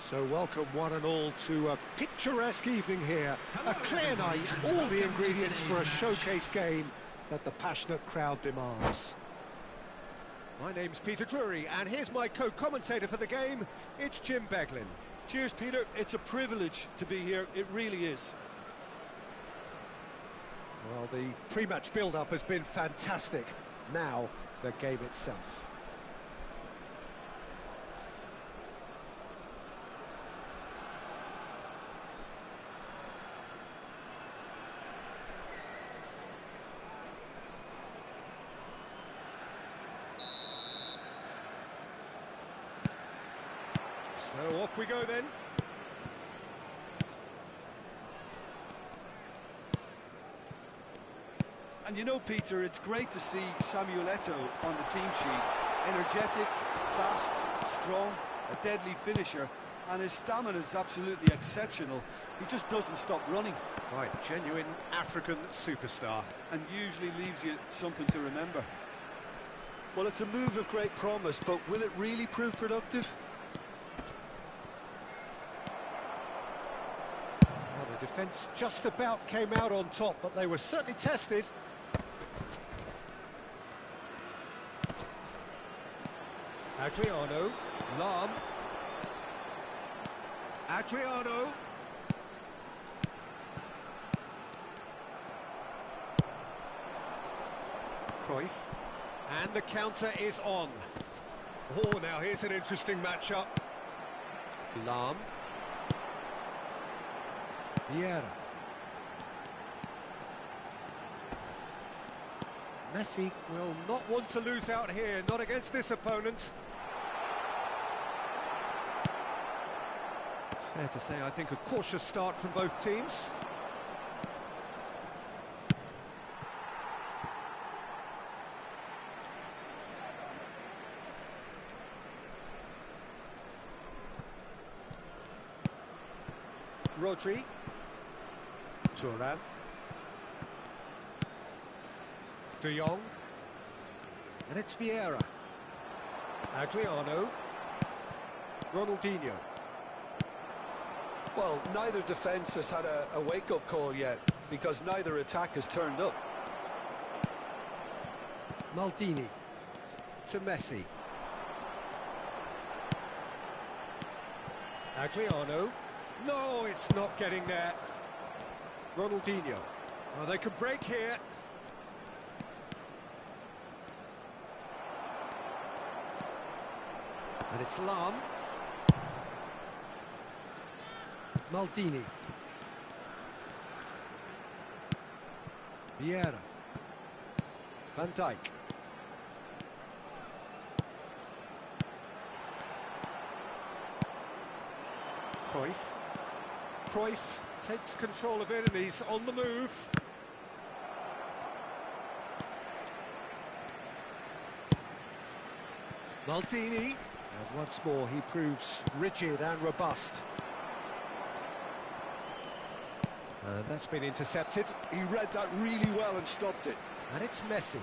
So welcome one and all to a picturesque evening here. A clear night, all the ingredients for a showcase game that the passionate crowd demands. My name's Peter Drury, and here's my co-commentator for the game, it's Jim Beglin. Cheers, Peter. It's a privilege to be here, it really is. Well, the pre-match build-up has been fantastic. Now, the game itself. So off we go then. And you know, Peter, it's great to see Samuel Eto'o on the team sheet. Energetic, fast, strong, a deadly finisher, and his stamina is absolutely exceptional. He just doesn't stop running. Quite genuine African superstar. And usually leaves you something to remember. Well, it's a move of great promise, but will it really prove productive? Well, the defence just about came out on top, but they were certainly tested. Adriano, Lam, Adriano, Cruyff, and the counter is on. Oh, now here's an interesting matchup. Lam, Vieira, Messi will not want to lose out here, not against this opponent. Fair to say, I think a cautious start from both teams. Rodri, Thuram, De Jong, and it's Vieira, Adriano, Ronaldinho. Well, neither defence has had a wake-up call yet, because neither attack has turned up. Maldini to Messi. Adriano. No, it's not getting there. Ronaldinho. Oh, they could break here. And it's Lam. Maldini. Vieira. Van Dijk. Cruyff. Cruyff takes control of it and he's on the move. Maldini. And once more he proves rigid and robust. And that's been intercepted. He read that really well and stopped it. And it's Messi.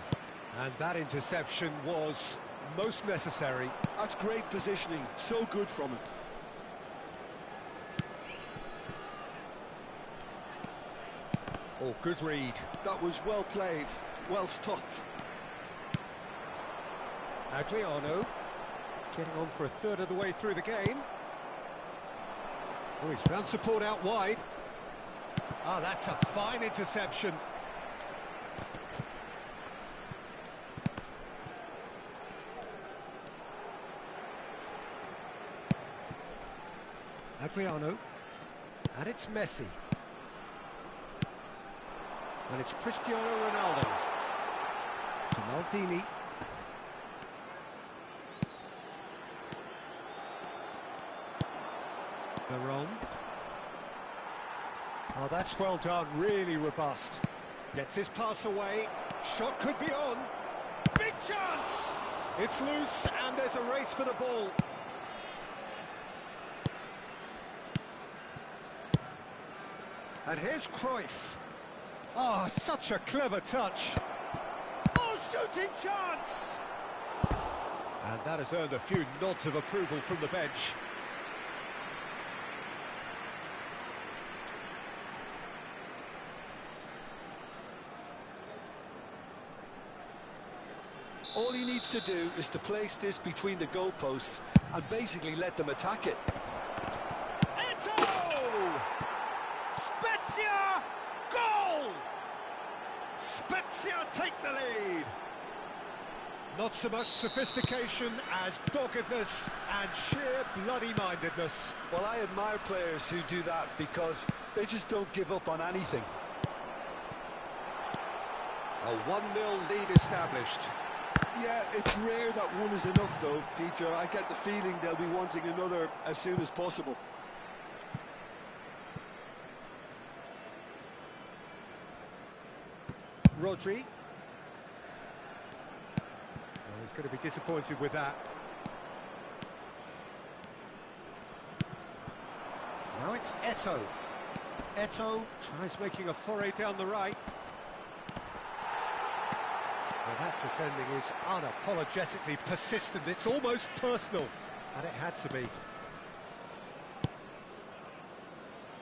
And that interception was most necessary. That's great positioning, so good from him. Oh, good read. That was well played, well stopped. Adriano getting on for a third of the way through the game. Oh, he's found support out wide. Ah, that's a fine interception. Adriano. And it's Messi. And it's Cristiano Ronaldo. To Maldini. Veron. Oh, that's well done, really robust. Gets his pass away, shot could be on. Big chance! It's loose and there's a race for the ball. And here's Cruyff. Oh, such a clever touch. Oh, shooting chance! And that has earned a few nods of approval from the bench. All he needs to do is to place this between the goalposts and basically let them attack it. Eto! Spezia! Goal! Spezia take the lead. Not so much sophistication as doggedness and sheer bloody-mindedness. Well, I admire players who do that because they just don't give up on anything. A 1-0 lead established. Yeah, it's rare that one is enough though, Peter. I get the feeling they'll be wanting another as soon as possible. Rodri. Well, he's going to be disappointed with that. Now it's Eto. Eto tries making a foray down the right. Well, that defending is unapologetically persistent. It's almost personal, and it had to be.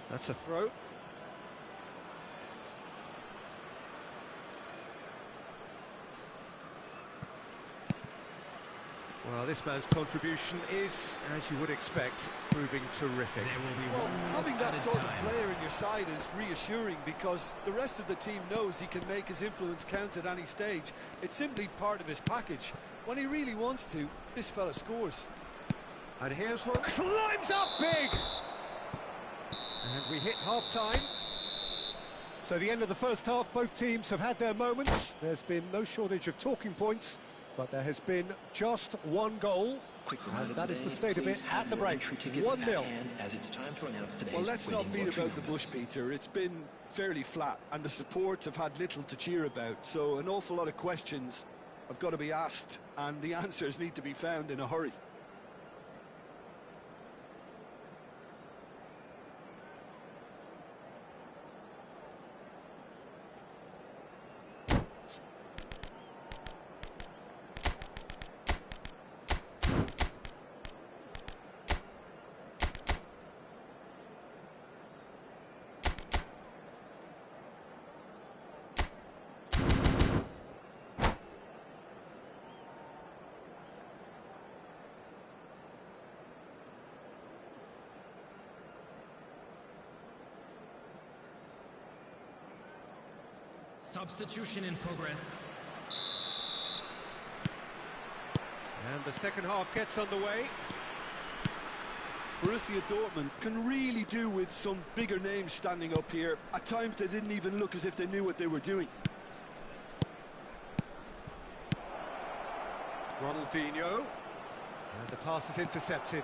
That's a throw. Well, this man's contribution is, as you would expect, proving terrific. Well, having that sort of player in your side is reassuring because the rest of the team knows he can make his influence count at any stage. It's simply part of his package. When he really wants to, this fella scores. And here's one, climbs up big! And we hit half-time. So the end of the first half, both teams have had their moments. There's been no shortage of talking points, but there has been just one goal, and that is the state of it at the break. 1-0. Well, let's not beat about the bush, Peter. It's been fairly flat, and the support have had little to cheer about, so an awful lot of questions have got to be asked, and the answers need to be found in a hurry. Substitution in progress. And the second half gets underway. Borussia Dortmund can really do with some bigger names standing up here. At times they didn't even look as if they knew what they were doing. Ronaldinho. And the pass is intercepted.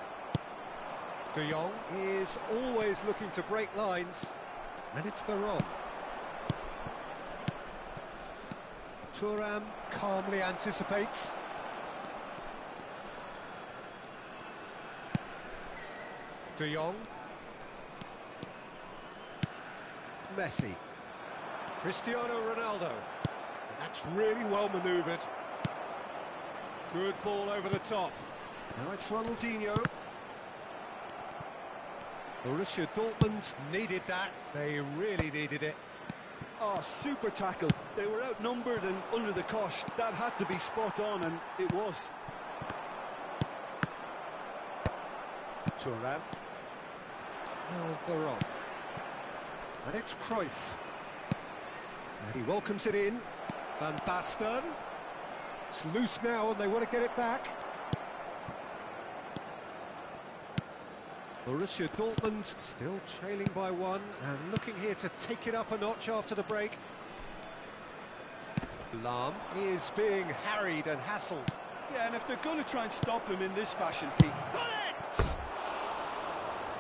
De Jong is always looking to break lines. And it's Veron. Thuram calmly anticipates. De Jong. Messi. Cristiano Ronaldo. And that's really well manoeuvred. Good ball over the top. Now it's Ronaldinho. Borussia Dortmund needed that. They really needed it. Oh, super tackle. They were outnumbered and under the cosh. That had to be spot on, and it was. Thuram. Now Veron. And it's Cruyff. And he welcomes it in. Van Basten. It's loose now and they want to get it back. Borussia Dortmund still trailing by one and looking here to take it up a notch after the break. Lahm is being harried and hassled. Yeah, and if they're going to try and stop him in this fashion, Pete... Got it!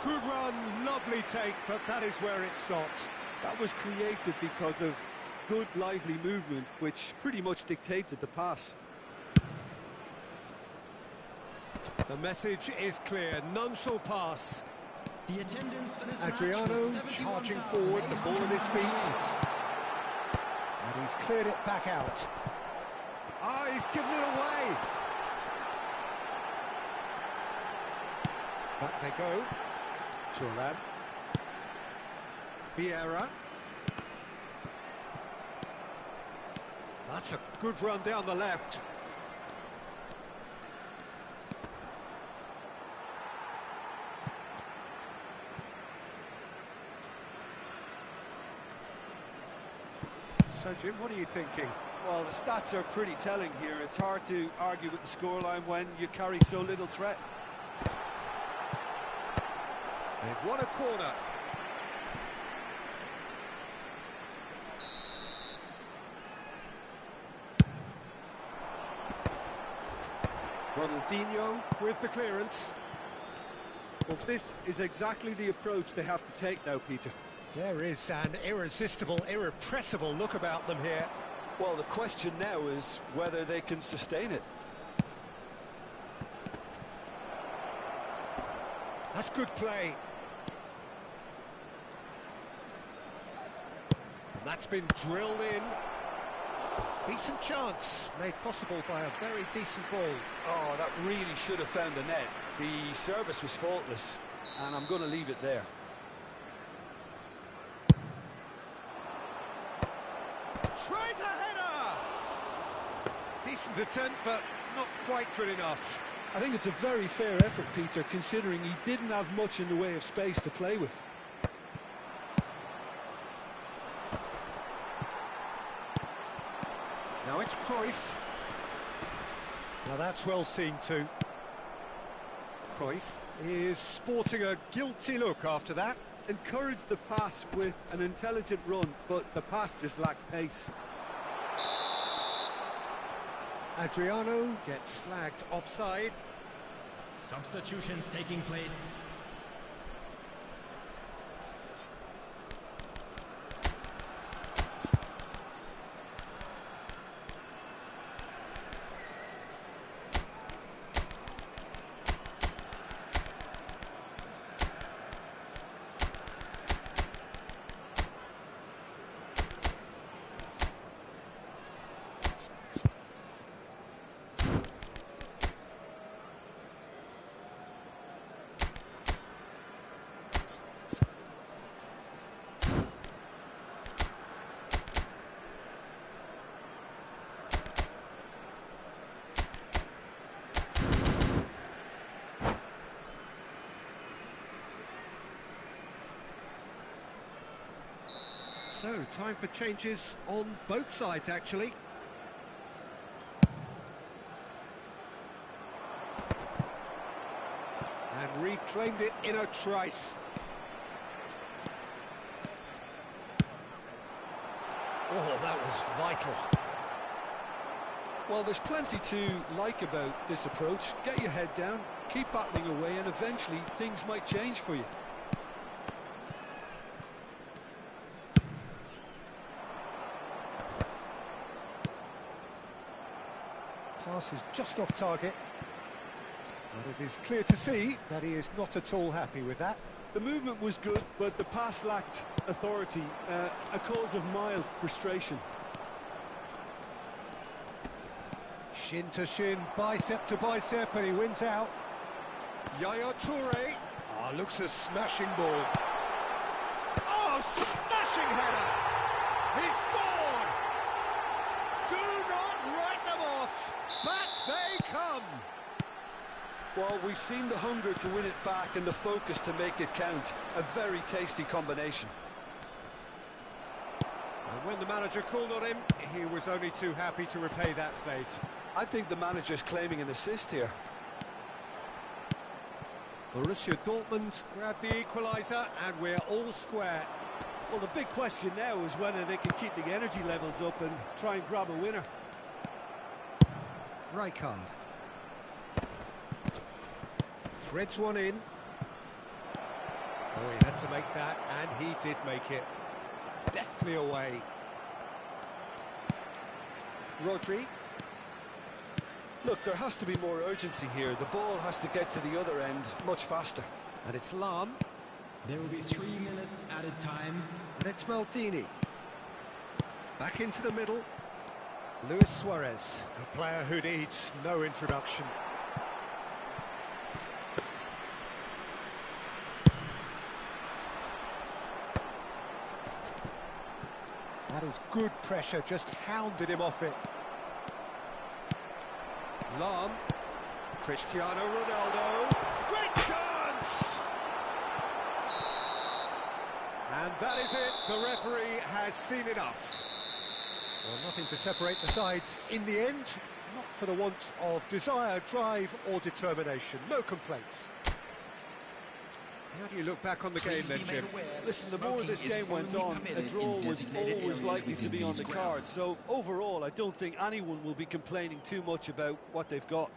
Good run, lovely take, but that is where it stopped. That was created because of good, lively movement, which pretty much dictated the pass. The message is clear, none shall pass. The attendance for this Adriano charging forward, the ball at his feet. And he's cleared it back out. Ah, he's given it away. Back they go. Thuram. Vieira. That's a good run down the left. So, Jim, what are you thinking? Well, the stats are pretty telling here. It's hard to argue with the scoreline when you carry so little threat. They've won a corner. Ronaldinho with the clearance. Well, this is exactly the approach they have to take now, Peter. There is an irresistible, irrepressible look about them here. Well, the question now is whether they can sustain it. That's good play. And that's been drilled in. Decent chance, made possible by a very decent ball. Oh, that really should have found the net. The service was faultless, and I'm going to leave it there. Tries a header! Decent attempt, but not quite good enough. I think it's a very fair effort, Peter, considering he didn't have much in the way of space to play with. Now it's Cruyff. Now that's well seen too. Cruyff is sporting a guilty look after that. Encouraged the pass with an intelligent run, but the pass just lacked pace. Adriano gets flagged offside. Substitutions taking place. So, time for changes on both sides, actually. And reclaimed it in a trice. Oh, that was vital. Well, there's plenty to like about this approach. Get your head down, keep battling away, and eventually things might change for you. Pass is just off target, but it is clear to see that he is not at all happy with that. The movement was good, but the pass lacked authority, a cause of mild frustration. Shin to shin, bicep to bicep, and he wins out. Yaya Toure. Ah, looks a smashing ball. Oh, smashing header! He scored! Do not write them off! Back they come! Well, we've seen the hunger to win it back and the focus to make it count. A very tasty combination. And when the manager called on him, he was only too happy to repay that fate. I think the manager's claiming an assist here. Borussia Dortmund grabbed the equaliser, and we're all square. Well, the big question now is whether they can keep the energy levels up and try and grab a winner. Rijkaard. Threads one in. Oh, he had to make that, and he did make it. Deftly away. Rodri. Look, there has to be more urgency here. The ball has to get to the other end much faster. And it's Lahm. There will be 3 minutes added time. And it's Maldini. Back into the middle. Luis Suarez, a player who needs no introduction. That is good pressure, just hounded him off it. Lahm, Cristiano Ronaldo, great chance! And that is it, the referee has seen enough. Well, nothing to separate the sides in the end, not for the want of desire, drive or determination. No complaints. How do you look back on the game then, Jim? Listen, the more this game went on, a draw was always likely to be on the card. So overall, I don't think anyone will be complaining too much about what they've got.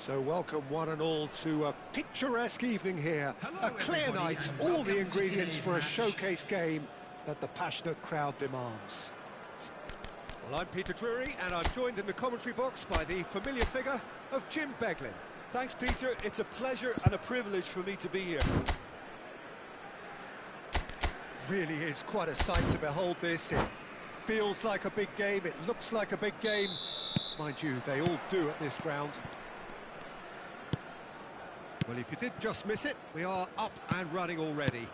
So welcome one and all to a picturesque evening here. Hello, A clear everybody, night, and all welcome the to ingredients today's for a match. showcase game that the passionate crowd demands. Well, I'm Peter Drury, and I'm joined in the commentary box by the familiar figure of Jim Beglin. Thanks, Peter. It's a pleasure and a privilege for me to be here. Really is quite a sight to behold this. It feels like a big game, it looks like a big game. Mind you, they all do at this ground. Well, if you did just miss it, we are up and running already.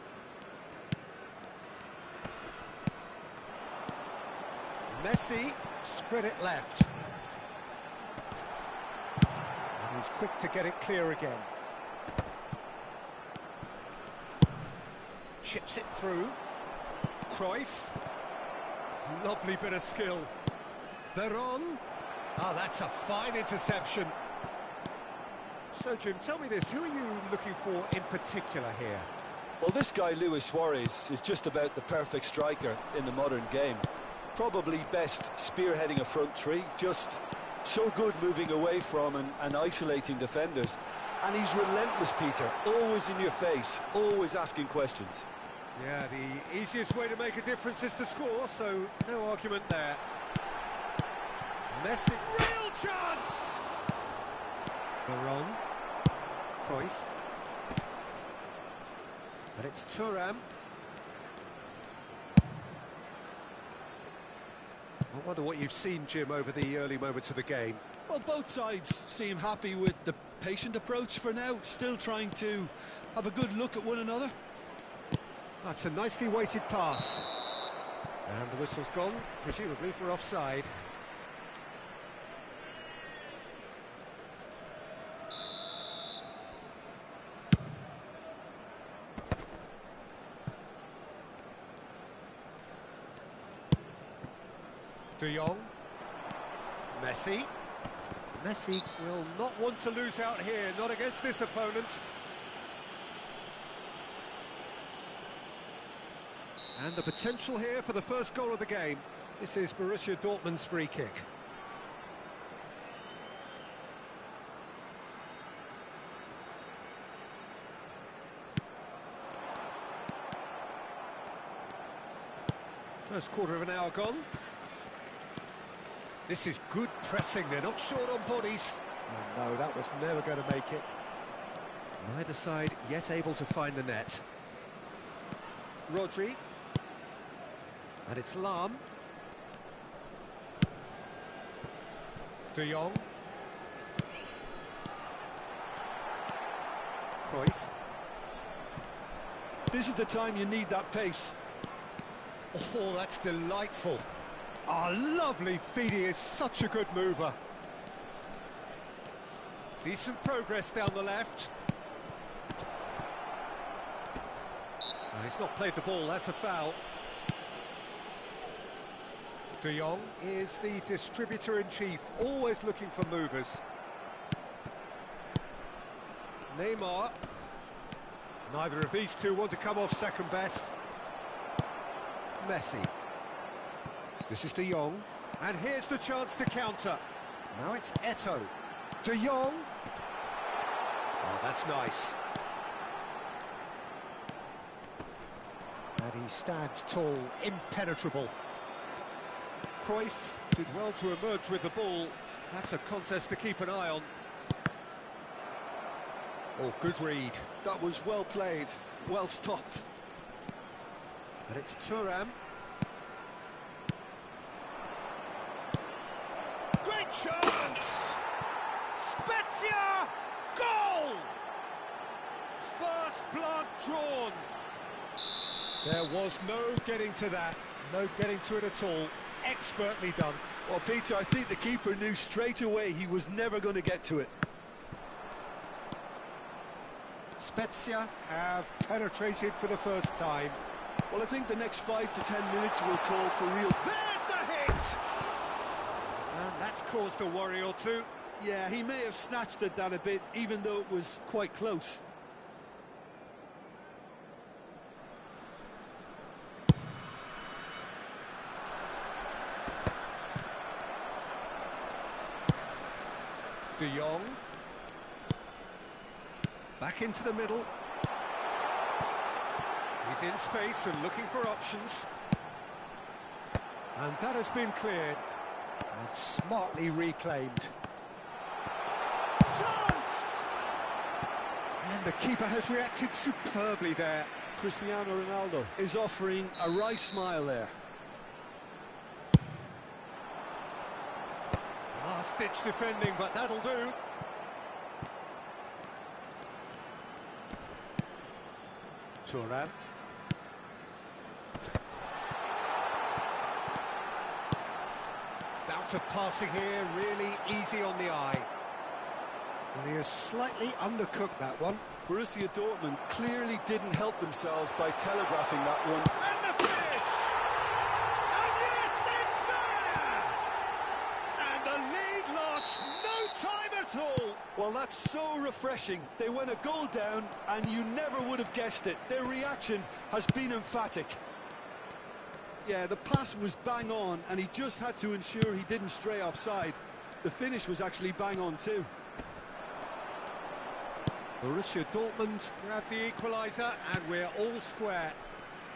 Messi spread it left. And he's quick to get it clear again. Chips it through. Cruyff. Lovely bit of skill. Veron. Ah, that's a fine interception. So, Jim, tell me this, who are you looking for in particular here? Well, this guy, Luis Suarez, is just about the perfect striker in the modern game. Probably best spearheading a front three, just so good moving away from and isolating defenders. And he's relentless, Peter, always in your face, always asking questions. Yeah, the easiest way to make a difference is to score, so no argument there. Messi, real chance! Veron, Cruyff, but it's Thuram. I wonder what you've seen, Jim, over the early moments of the game. Well, both sides seem happy with the patient approach for now, still trying to have a good look at one another. That's a nicely weighted pass. And the whistle's gone, presumably for offside. De Jong. Messi. Messi will not want to lose out here, not against this opponent. And the potential here for the first goal of the game. This is Borussia Dortmund's free kick. First quarter of an hour gone. This is good pressing, they're not short on bodies. No, that was never going to make it. Neither side yet able to find the net. Rodri. And it's Lahm. De Jong. Cruyff. This is the time you need that pace. Oh, that's delightful. Oh, lovely feed, he is such a good mover. Decent progress down the left. Oh, he's not played the ball, that's a foul. De Jong is the distributor-in-chief, always looking for movers. Neymar. Neither of these two want to come off second best. Messi. This is De Jong. And here's the chance to counter. Now it's Eto'o. De Jong. Oh, that's nice. And he stands tall, impenetrable. Cruyff did well to emerge with the ball. That's a contest to keep an eye on. Oh, good read. That was well played, well stopped. And it's Thuram. Great chance! Spezia! Goal! First blood drawn. There was no getting to that, no getting to it at all. Expertly done. Well, Peter, I think the keeper knew straight away he was never going to get to it. Spezia have penetrated for the first time. Well, I think the next 5 to 10 minutes will call for real... There's the hit! And that's caused a worry or two. Yeah, he may have snatched at that a bit, even though it was quite close. De Jong. Back into the middle. He's in space and looking for options. And that has been cleared. And smartly reclaimed. Chance! And the keeper has reacted superbly there. Cristiano Ronaldo is offering a wry smile there. Last-ditch defending, but that'll do. Thuram. Bout of passing here, really easy on the eye. And he has slightly undercooked that one. Borussia Dortmund clearly didn't help themselves by telegraphing that one. And the finish! And yes, it's there! And the lead lost no time at all! Well, that's so refreshing. They went a goal down, and you never would have guessed it. Their reaction has been emphatic. Yeah, the pass was bang on, and he just had to ensure he didn't stray offside. The finish was actually bang on too. Borussia Dortmund grab the equaliser, and we're all square.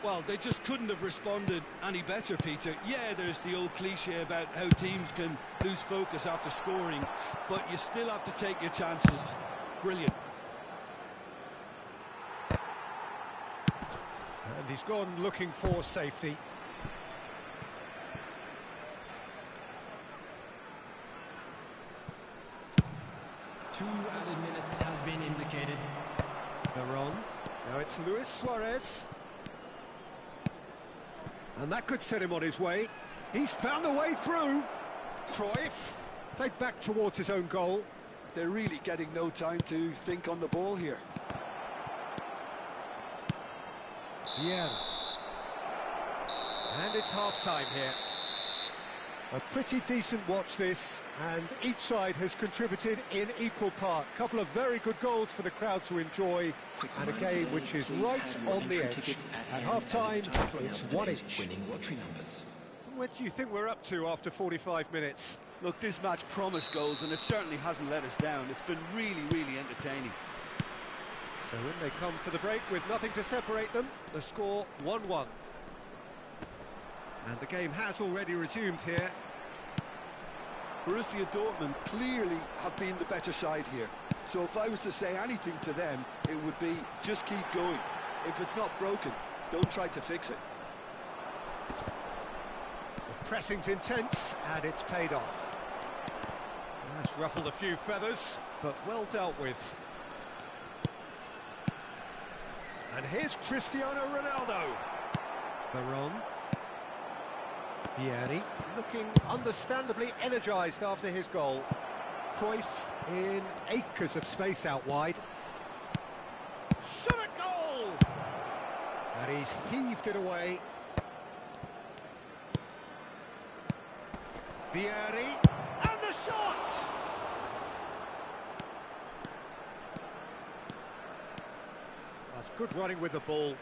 Well, they just couldn't have responded any better, Peter. Yeah, there's the old cliche about how teams can lose focus after scoring, but you still have to take your chances. Brilliant. And he's gone looking for safety. Two added minutes has been indicated. Veron. Now it's Luis Suarez. And that could set him on his way. He's found a way through. Cruyff. Played back towards his own goal. They're really getting no time to think on the ball here. Yeah. And it's half-time here. A pretty decent watch this, and each side has contributed in equal part. A couple of very good goals for the crowd to enjoy, and a game which is right on the edge. At half-time, it's 1 each. What do you think we're up to after 45 minutes? Look, this match promised goals, and it certainly hasn't let us down. It's been really, really entertaining. So in they come for the break with nothing to separate them. The score 1-1. And the game has already resumed here. Borussia Dortmund clearly have been the better side here. So if I was to say anything to them, it would be just keep going. If it's not broken, don't try to fix it. The pressing's intense, and it's paid off. That's ruffled a few feathers, but well dealt with. And here's Cristiano Ronaldo. Veron. Vieri, looking understandably energised after his goal. Cruyff in acres of space out wide. Shot a goal! And he's heaved it away. Vieri, and the shot! That's good running with the ball.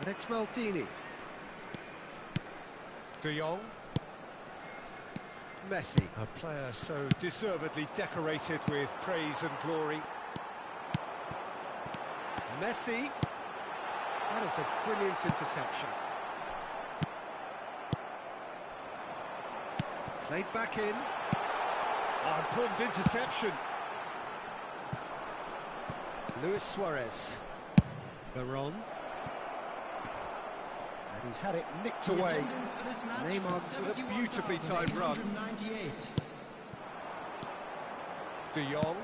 And it's Maldini. De Jong. Messi, a player so deservedly decorated with praise and glory. Messi. That is a brilliant interception. Played back in. Oh, important interception. Luis Suarez. Veron. And he's had it nicked away. Neymar with a beautifully timed run. De Jong.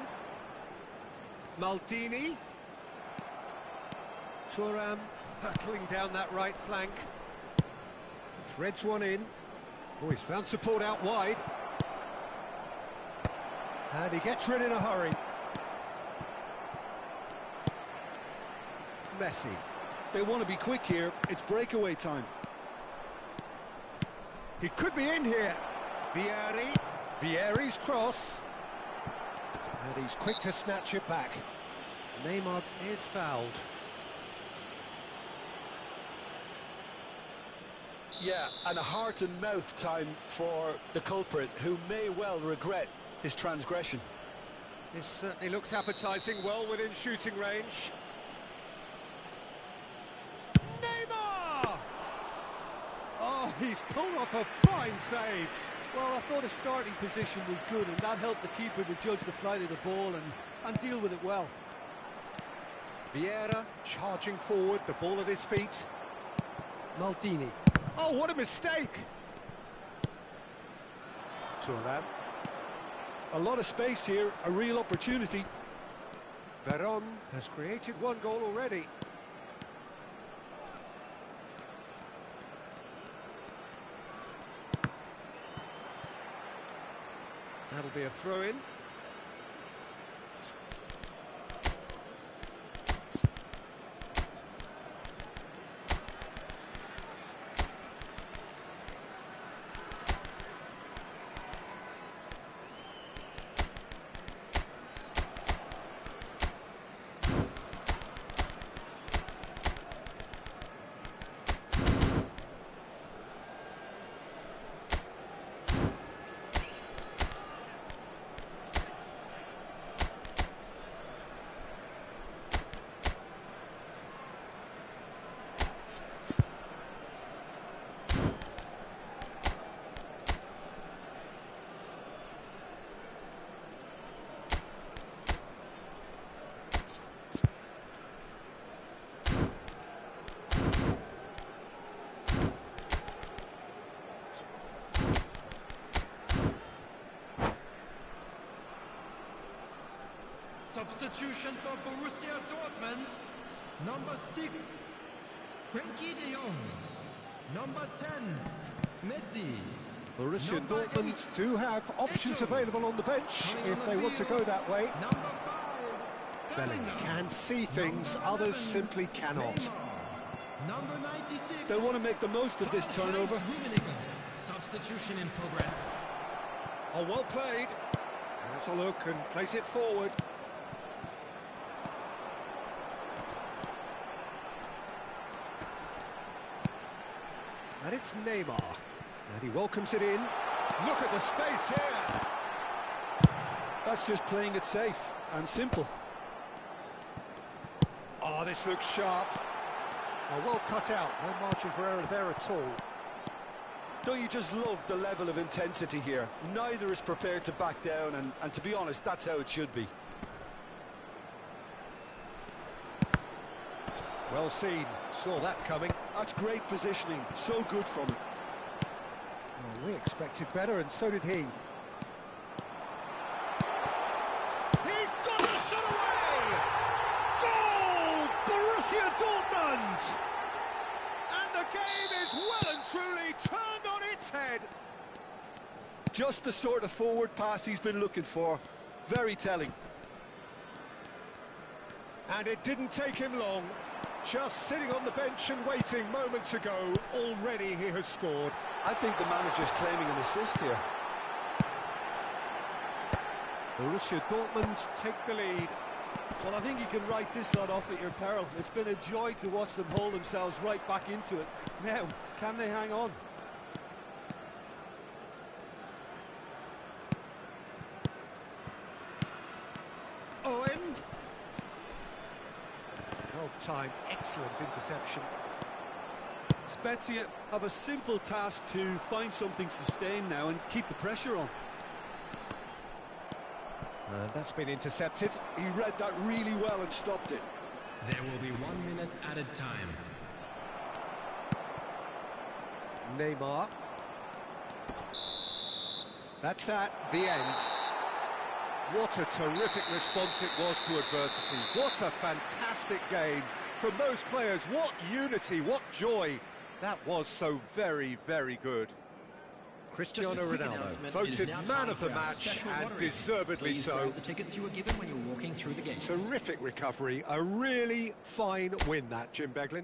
Maldini. Thuram hurtling down that right flank. Threads one in. Oh, he's found support out wide. And he gets rid in a hurry. Messi. They want to be quick here. It's breakaway time. He could be in here. Vieri. Vieri's cross. And he's quick to snatch it back. Neymar is fouled. Yeah, and a heart and mouth time for the culprit, who may well regret his transgression. This certainly looks appetising, well within shooting range. Neymar! Oh, he's pulled off a fine save. Well, I thought his starting position was good, and that helped the keeper to judge the flight of the ball and deal with it well. Vieira charging forward, the ball at his feet. Maldini. Oh, what a mistake! Thuram. A lot of space here, a real opportunity. Veron has created one goal already. That'll be a throw-in. Substitution for Borussia Dortmund. Number 6, Frenkie de Jong. Number 10, Messi. Borussia Number Dortmund 8, do have options Eto. available on the bench Coming if on they the want to go field, that way. Number 5, Bellingham can see things, Number others 11, simply cannot. Neymar. Number 96. They'll want to make the most of this turnover. Rummenigge. Substitution in progress. Oh, well played. Has a look and place it forward. And it's Neymar. And he welcomes it in. Look at the space here. That's just playing it safe and simple. Oh, this looks sharp. Oh, well cut out. No margin for error there at all. Don't you just love the level of intensity here? Neither is prepared to back down, and to be honest, that's how it should be. Well seen. Saw that coming. That's great positioning. So good from him. Well, we expected better, and so did he. He's got the shot away! Goal! Borussia Dortmund! And the game is well and truly turned on its head. Just the sort of forward pass he's been looking for. Very telling. And it didn't take him long. Just sitting on the bench and waiting moments ago, already he has scored. I think the manager's claiming an assist here. Borussia Dortmund take the lead. Well, I think you can write this lot off at your peril. It's been a joy to watch them hold themselves right back into it. Now, can they hang on? Owen. Well-timed, excellent interception. Spezia have a simple task to find something sustained now and keep the pressure on. That's been intercepted. He read that really well and stopped it. There will be 1 minute added time. Neymar. That's that, the end. What a terrific response it was to adversity. What a fantastic game from those players. What unity, what joy. That was so very, very good. Cristiano Ronaldo voted man of the match, and deservedly so. The tickets you were given when you were walking through the gate. Terrific recovery, a really fine win that, Jim Beglin.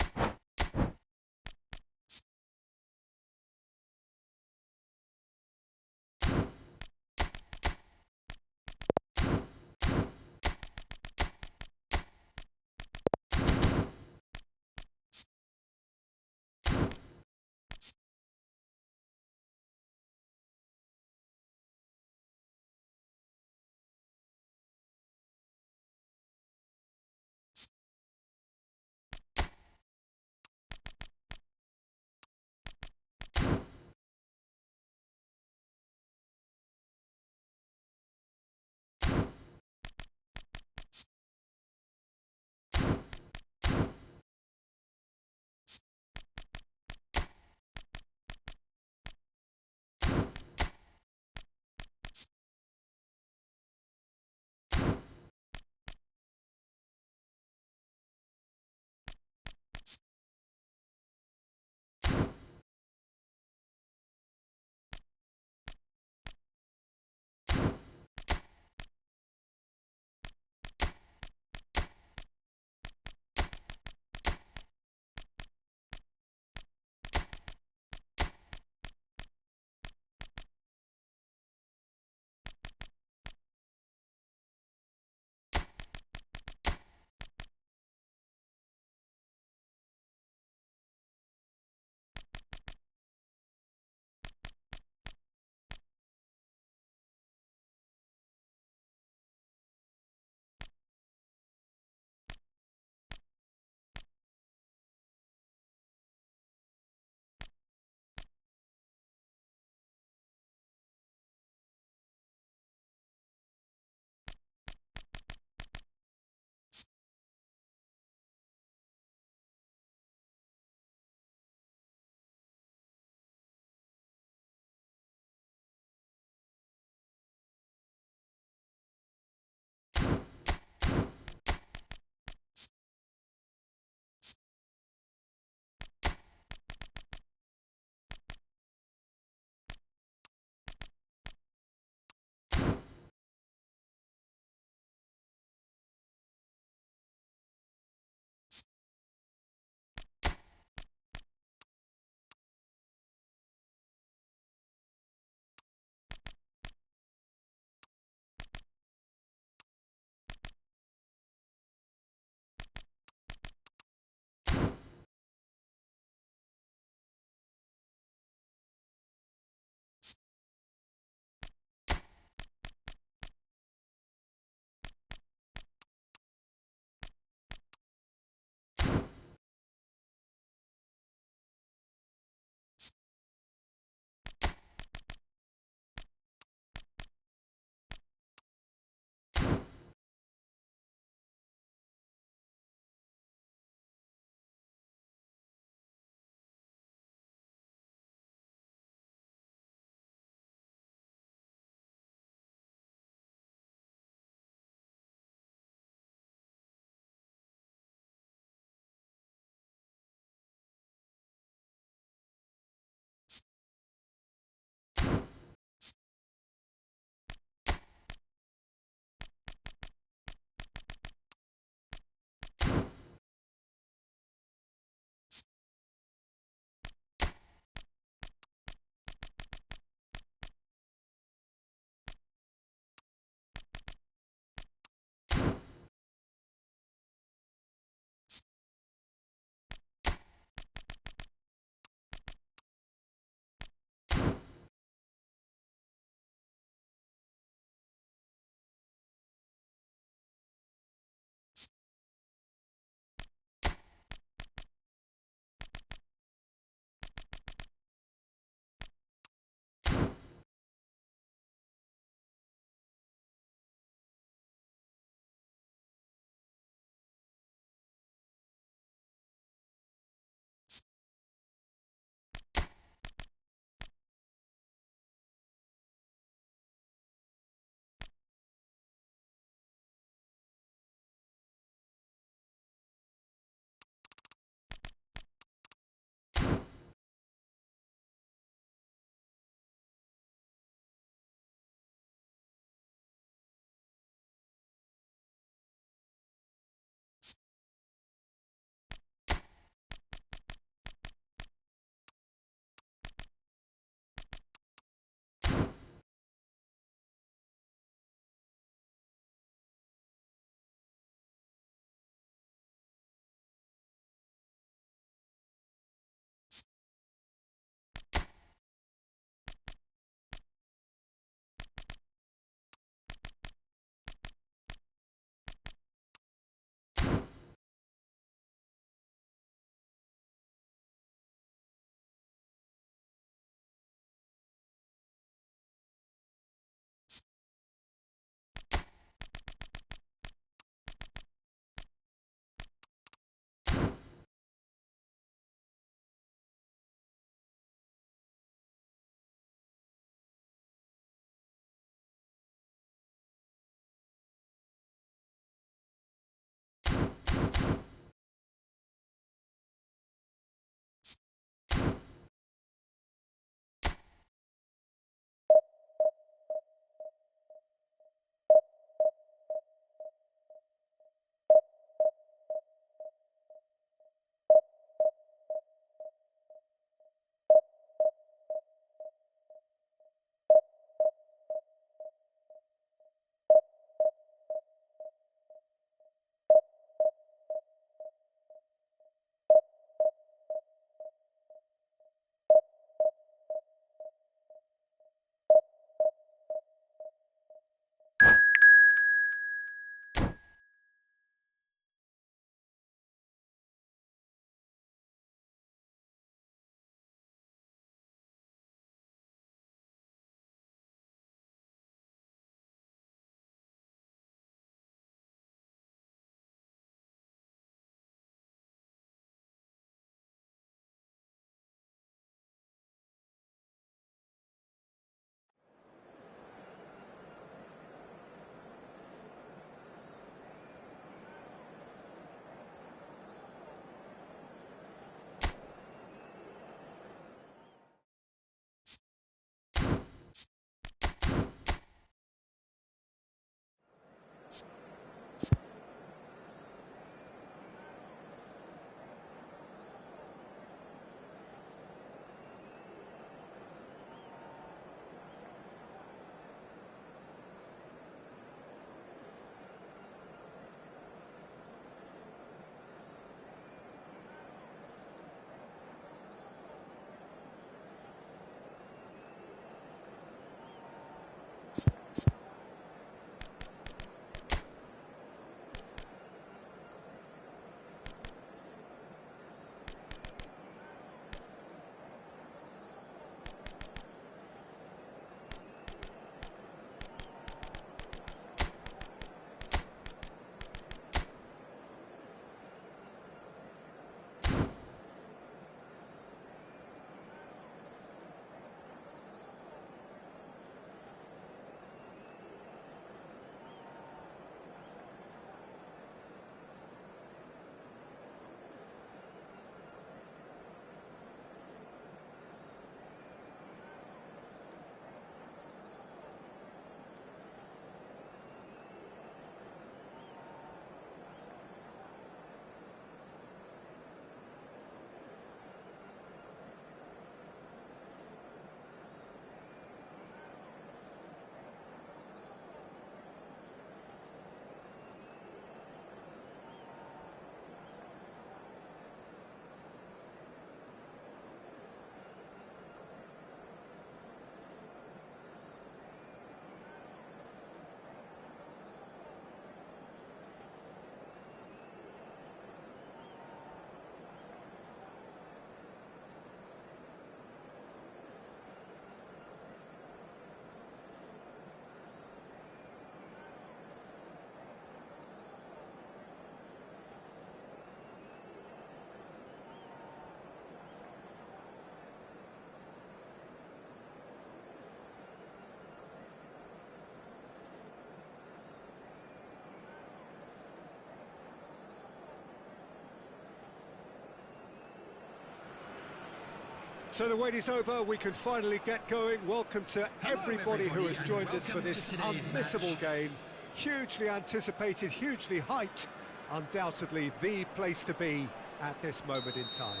So the wait is over, we can finally get going. Welcome to everybody who has joined us for this unmissable game. Hugely anticipated, hugely hyped, undoubtedly the place to be at this moment in time.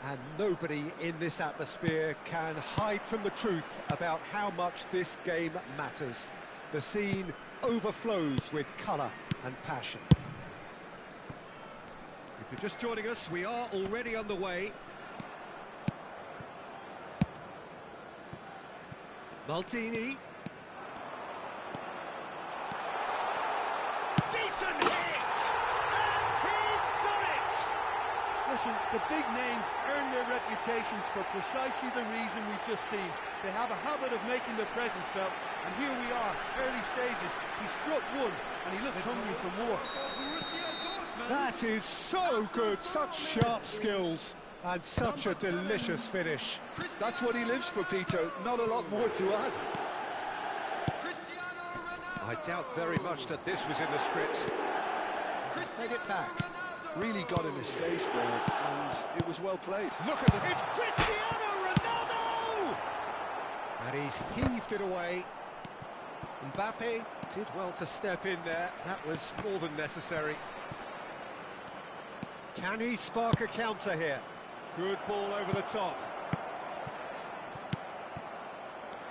And nobody in this atmosphere can hide from the truth about how much this game matters. The scene overflows with colour and passion. If you're just joining us, we are already underway. Maldini. Decent hit! And he's done it! Listen, the big names earn their reputations for precisely the reason we've just seen. They have a habit of making their presence felt, and here we are, early stages. He struck one, and he looks hungry for more. That is so good, such sharp skills, and such a delicious finish. That's what he lives for, Peter, not a lot more to add. I doubt very much that this was in the script. Played it back. Really got in his face there, and it was well played. Look at this. It's Cristiano Ronaldo! And he's heaved it away. Mbappe did well to step in there. That was more than necessary. Can he spark a counter here? Good ball over the top.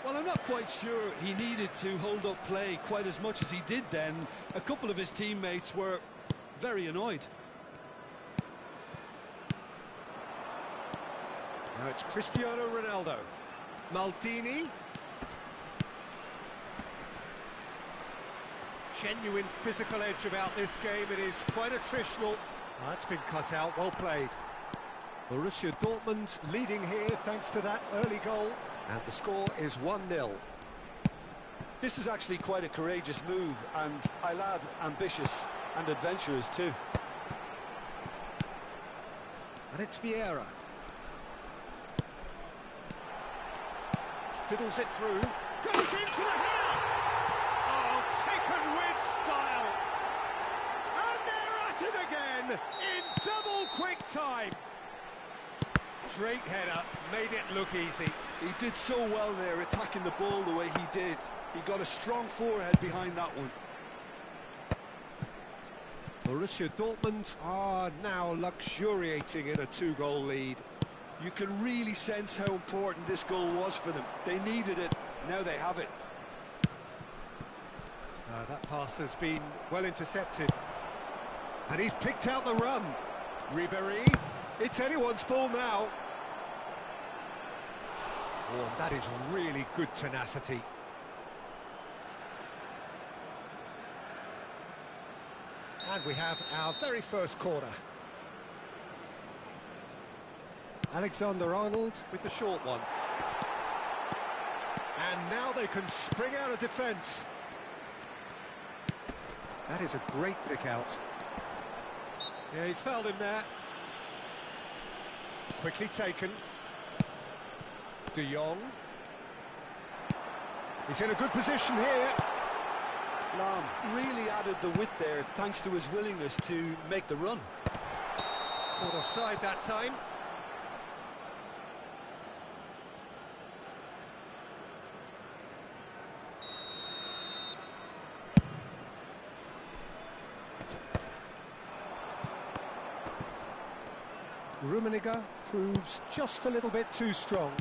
Well, I'm not quite sure he needed to hold up play quite as much as he did then. A couple of his teammates were very annoyed. Now it's Cristiano Ronaldo. Maldini. Genuine physical edge about this game. It is quite attritional. That's been cut out, well played. Borussia Dortmund leading here thanks to that early goal. And the score is 1-0. This is actually quite a courageous move, and I'll add ambitious and adventurous too. And it's Vieira. Fiddles it through. Goes in for the header! Oh, taken with style! And they're at it again in double quick time. Great header, made it look easy. He did so well there, attacking the ball the way he did. He got a strong forehead behind that one. Borussia Dortmund are now luxuriating in a 2-goal lead. You can really sense how important this goal was for them. They needed it, now they have it. That pass has been well intercepted. And he's picked out the run. Ribéry, it's anyone's ball now. Oh, and that is really good tenacity. And we have our very first corner. Alexander-Arnold with the short one. And now they can spring out of defence. That is a great pick out. Yeah, he's fouled him there. Quickly taken. De Jong. He's in a good position here. Lam really added the width there thanks to his willingness to make the run. Caught offside that time. Rummenigge proves just a little bit too strong.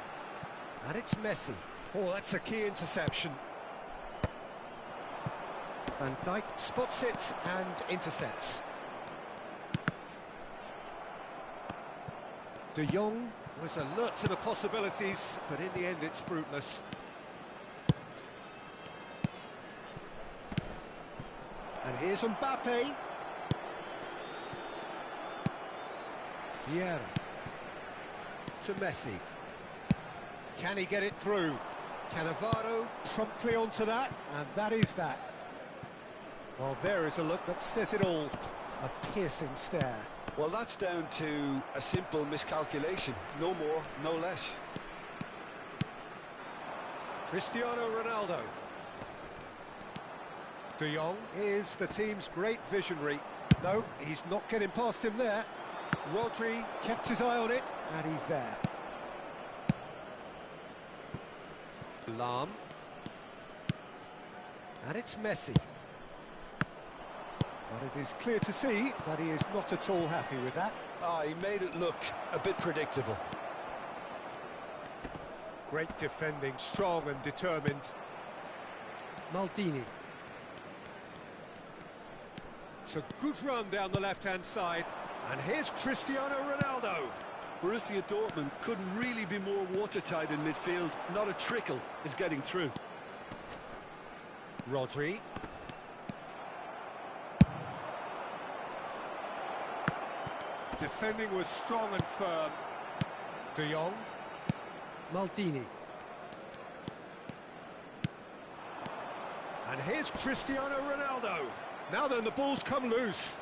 And it's Messi. Oh, that's a key interception. Van Dijk spots it and intercepts. De Jong was alert to the possibilities, but in the end it's fruitless. And here's Mbappe. Vieira to Messi. Can he get it through? Cannavaro promptly onto that, and that is that. Well, there is a look that says it all. A piercing stare. Well, that's down to a simple miscalculation. No more, no less. Cristiano Ronaldo. De Jong is the team's great visionary. No, he's not getting past him there. Rodri kept his eye on it, and he's there. Lahm. And it's Messi. But it is clear to see that he is not at all happy with that. He made it look a bit predictable. Great defending, strong and determined. Maldini. It's a good run down the left-hand side. And here's Cristiano Ronaldo. Borussia Dortmund couldn't really be more watertight in midfield. Not a trickle is getting through. Rodri. Defending was strong and firm. De Jong. Maldini. And here's Cristiano Ronaldo. Now then, the ball's come loose.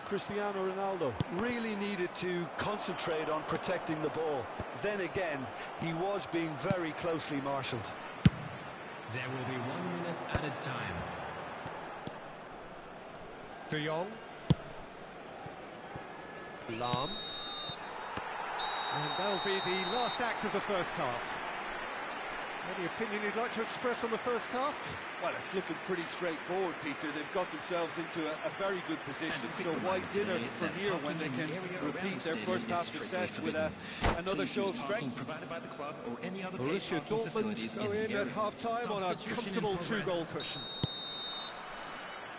Cristiano Ronaldo really needed to concentrate on protecting the ball. Then again, he was being very closely marshalled. There will be 1 minute added time. De Jong. Lahm. And that'll be the last act of the first half. Any opinion you'd like to express on the first half? Well, it's looking pretty straightforward, Peter. They've got themselves into a very good position, so why dinner from here when they can repeat their first half success with another show of strength? Borussia Dortmund go in at half-time on a comfortable 2-goal cushion.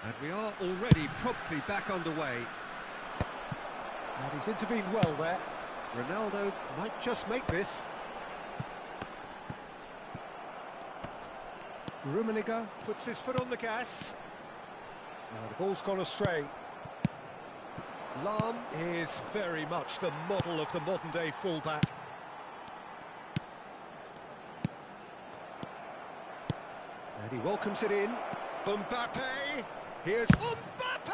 And we are already promptly back underway. And he's intervened well there. Ronaldo might just make this. Rummenigge puts his foot on the gas. Now the ball's gone astray. Lahm is very much the model of the modern-day fullback. And he welcomes it in. Mbappe! Here's Mbappe!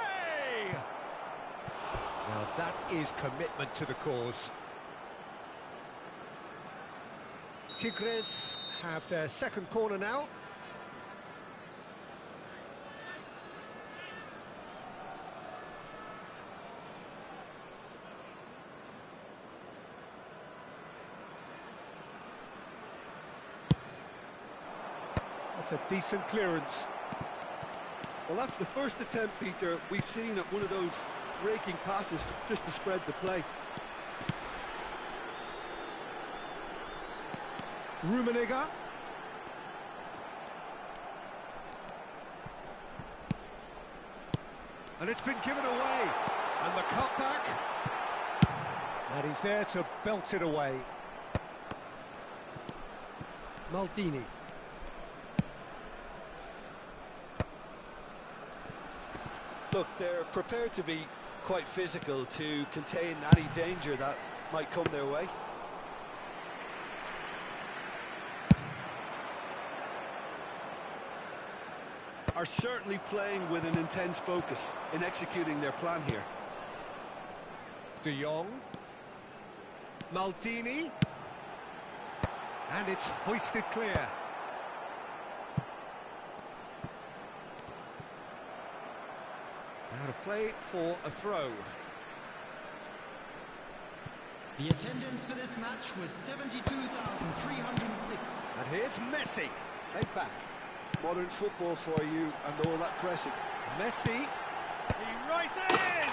Now that is commitment to the cause. Tigres have their second corner now. That's a decent clearance. Well, that's the first attempt, Peter, we've seen at one of those raking passes just to spread the play. Rummenigge. And it's been given away. And the cutback. And he's there to belt it away. Maldini. Look, they're prepared to be quite physical to contain any danger that might come their way. Are certainly playing with an intense focus in executing their plan here. De Jong. Maldini. And it's hoisted clear. Out of play for a throw. The attendance for this match was 72,306. And here's Messi. Played back. Modern football for you and all that pressing. Messi. He rises!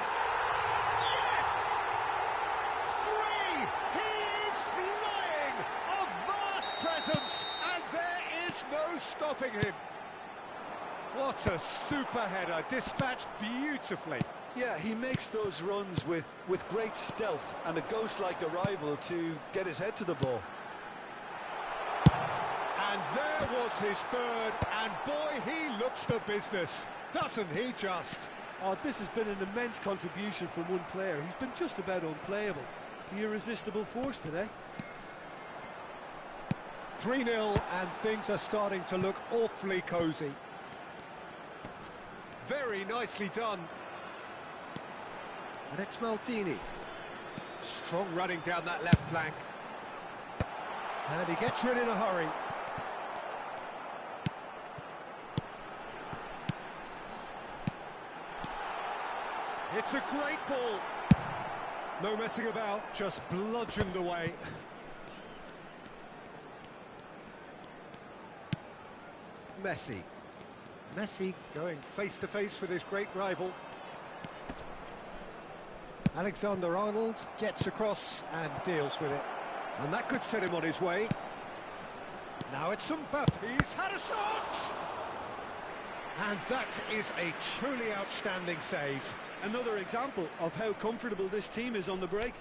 Yes! 3! He is flying! A vast presence! And there is no stopping him. What a super header, dispatched beautifully. Yeah, he makes those runs with great stealth and a ghost-like arrival to get his head to the ball. And there was his third, and boy, he looks the business, doesn't he just? Oh, this has been an immense contribution from one player. He's been just about unplayable. The irresistible force today. 3-0, and things are starting to look awfully cosy. Very nicely done. And it's Maldini. Strong running down that left flank. And he gets rid in a hurry. It's a great ball. No messing about, just bludgeoned away. Messi. Messi going face-to-face with his great rival. Alexander-Arnold gets across and deals with it. And that could set him on his way. Now it's Mbappe. He's had a shot! And that is a truly outstanding save. Another example of how comfortable this team is on the break.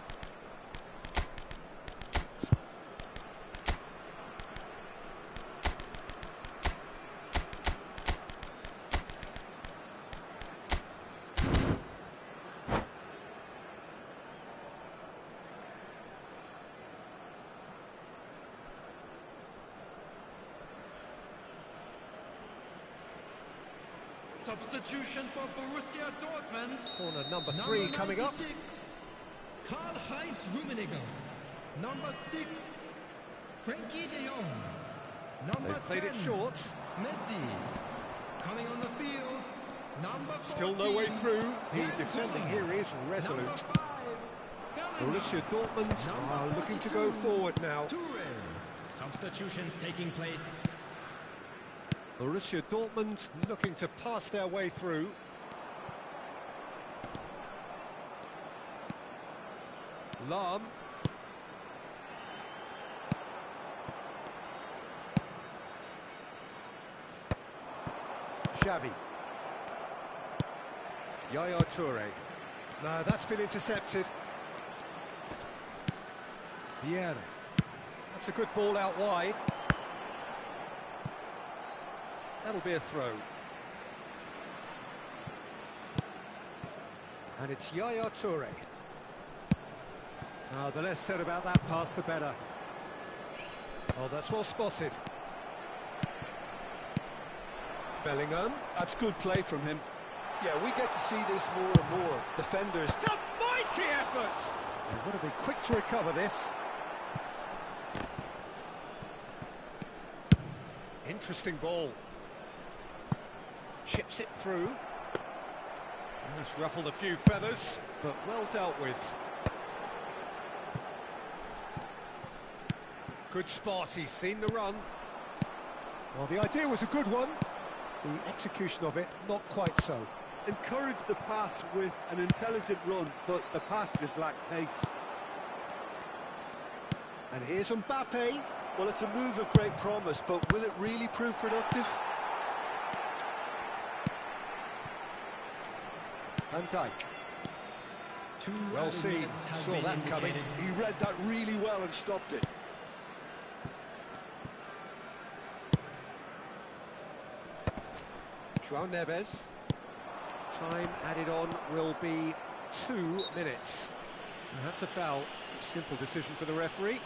Substitution for Borussia Dortmund. Corner number 3 coming up. Karl-Heinz Rummenigge. Number 6, Frankie de Jong. Number They've played 10, it short. Messi. Coming on the field, number 14, Still no way through. The defending here is resolute. Number 5, Borussia Dortmund are looking to go forward now. Toure. Substitutions taking place. Borussia Dortmund looking to pass their way through. Lahm. Xavi. Yaya Toure. No, that's been intercepted. Vieira. That's a good ball out wide. That'll be a throw. And it's Yaya Toure. The less said about that pass, the better. Oh, that's well spotted. Bellingham. That's good play from him. Yeah, we get to see this more and more. Defenders. It's a mighty effort! They've got to be quick to recover this. Interesting ball. Chips it through. That's ruffled a few feathers, but well dealt with. Good spot, he's seen the run. Well, the idea was a good one. The execution of it, not quite so. Encouraged the pass with an intelligent run, but the pass just lacked pace. And here's Mbappe. Well, it's a move of great promise, but will it really prove productive? Van Dijk. Well seen, saw that coming. He read that really well and stopped it. João Neves. Time added on will be 2 minutes. And that's a foul. Simple decision for the referee.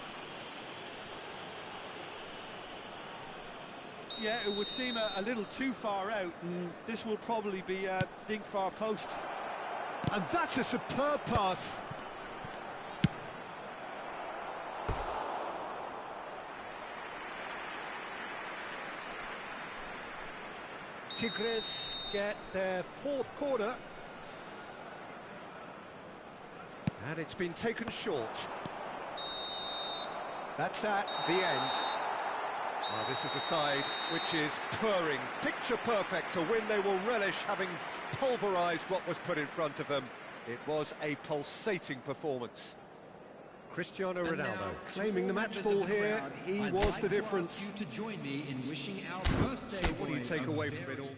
Yeah, it would seem a little too far out, and this will probably be a dink far post. And that's a superb pass. Tigres get their 4th corner. And it's been taken short. That's at the end. Well, this is a side which is purring, picture perfect, a win they will relish, having pulverised what was put in front of them. It was a pulsating performance. Cristiano Ronaldo claiming the match ball here. He was the difference. You to join me in wishing our birthday So what do you boy take a away from very it all?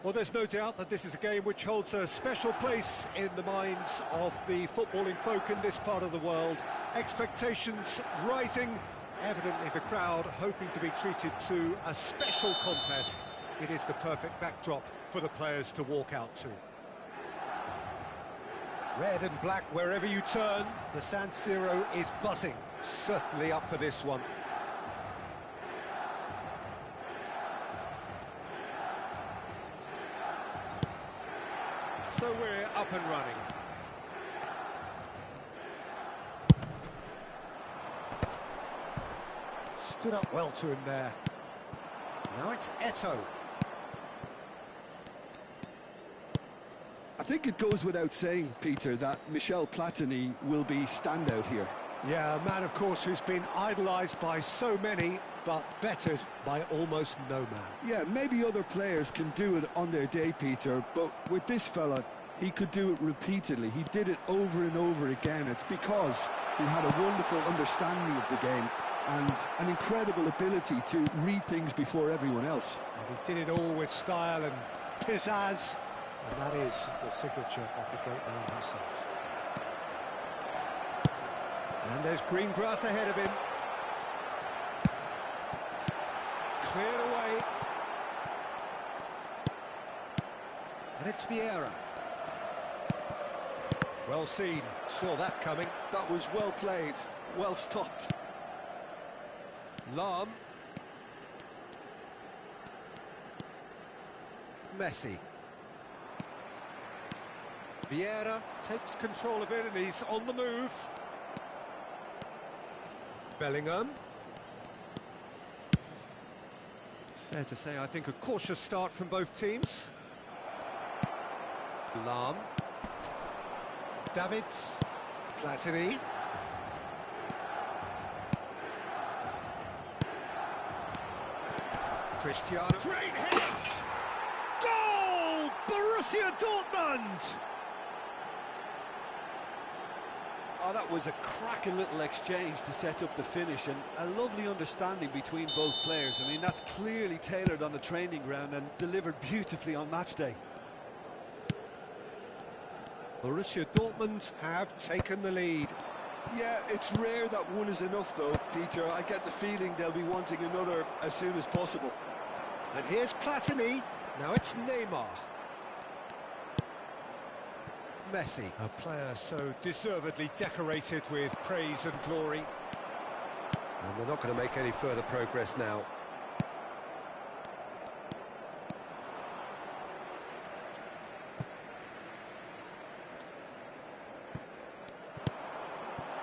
Well, there's no doubt that this is a game which holds a special place in the minds of the footballing folk in this part of the world. Expectations rising, evidently the crowd hoping to be treated to a special contest. It is the perfect backdrop for the players to walk out to. Red and black wherever you turn, the San Siro is buzzing. Certainly up for this one. So we're up and running. Stood up well to him there. Now it's Eto'o. I think it goes without saying, Peter, that Michel Platini will be standout here. Yeah, a man, of course, who's been idolised by so many, but bettered by almost no man. Yeah, maybe other players can do it on their day, Peter, but with this fella, he could do it repeatedly. He did it over and over again. It's because he had a wonderful understanding of the game and an incredible ability to read things before everyone else. And he did it all with style and pizzazz, and that is the signature of the great man himself. And there's green grass ahead of him. Cleared away. And it's Vieira. Well seen, saw that coming. That was well played, well stopped. Lam. Messi. Vieira takes control of it and he's on the move. Bellingham. Fair to say, I think, a cautious start from both teams. Lam. Davids. Platini. Cristiano. Great hit! Goal! Borussia Dortmund! Oh, that was a cracking little exchange to set up the finish, and a lovely understanding between both players. I mean, that's clearly tailored on the training ground and delivered beautifully on match day. Borussia Dortmund have taken the lead. Yeah, it's rare that one is enough, though, Peter. I get the feeling they'll be wanting another as soon as possible. And here's Platini. Now it's Neymar. Messi, a player so deservedly decorated with praise and glory. And they're not going to make any further progress now.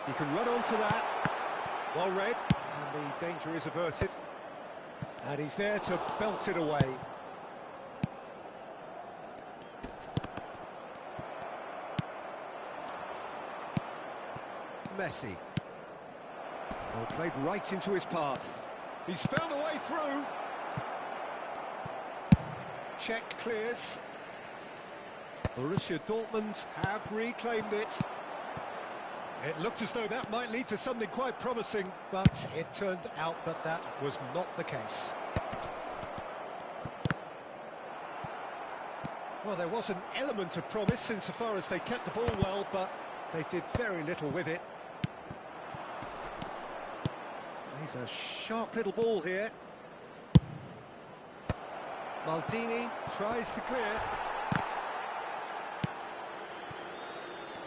He can run onto that. Well read, and the danger is averted. And he's there to belt it away. Messi. Well, played right into his path. He's found a way through. Check clears. Borussia Dortmund have reclaimed it. It looked as though that might lead to something quite promising, but it turned out that that was not the case. Well, there was an element of promise insofar as they kept the ball well, but they did very little with it. He's a sharp little ball here. Maldini tries to clear.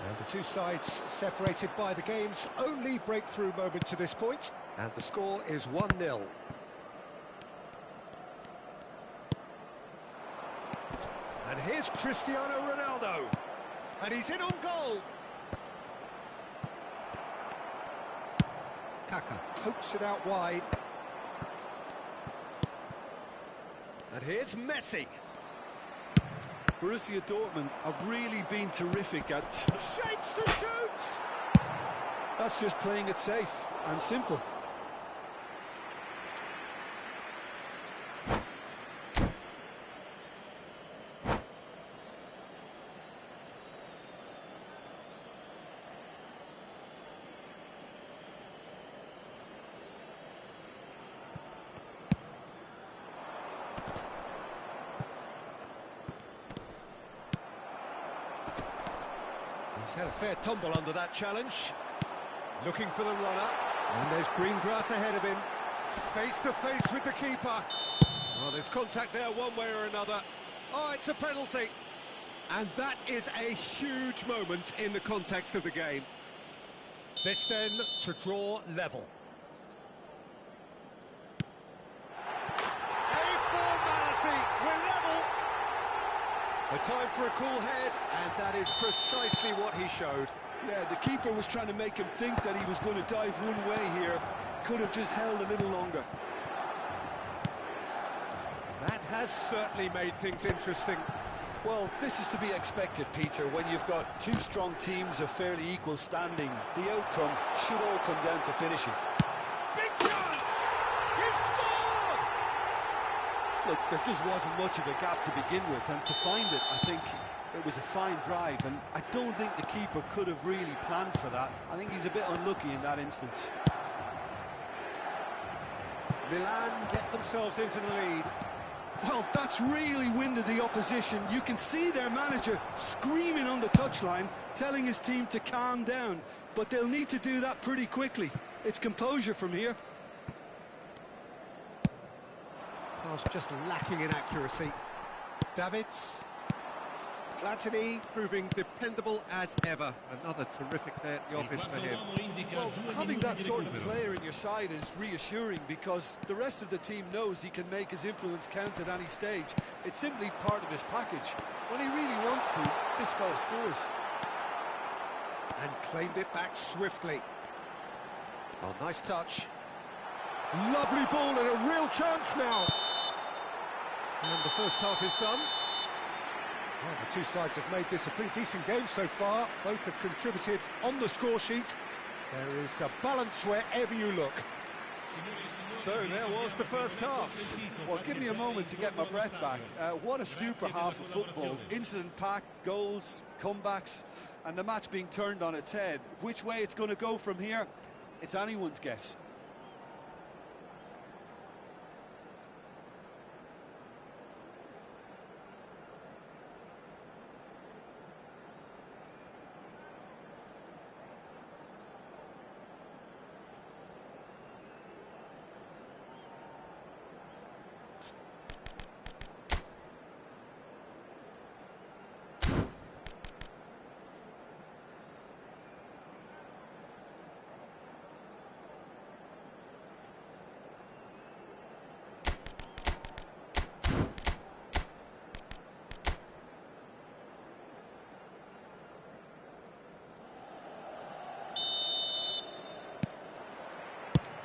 And the two sides separated by the game's only breakthrough moment to this point. And the score is 1-0. And here's Cristiano Ronaldo. And he's in on goal. Kaka pokes it out wide. And here's Messi. Borussia Dortmund have really been terrific at... Shapes to shoot! That's just playing it safe and simple. He's had a fair tumble under that challenge. Looking for the runner. And there's green grass ahead of him. Face to face with the keeper. Well, there's contact there one way or another. Oh, it's a penalty. And that is a huge moment in the context of the game. This then to draw level. A formality, we're level. A time for a cool head, and that is precisely what he showed. Yeah, the keeper was trying to make him think that he was going to dive one way here. Could have just held a little longer. That has certainly made things interesting. Well, this is to be expected, Peter. When you've got two strong teams of fairly equal standing, the outcome should all come down to finishing. Big chance! He scored! Look, there just wasn't much of a gap to begin with, and to find it, I think it was a fine drive, and I don't think the keeper could have really planned for that. I think he's a bit unlucky in that instance. Milan get themselves into the lead. Well, that's really winded the opposition. You can see their manager screaming on the touchline, telling his team to calm down. But they'll need to do that pretty quickly. It's composure from here. Pass just lacking in accuracy. Davids. Platini proving dependable as ever. Another terrific day at the office for him. Well, having that sort of player in your side is reassuring because the rest of the team knows he can make his influence count at any stage. It's simply part of his package. When he really wants to, this fella scores. And claimed it back swiftly. Oh, nice touch. Lovely ball and a real chance now. And the first half is done. Well, the two sides have made this a pretty decent game so far. Both have contributed on the score sheet. There is a balance wherever you look. So there was the first half. Well, give me a moment to get my breath back. What a super half of football. Incident-packed, goals, comebacks, and the match being turned on its head. Which way it's going to go from here, it's anyone's guess.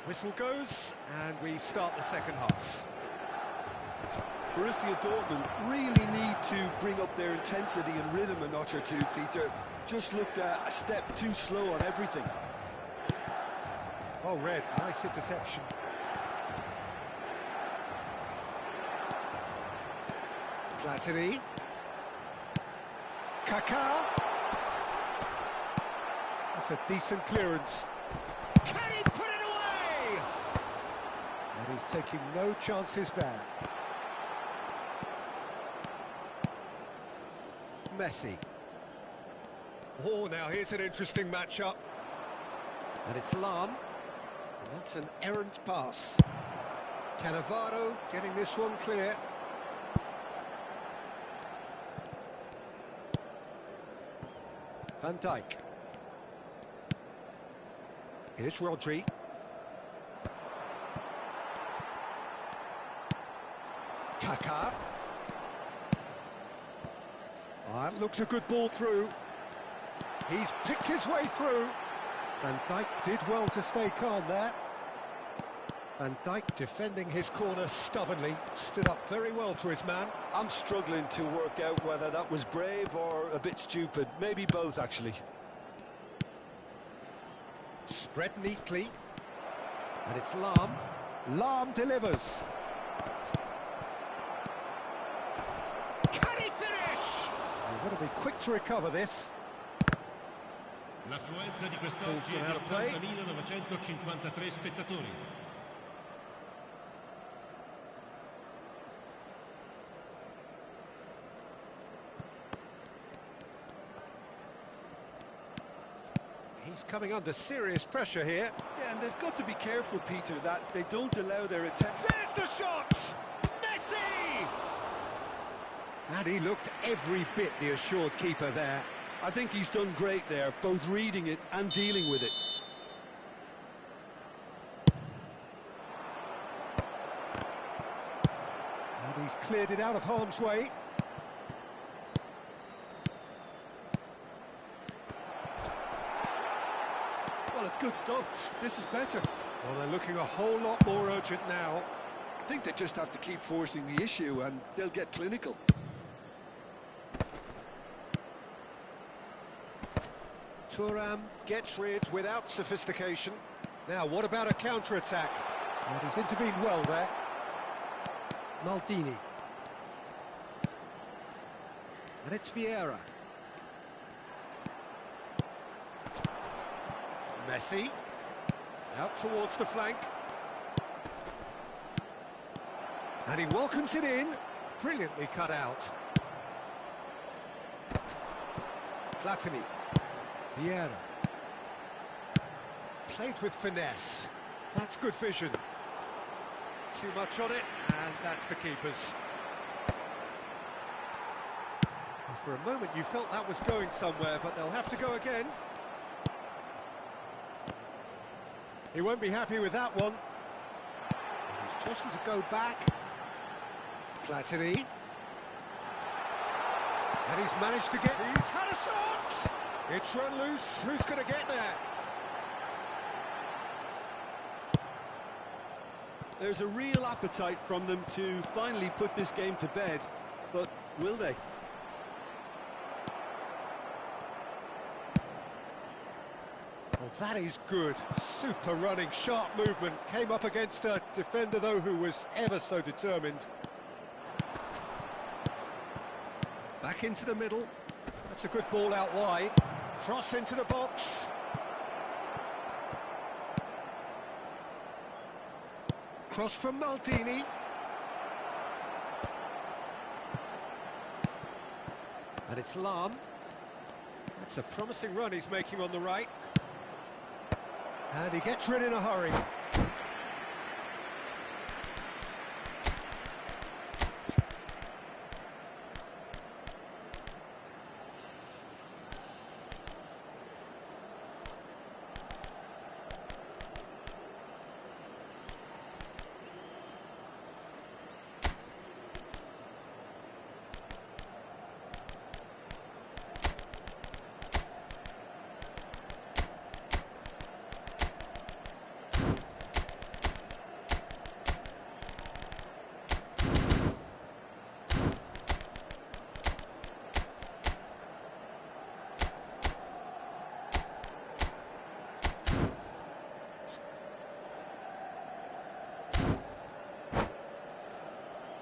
Whistle goes, and we start the second half. Borussia Dortmund really need to bring up their intensity and rhythm a notch or two, Peter. Just looked a step too slow on everything. Oh, Red, nice interception. Platini. Kaká. That's a decent clearance. Can he put it away? And he's taking no chances there. Messi. Oh, now here's an interesting matchup. And it's Lahm. And that's an errant pass. Cannavaro getting this one clear. Van Dijk. Here's Rodri. Kaká. That looks a good ball through. He's picked his way through. Van Dijk did well to stay calm there. Van Dijk defending his corner stubbornly, stood up very well to his man. I'm struggling to work out whether that was brave or a bit stupid. Maybe both, actually. Spread neatly. And it's Lahm. Lahm delivers. Can he finish? You've got to be quick to recover this. L'affluenza di quest'oggi è di 80.953 spettatori. He's coming under serious pressure here. Yeah, and they've got to be careful, Peter, that they don't allow their attempt. There's the shot! Messi! And he looked every bit the assured keeper there. I think he's done great there, both reading it and dealing with it. And he's cleared it out of harm's way. Well, it's good stuff. This is better. Well, they're looking a whole lot more urgent now. I think they just have to keep forcing the issue and they'll get clinical. Thuram gets rid without sophistication. Now, what about a counter-attack? And he's intervened well there. Maldini. And it's Vieira. Messi. Out towards the flank. And he welcomes it in. Brilliantly cut out. Platini. Vieira. Played with finesse. That's good vision. Too much on it, and that's the keeper's. And for a moment you felt that was going somewhere, but they'll have to go again. He won't be happy with that one. He's chosen to go back. Platini. And he's managed to get... He's had a shot! It's run loose. Who's going to get there? There's a real appetite from them to finally put this game to bed, but will they? Well, that is good. Super running, sharp movement. Came up against a defender, though, who was ever so determined. Back into the middle. That's a good ball out wide. Cross into the box. Cross from Maldini. And it's Lahm. That's a promising run he's making on the right. And he gets rid in a hurry.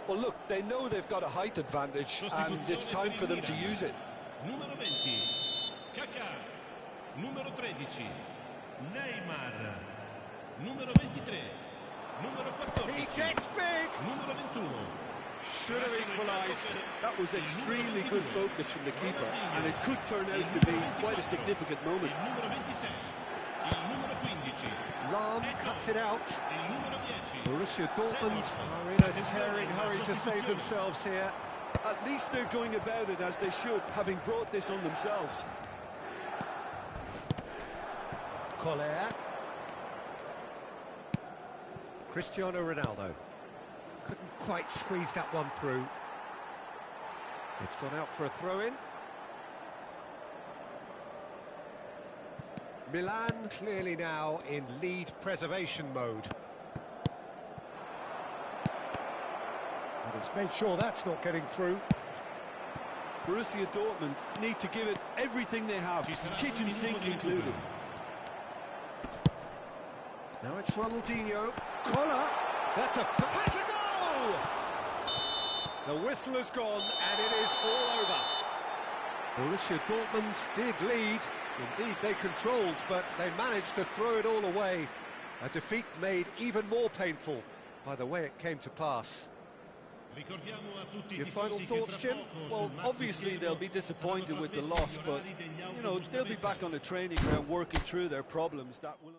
Well, look, they know they've got a height advantage, and it's time for them to use it. Numero 20, Kaká. Numero 13, Neymar. Numero 23, numero 14. He gets big! Numero 21. Should have equalised. That was extremely good focus from the keeper, and it could turn out to be quite a significant moment. Il numero 26, il numero 15. Lahm cuts it out. Il numero 10. Borussia Dortmund are in a tearing hurry to save themselves here. At least they're going about it as they should, having brought this on themselves. Collier. Cristiano Ronaldo. Couldn't quite squeeze that one through. It's gone out for a throw-in. Milan clearly now in lead preservation mode. And he's made sure that's not getting through. Borussia Dortmund need to give it everything they have, kitchen sink included. Now it's Ronaldinho. Collar. That's a goal! The whistle has gone and it is all over. Borussia Dortmund did lead. Indeed, they controlled, but they managed to throw it all away. A defeat made even more painful by the way it came to pass. Your final thoughts, Jim? Well, obviously they'll be disappointed with the loss, but, you know, they'll be back on the training ground working through their problems. That will...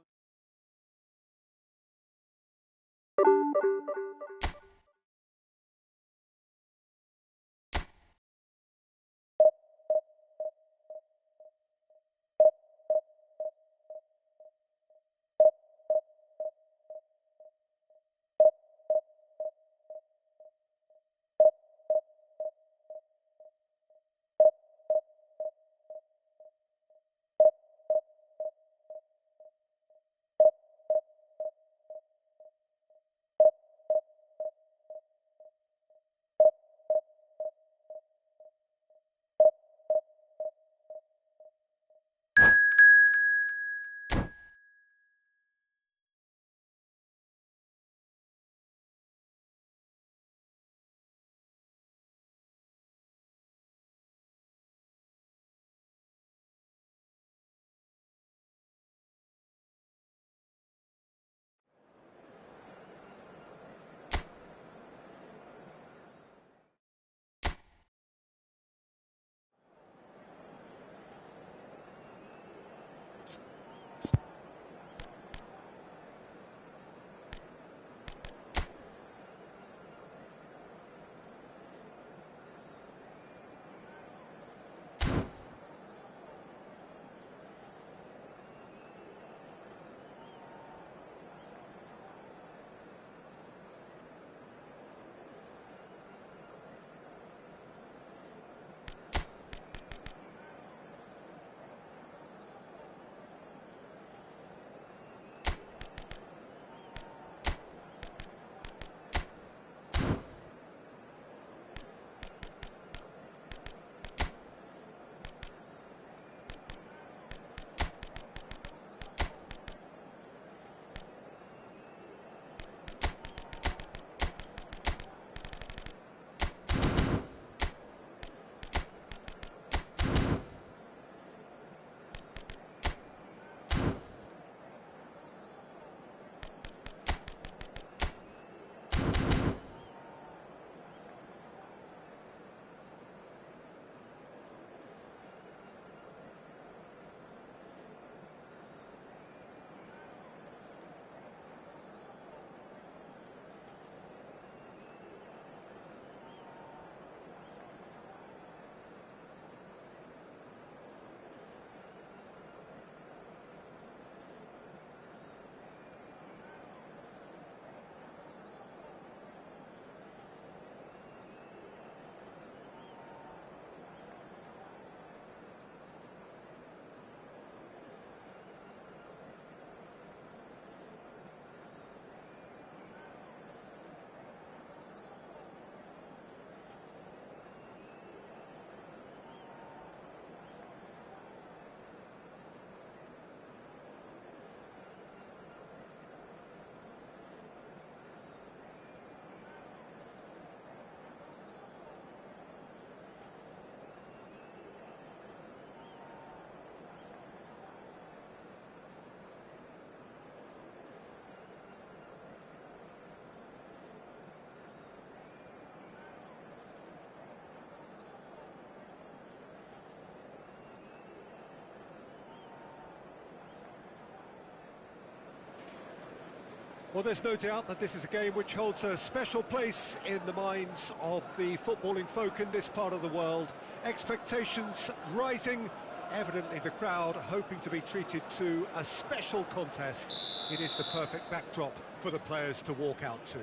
Well, there's no doubt that this is a game which holds a special place in the minds of the footballing folk in this part of the world. Expectations rising, evidently the crowd hoping to be treated to a special contest. It is the perfect backdrop for the players to walk out to.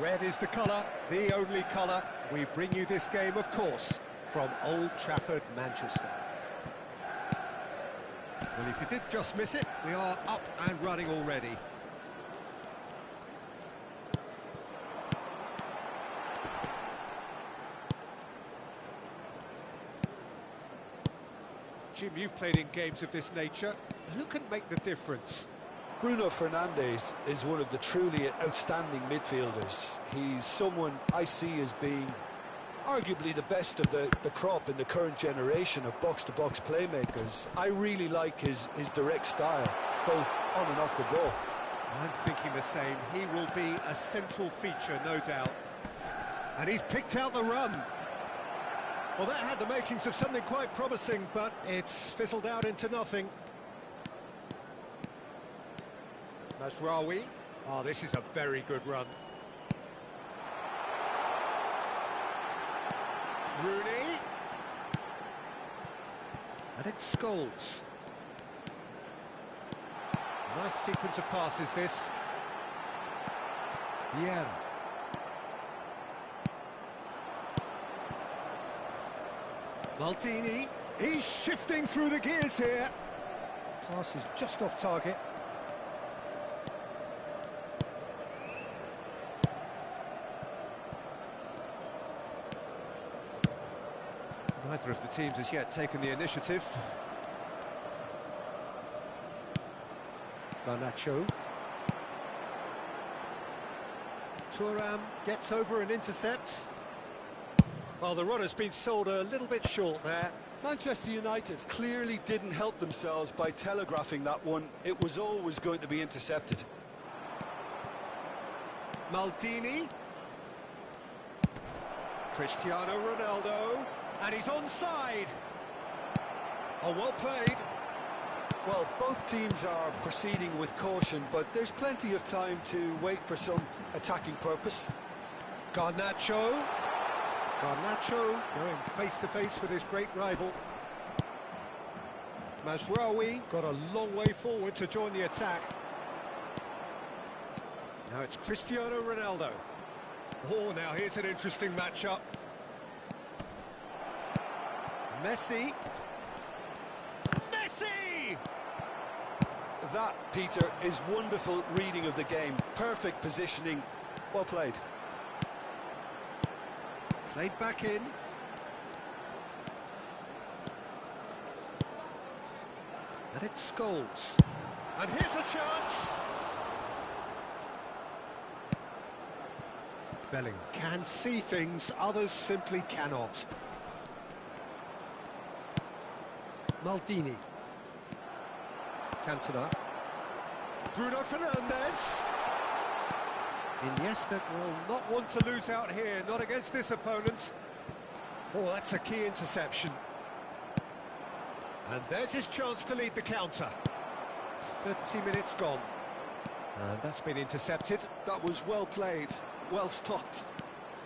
Red is the colour, the only colour. We bring you this game, of course, from Old Trafford, Manchester. Well, if you did just miss it, we are up and running already. Jim, you've played in games of this nature. Who can make the difference? Bruno Fernandes is one of the truly outstanding midfielders. He's someone I see as being arguably the best of the crop in the current generation of box-to-box playmakers. I really like his direct style, both on and off the ball. I'm thinking the same. He will be a central feature, no doubt. And he's picked out the run. Well, that had the makings of something quite promising, but it's fizzled out into nothing. Mazraoui. Oh, this is a very good run. Rooney. And it's Scholes. Nice sequence of passes, this. Yeah. Maldini. He's shifting through the gears here. Pass is just off target. Neither of the teams has yet taken the initiative. Garnacho. Thuram gets over and intercepts. Well, the run has been sold a little bit short there. Manchester United clearly didn't help themselves by telegraphing that one. It was always going to be intercepted. Maldini. Cristiano Ronaldo. And he's onside. Oh, well played. Well, both teams are proceeding with caution, but there's plenty of time to wait for some attacking purpose. Garnacho. Garnacho going face-to-face with his great rival. Mazraoui got a long way forward to join the attack. Now it's Cristiano Ronaldo. Oh, now here's an interesting matchup. Messi. Messi! That, Peter, is wonderful reading of the game. Perfect positioning. Well played. Played back in. And it's Scholes. And here's a chance. Bellingham can see things, others simply cannot. Maldini. Cantona. Bruno Fernandes. Iniesta will not want to lose out here, not against this opponent. Oh, that's a key interception. And there's his chance to lead the counter. 30 minutes gone. And that's been intercepted. That was well played, well stopped.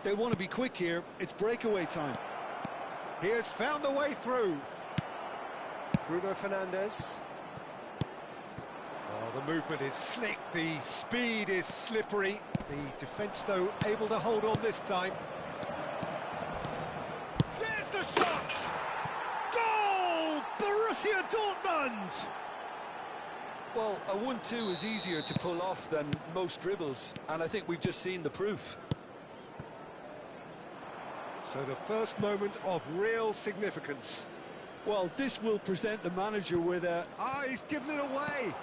They want to be quick here, it's breakaway time. He has found the way through. Bruno Fernandes. Oh, the movement is slick, the speed is slippery. The defence, though, able to hold on this time. There's the shot! Goal! Borussia Dortmund! Well, a 1-2 is easier to pull off than most dribbles, and I think we've just seen the proof. So the first moment of real significance. Well, this will present the manager with a... Ah, he's given it away!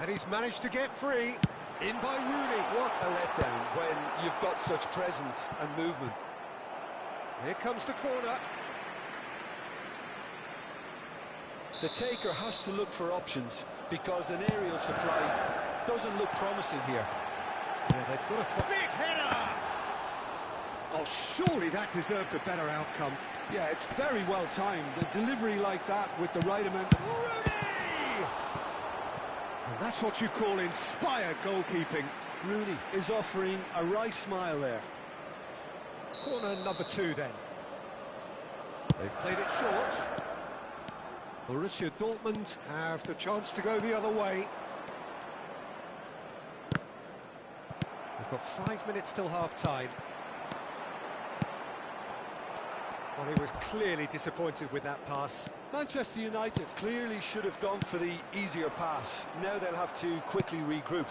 And he's managed to get free. In by Rooney. What a letdown when you've got such presence and movement. Here comes the corner. The taker has to look for options because an aerial supply doesn't look promising here. Yeah, they've got a big header! Oh, surely that deserved a better outcome. Yeah, it's very well timed. The delivery like that with the right amount of... Rooney! And that's what you call inspired goalkeeping. Rooney is offering a right smile there. Corner number 2 then. They've played it short. Borussia Dortmund have the chance to go the other way. We've got 5 minutes till half-time. Well, he was clearly disappointed with that pass. Manchester United clearly should have gone for the easier pass. Now they'll have to quickly regroup.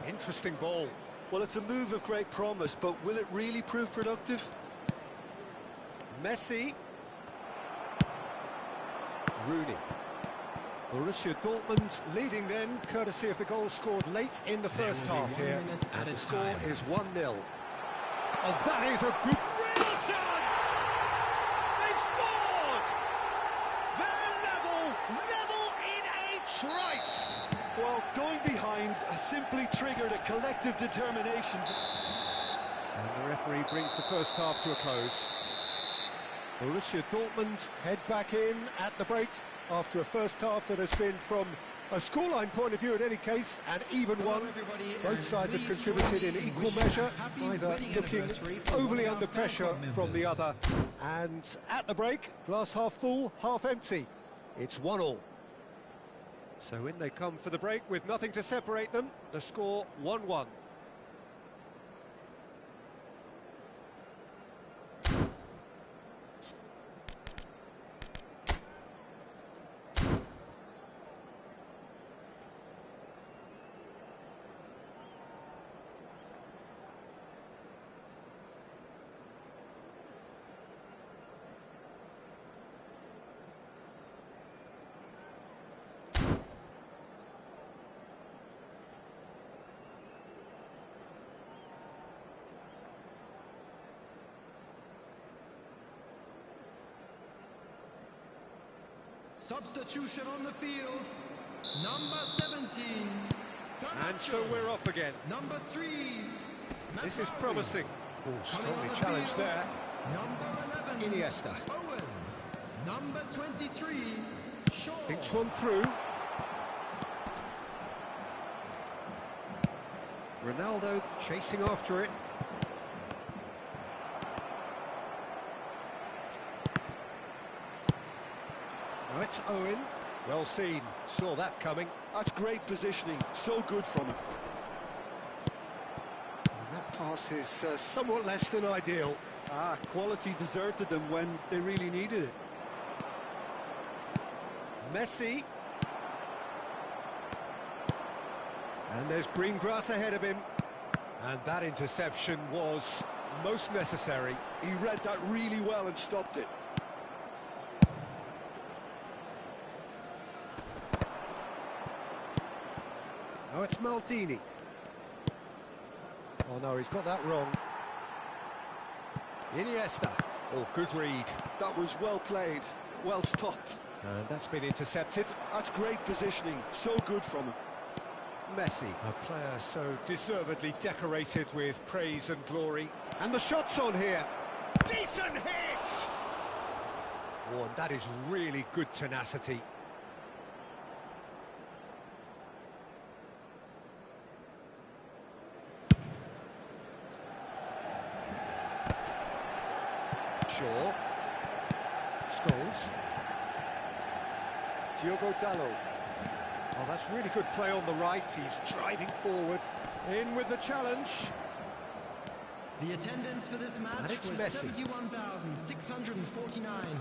Interesting ball. Well, it's a move of great promise, but will it really prove productive? Messi. Rooney. Borussia Dortmund leading then, courtesy of the goal scored late in the first half here. And the score is 1-0. Oh, that is a good... Real chance! They've scored! They're level in a trice! Well, going behind has simply triggered a collective determination to... And the referee brings the first half to a close. Borussia Dortmund head back in at the break after a first half that has been, from a scoreline point of view in any case, an even one. Both sides have contributed in equal measure, neither looking overly under pressure from the other. And at the break, glass half full, half empty. It's 1-1. So in they come for the break with nothing to separate them. The score 1-1. Substitution on the field, number 17. And so we're off again. Number 3. This is promising. Oh, strongly challenged there. Number 11. Iniesta. Owen. Number 23. Shaw. Thinks one through. Ronaldo chasing after it. Now it's Owen. Well seen. Saw that coming. That's great positioning. So good from him. And that pass is somewhat less than ideal. Quality deserted them when they really needed it. Messi. And there's green grass ahead of him. And that interception was most necessary. He read that really well and stopped it. Now it's Maldini. Oh no, he's got that wrong. Iniesta. Oh, good read. That was well played, well stopped. And that's been intercepted. That's great positioning, so good from him. Messi, a player so deservedly decorated with praise and glory. And the shot's on here. Decent hit! Oh, and that is really good tenacity. Shaw. Scholes. Diogo Dalot. Oh, that's really good play on the right. He's driving forward. In with the challenge. The attendance for this match it's was Messi. 71,649.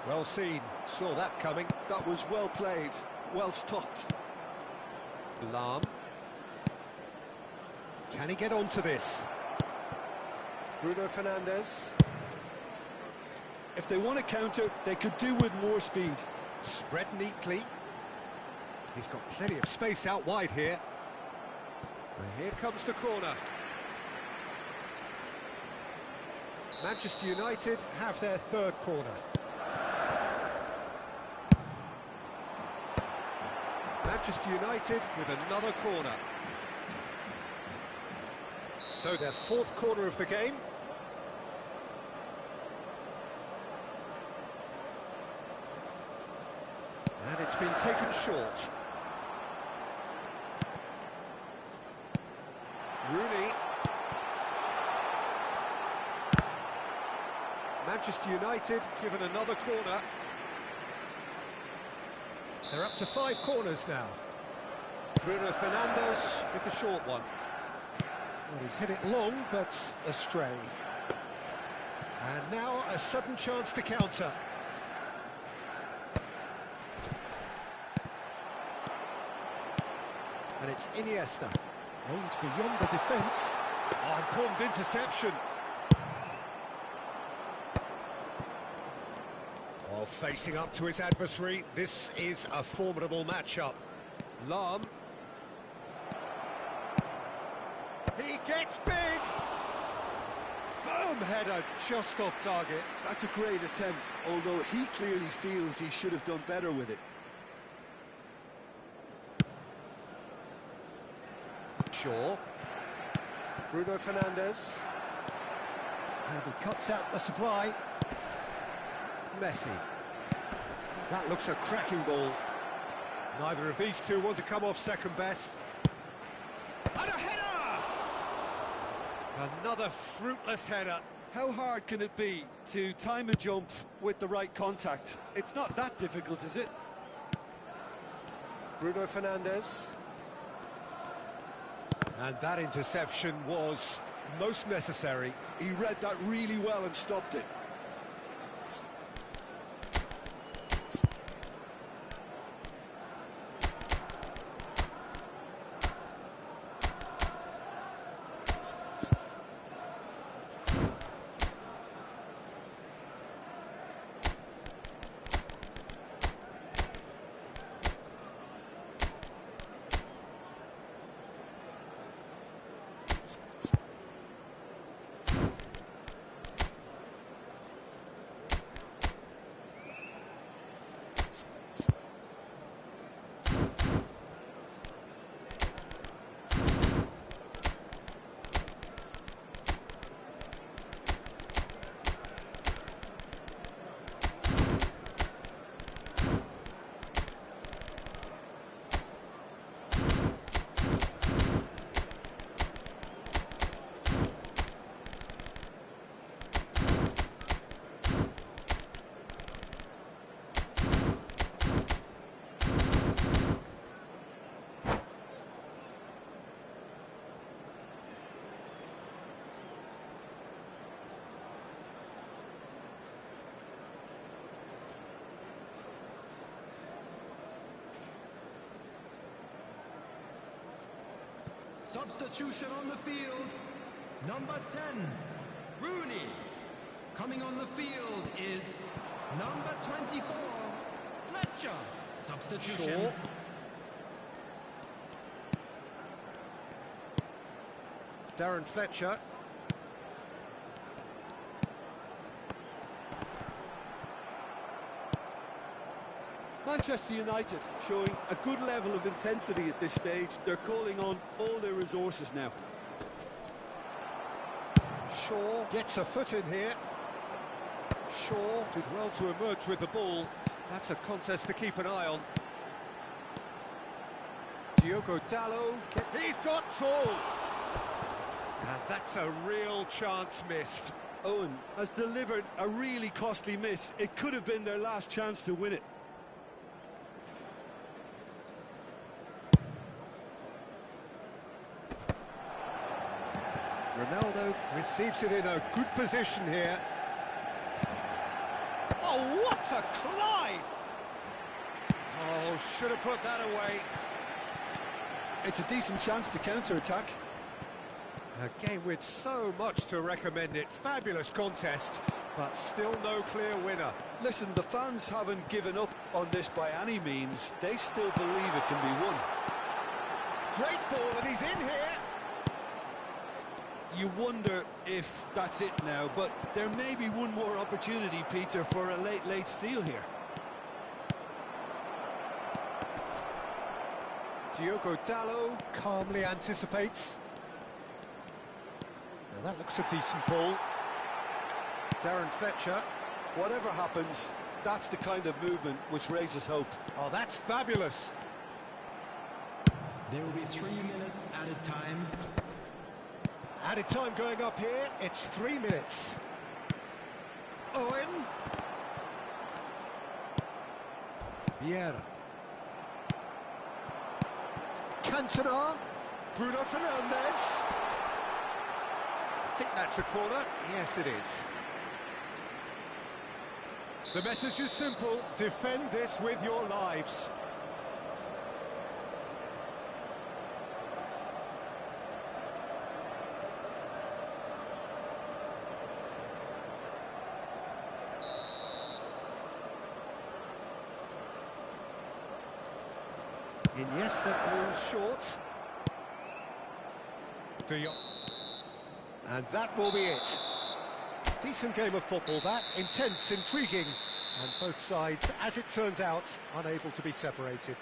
Well seen. Saw that coming. That was well played, well stopped. Lahm. Can he get onto this? Bruno Fernandes. If they want to counter, they could do with more speed. Spread neatly. He's got plenty of space out wide here. And here comes the corner. Manchester United have their third corner. Manchester United with another corner. So their fourth corner of the game. And it's been taken short. Rooney. Manchester United given another corner. They're up to 5 corners now. Bruno Fernandes with the short one. Well, he's hit it long, but astray. And now a sudden chance to counter. And it's Iniesta. Aimed beyond the defence. Oh, important interception. Oh, facing up to his adversary. This is a formidable matchup. Lahm. He gets big. Firm header just off target. That's a great attempt, although he clearly feels he should have done better with it. Shaw. Bruno Fernandes. And he cuts out the supply. Messi. That looks a cracking ball. Neither of these two want to come off second best. And a header! Another fruitless header. How hard can it be to time a jump with the right contact? It's not that difficult, is it? Bruno Fernandes. And that interception was most necessary. He read that really well and stopped it. Substitution on the field. Number 10, Rooney. Coming on the field is number 24, Fletcher. Substitution. Shaw. Darren Fletcher. Manchester United showing a good level of intensity at this stage. They're calling on all their resources now. Shaw gets a foot in here. Shaw did well to emerge with the ball. That's a contest to keep an eye on. Diogo Dalot. He's got tall. And that's a real chance missed. Owen has delivered a really costly miss. It could have been their last chance to win it. Ronaldo receives it in a good position here. Oh, what a climb! Oh, should have put that away. It's a decent chance to counter-attack. A game with so much to recommend it. Fabulous contest, but still no clear winner. Listen, the fans haven't given up on this by any means. They still believe it can be won. Great ball, and he's in here. You wonder if that's it now, but there may be one more opportunity, Peter, for a late steal here. Diogo Dalot calmly anticipates. Now that looks a decent ball. Darren Fletcher. Whatever happens, that's the kind of movement which raises hope. Oh, that's fabulous. There will be 3 minutes added time. Added time going up here, it's 3 minutes. Owen. Vieira. Cantona. Bruno Fernandes. I think that's a corner. Yes, it is. The message is simple. Defend this with your lives. Iniesta pulls short. De Jong. And that will be it. Decent game of football, that. Intense, intriguing. And both sides, as it turns out, unable to be separated.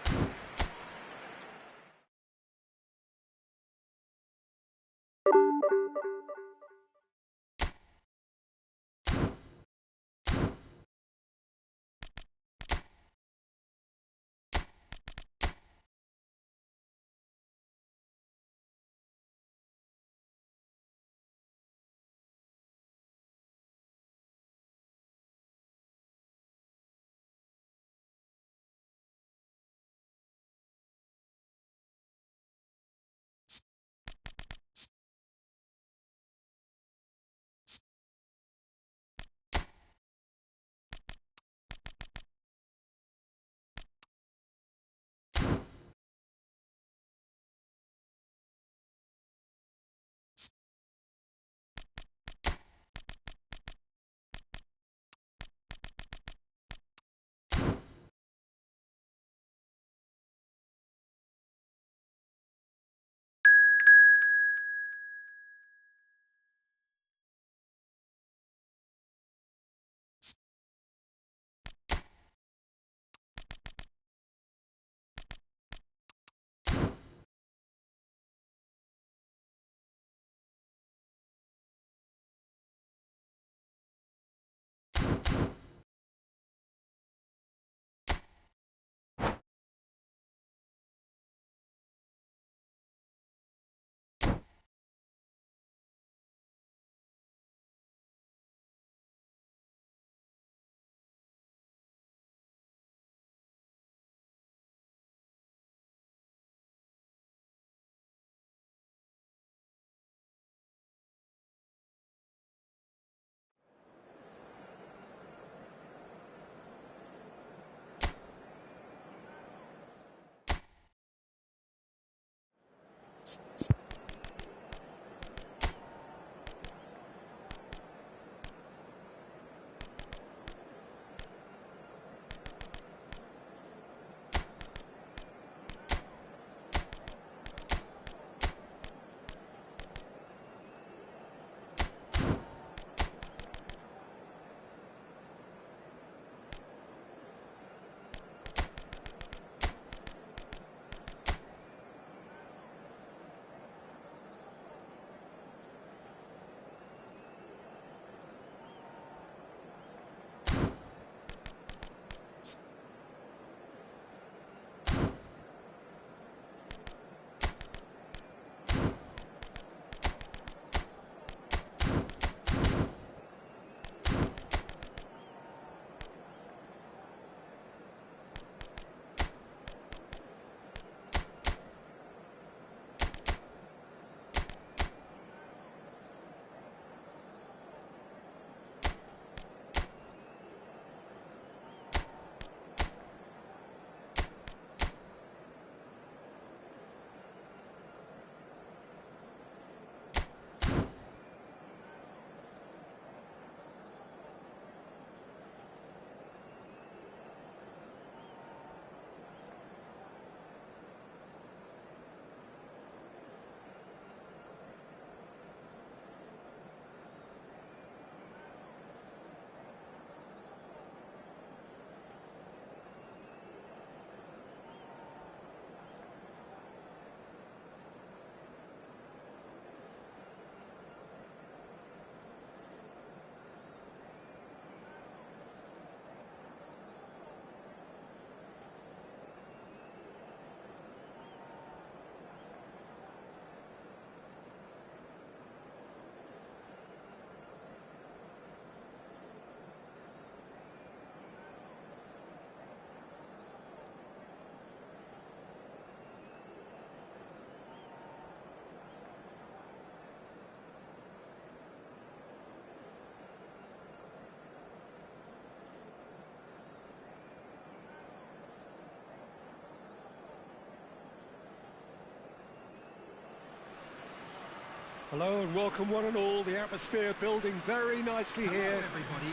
Hello and welcome one and all. The atmosphere building very nicely here.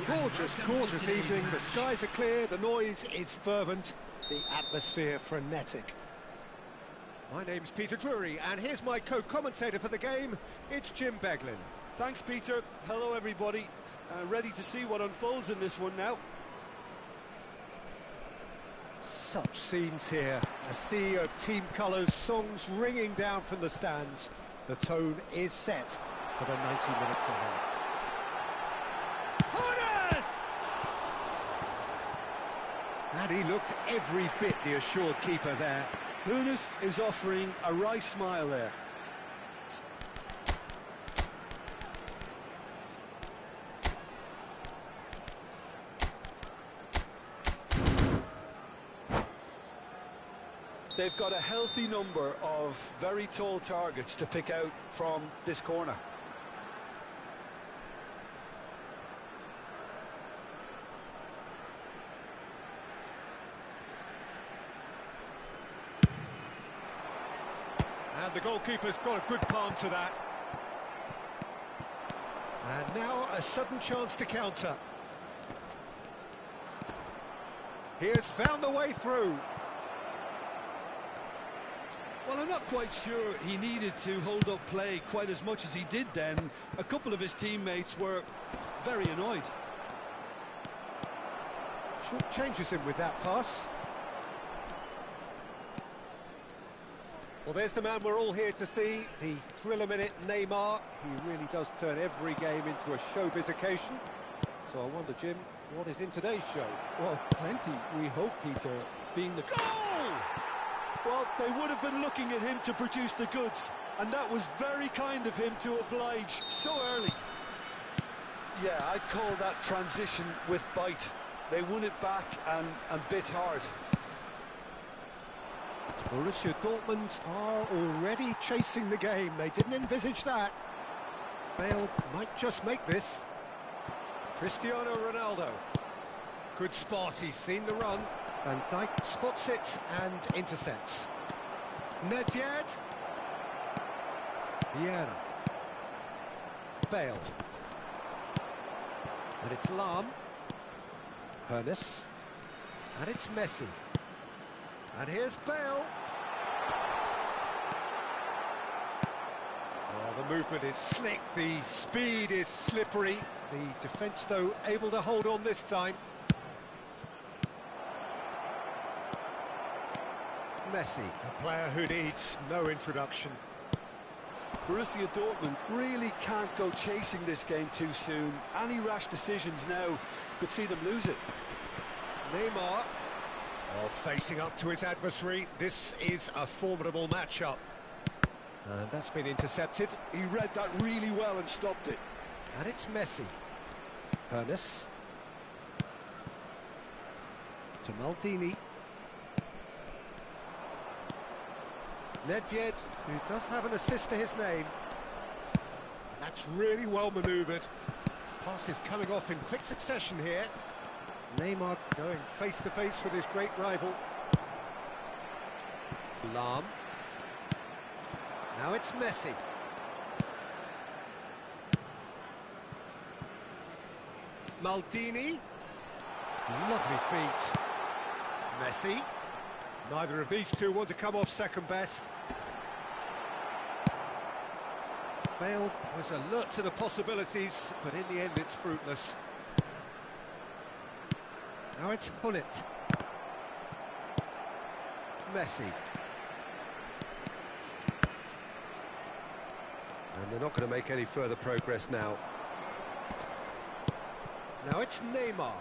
Gorgeous, gorgeous evening. The skies are clear, the noise is fervent, the atmosphere frenetic. My name's Peter Drury and here's my co-commentator for the game. It's Jim Beglin. Thanks, Peter. Hello, everybody. Ready to see what unfolds in this one now. Such scenes here. A sea of team colours, songs ringing down from the stands. The tone is set for the 90 minutes ahead. Horace! And he looked every bit the assured keeper there. Nunes is offering a wry smile there. They've got a healthy number of very tall targets to pick out from this corner. And the goalkeeper's got a good palm to that. And now a sudden chance to counter. He has found the way through. Well, I'm not quite sure he needed to hold up play quite as much as he did then. A couple of his teammates were very annoyed. Short changes him with that pass. Well, there's the man we're all here to see, the thriller-minute Neymar. He really does turn every game into a showbiz occasion. So I wonder, Jim, what is in today's show? Well, plenty, we hope, Peter, being the goal! Well, they would have been looking at him to produce the goods, and that was very kind of him to oblige so early. Yeah, I'd call that transition with bite. They won it back and bit hard. Borussia Dortmund are already chasing the game. They didn't envisage that. Bale might just make this. Cristiano Ronaldo. Good spot, he's seen the run. Van Dijk spots it and intercepts. Nedved. Vieira. Bale. And it's Lahm. Hernes. And it's Messi. And here's Bale. Oh, the movement is slick, the speed is slippery. The defence, though, able to hold on this time. Messi, a player who needs no introduction. Borussia Dortmund really can't go chasing this game too soon. Any rash decisions now could see them lose it. Neymar, facing up to his adversary. This is a formidable matchup. And that's been intercepted. He read that really well and stopped it. And it's Messi. Hernes. To Maldini. Nedved, who does have an assist to his name. That's really well manoeuvred. Pass is coming off in quick succession here. Neymar going face-to-face with his great rival. Lahm. Now it's Messi. Maldini. Lovely feet. Messi. Neither of these two want to come off second best. Bale was alert to the possibilities, but in the end it's fruitless. Now it's Hullet. Messi. And they're not going to make any further progress now. Now it's Neymar.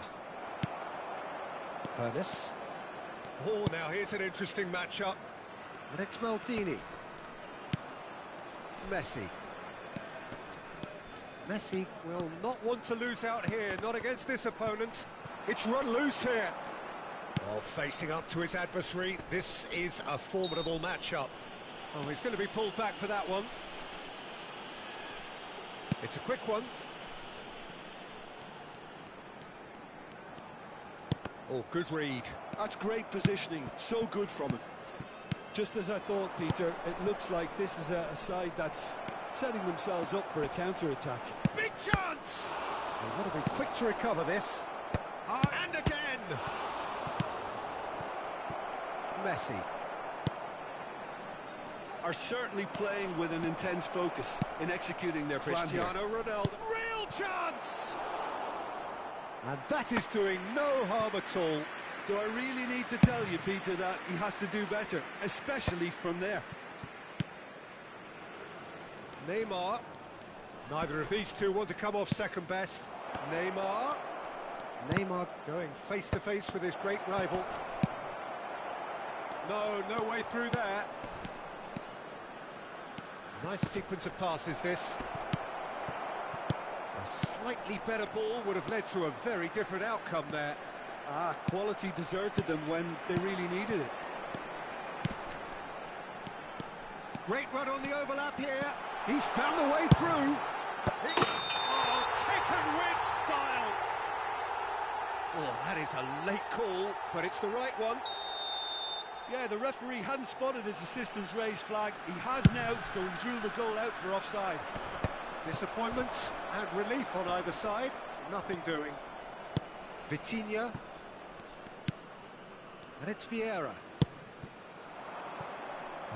Hernes. Oh, now here's an interesting matchup. And it's Maldini. Messi. Messi will not want to lose out here, not against this opponent. It's run loose here. Oh, facing up to his adversary. This is a formidable matchup. Oh, he's going to be pulled back for that one. It's a quick one. Oh, good read. That's great positioning, so good from him. Just as I thought, Peter, it looks like this is a side that's setting themselves up for a counter-attack. Big chance! They've got to be quick to recover this. And again! Messi. Are certainly playing with an intense focus in executing their plan here. Cristiano Ronaldo. Real chance! And that is doing no harm at all. Do I really need to tell you, Peter, that he has to do better, especially from there? Neymar. Neither of these two want to come off second best. Neymar. Neymar going face-to-face with his great rival. No way through there. Nice sequence of passes, this. A slightly better ball would have led to a very different outcome there. Quality deserted them when they really needed it. Great run on the overlap here. He's found the way through. Taken with style. Oh, that is a late call, but it's the right one. Yeah, the referee hadn't spotted his assistant's raised flag. He has now, so he's ruled the goal out for offside. Disappointment and relief on either side. Nothing doing. Vitinha. And it's Vieira.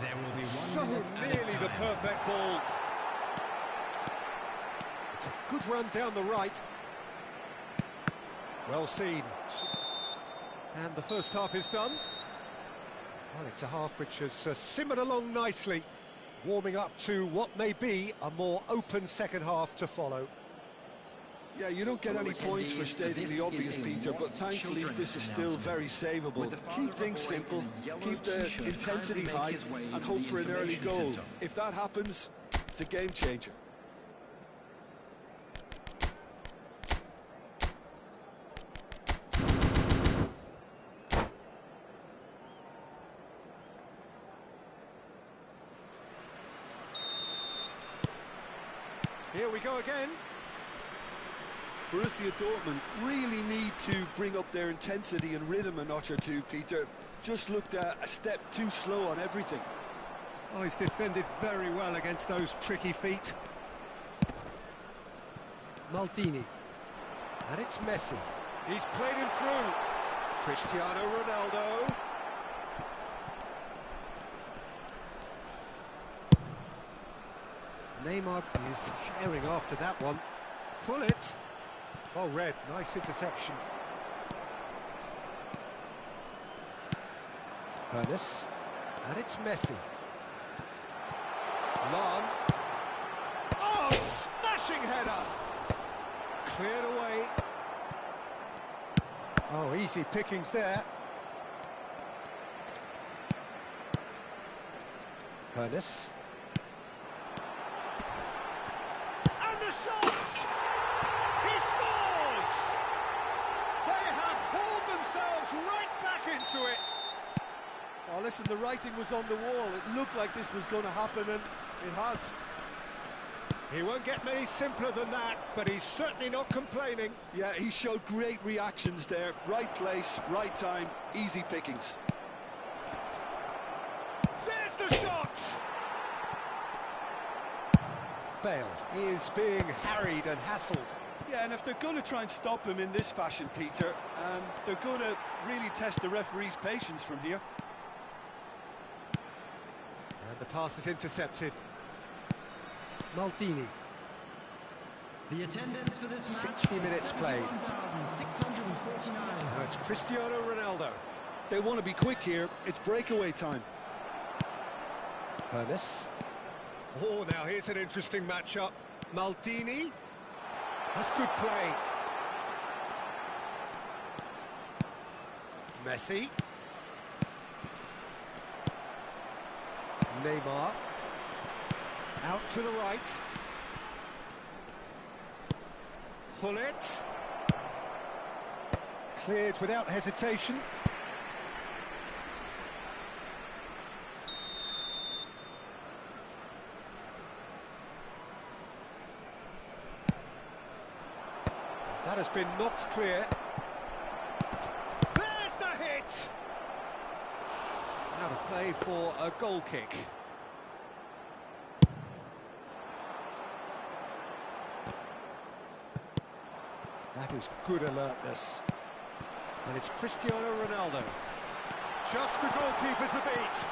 There will be So 1 minute at a nearly the time. perfect ball. It's a good run down the right. Well seen. And the first half is done. Well, it's a half which has simmered along nicely, warming up to what may be a more open second half to follow. Yeah, you don't get any points for stating the obvious, Peter, but thankfully this is still very savable. Keep things simple, keep the intensity high, and hope for an early goal. If that happens, it's a game changer. Here we go again. Borussia Dortmund really need to bring up their intensity and rhythm a notch or two, Peter. Just looked a step too slow on everything. Oh, he's defended very well against those tricky feet. Maldini. And it's Messi. He's played him through. Cristiano Ronaldo. Neymar is herring after that one. Pull it. Oh, red. Nice interception. Ernest. And it's Messi. Long. Oh, smashing header! Cleared away. Oh, easy pickings there. Ernest. And the shot! He scores! They have hauled themselves right back into it. Oh, listen, the writing was on the wall. It looked like this was going to happen, and it has. He won't get many simpler than that, but he's certainly not complaining. Yeah, he showed great reactions there. Right place, right time, easy pickings. There's the shot! Bale is being harried and hassled. Yeah, and if they're going to try and stop him in this fashion, Peter, they're going to really test the referee's patience from here. And the pass is intercepted. Maldini. The attendance for this match 60 minutes played. 71,649. Now it's Cristiano Ronaldo. They want to be quick here. It's breakaway time. Ernest. Oh, now here's an interesting matchup. Maldini. That's good play. Messi. Neymar. Out to the right. Hullet. Cleared without hesitation. That has been knocked clear. There's the hit! Out of play for a goal kick. That is good alertness. And it's Cristiano Ronaldo. Just the goalkeeper's a beat.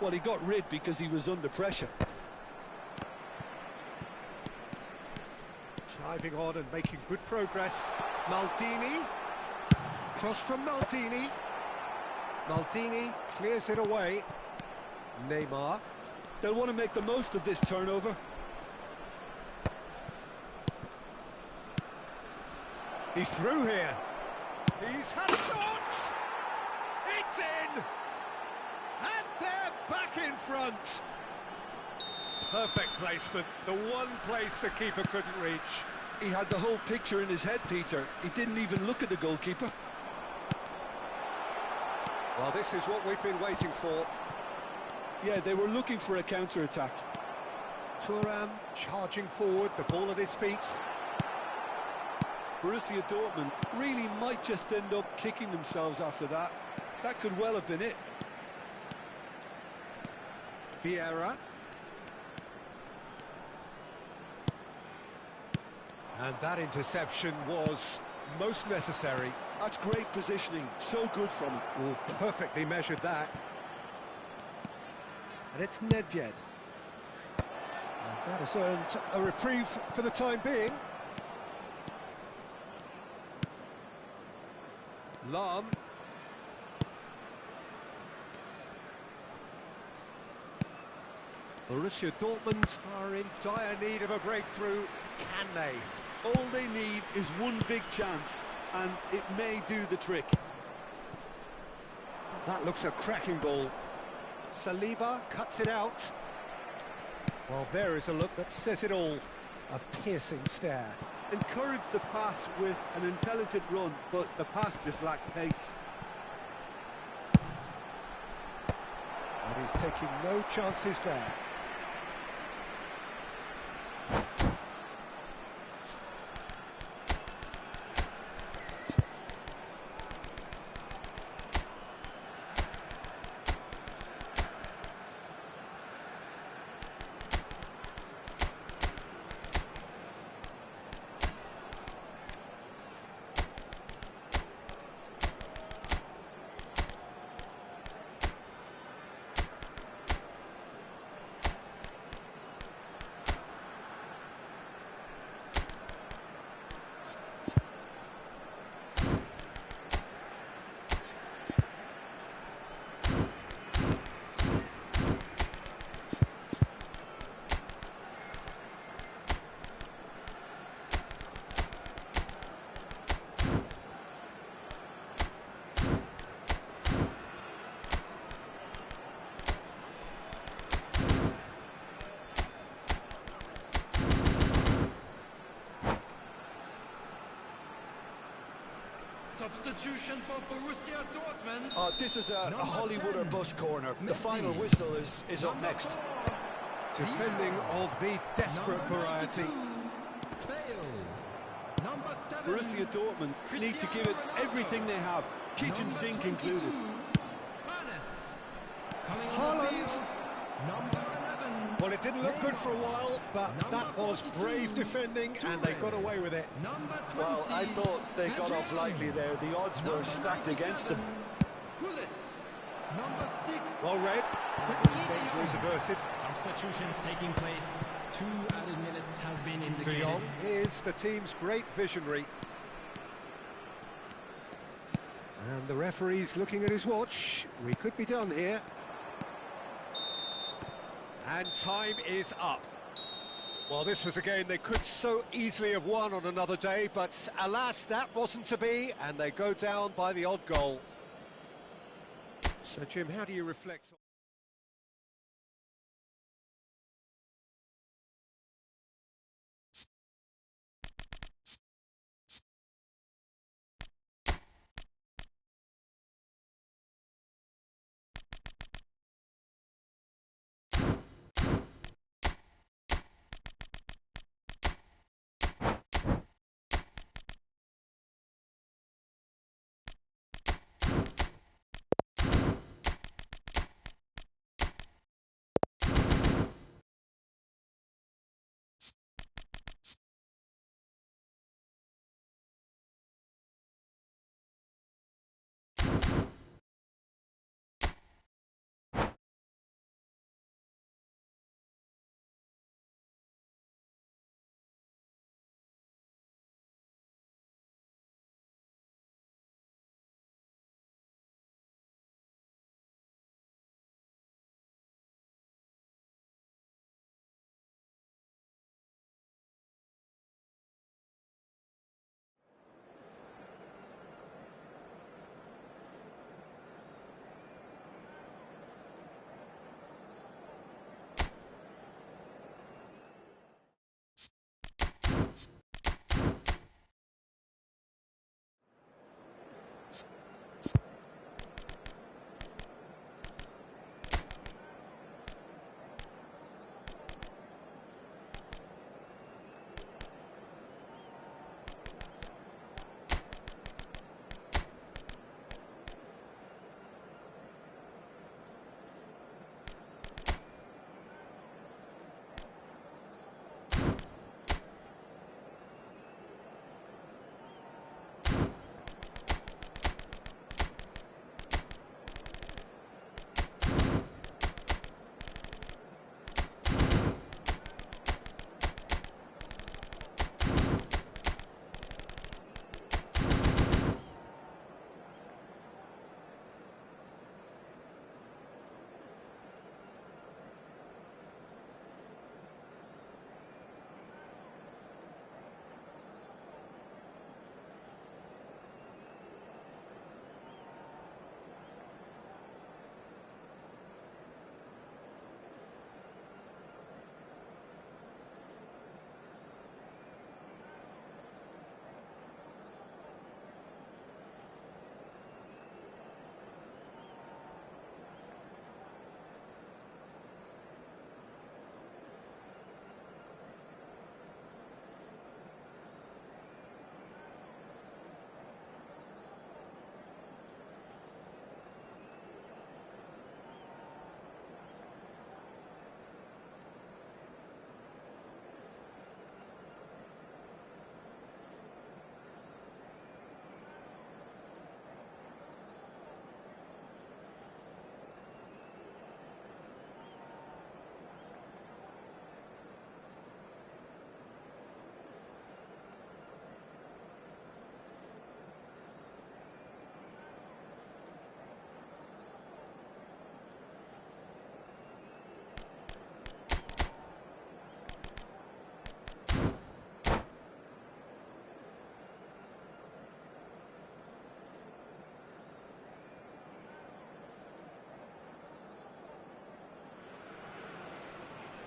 Well, he got rid because he was under pressure. Driving on and making good progress. Maldini. Cross from Maldini. Maldini clears it away. Neymar. They'll want to make the most of this turnover. He's through here. He's had a shot! It's in! And they're back in front. Perfect placement. The one place the keeper couldn't reach. He had the whole picture in his head, Peter. He didn't even look at the goalkeeper. Well, this is what we've been waiting for. Yeah, they were looking for a counter-attack. Thuram charging forward, the ball at his feet. Borussia Dortmund really might just end up kicking themselves after that. That could well have been it. Vieira. And that interception was most necessary. That's great positioning, so good from him. Oh, perfectly measured that. And it's Nedved. And that has earned a reprieve for the time being. Lahm. Borussia Dortmund are in dire need of a breakthrough. Can they? All they need is one big chance, and it may do the trick. That looks a cracking ball. Saliba cuts it out. Well, there is a look that says it all. A piercing stare. Encouraged the pass with an intelligent run, but the pass just lacked pace. And he's taking no chances there. Substitution for Borussia Dortmund. This is a Hollywood or 10, bus corner. The Messi. final whistle is up Number next. 4, Defending of the desperate Number variety. 92, Fail. Number 7, Borussia Dortmund need to give it everything they have, kitchen Number sink 22, included. Hanes. Coming on the Haaland. field, number 11. Well, it didn't look good for a while, but that was brave defending, and they got away with it. Number 20, Well, I thought they got off lightly there. The odds were Number stacked against them. 97, Gullit. Number 6. Well read. Danger is averted. Substitutions taking place. 2 added minutes has been De indicated. Jong is the team's great visionary. And the referee's looking at his watch. We could be done here. And time is up. Well, this was a game they could so easily have won on another day, but alas, that wasn't to be, and they go down by the odd goal. So, Jim, how do you reflect on...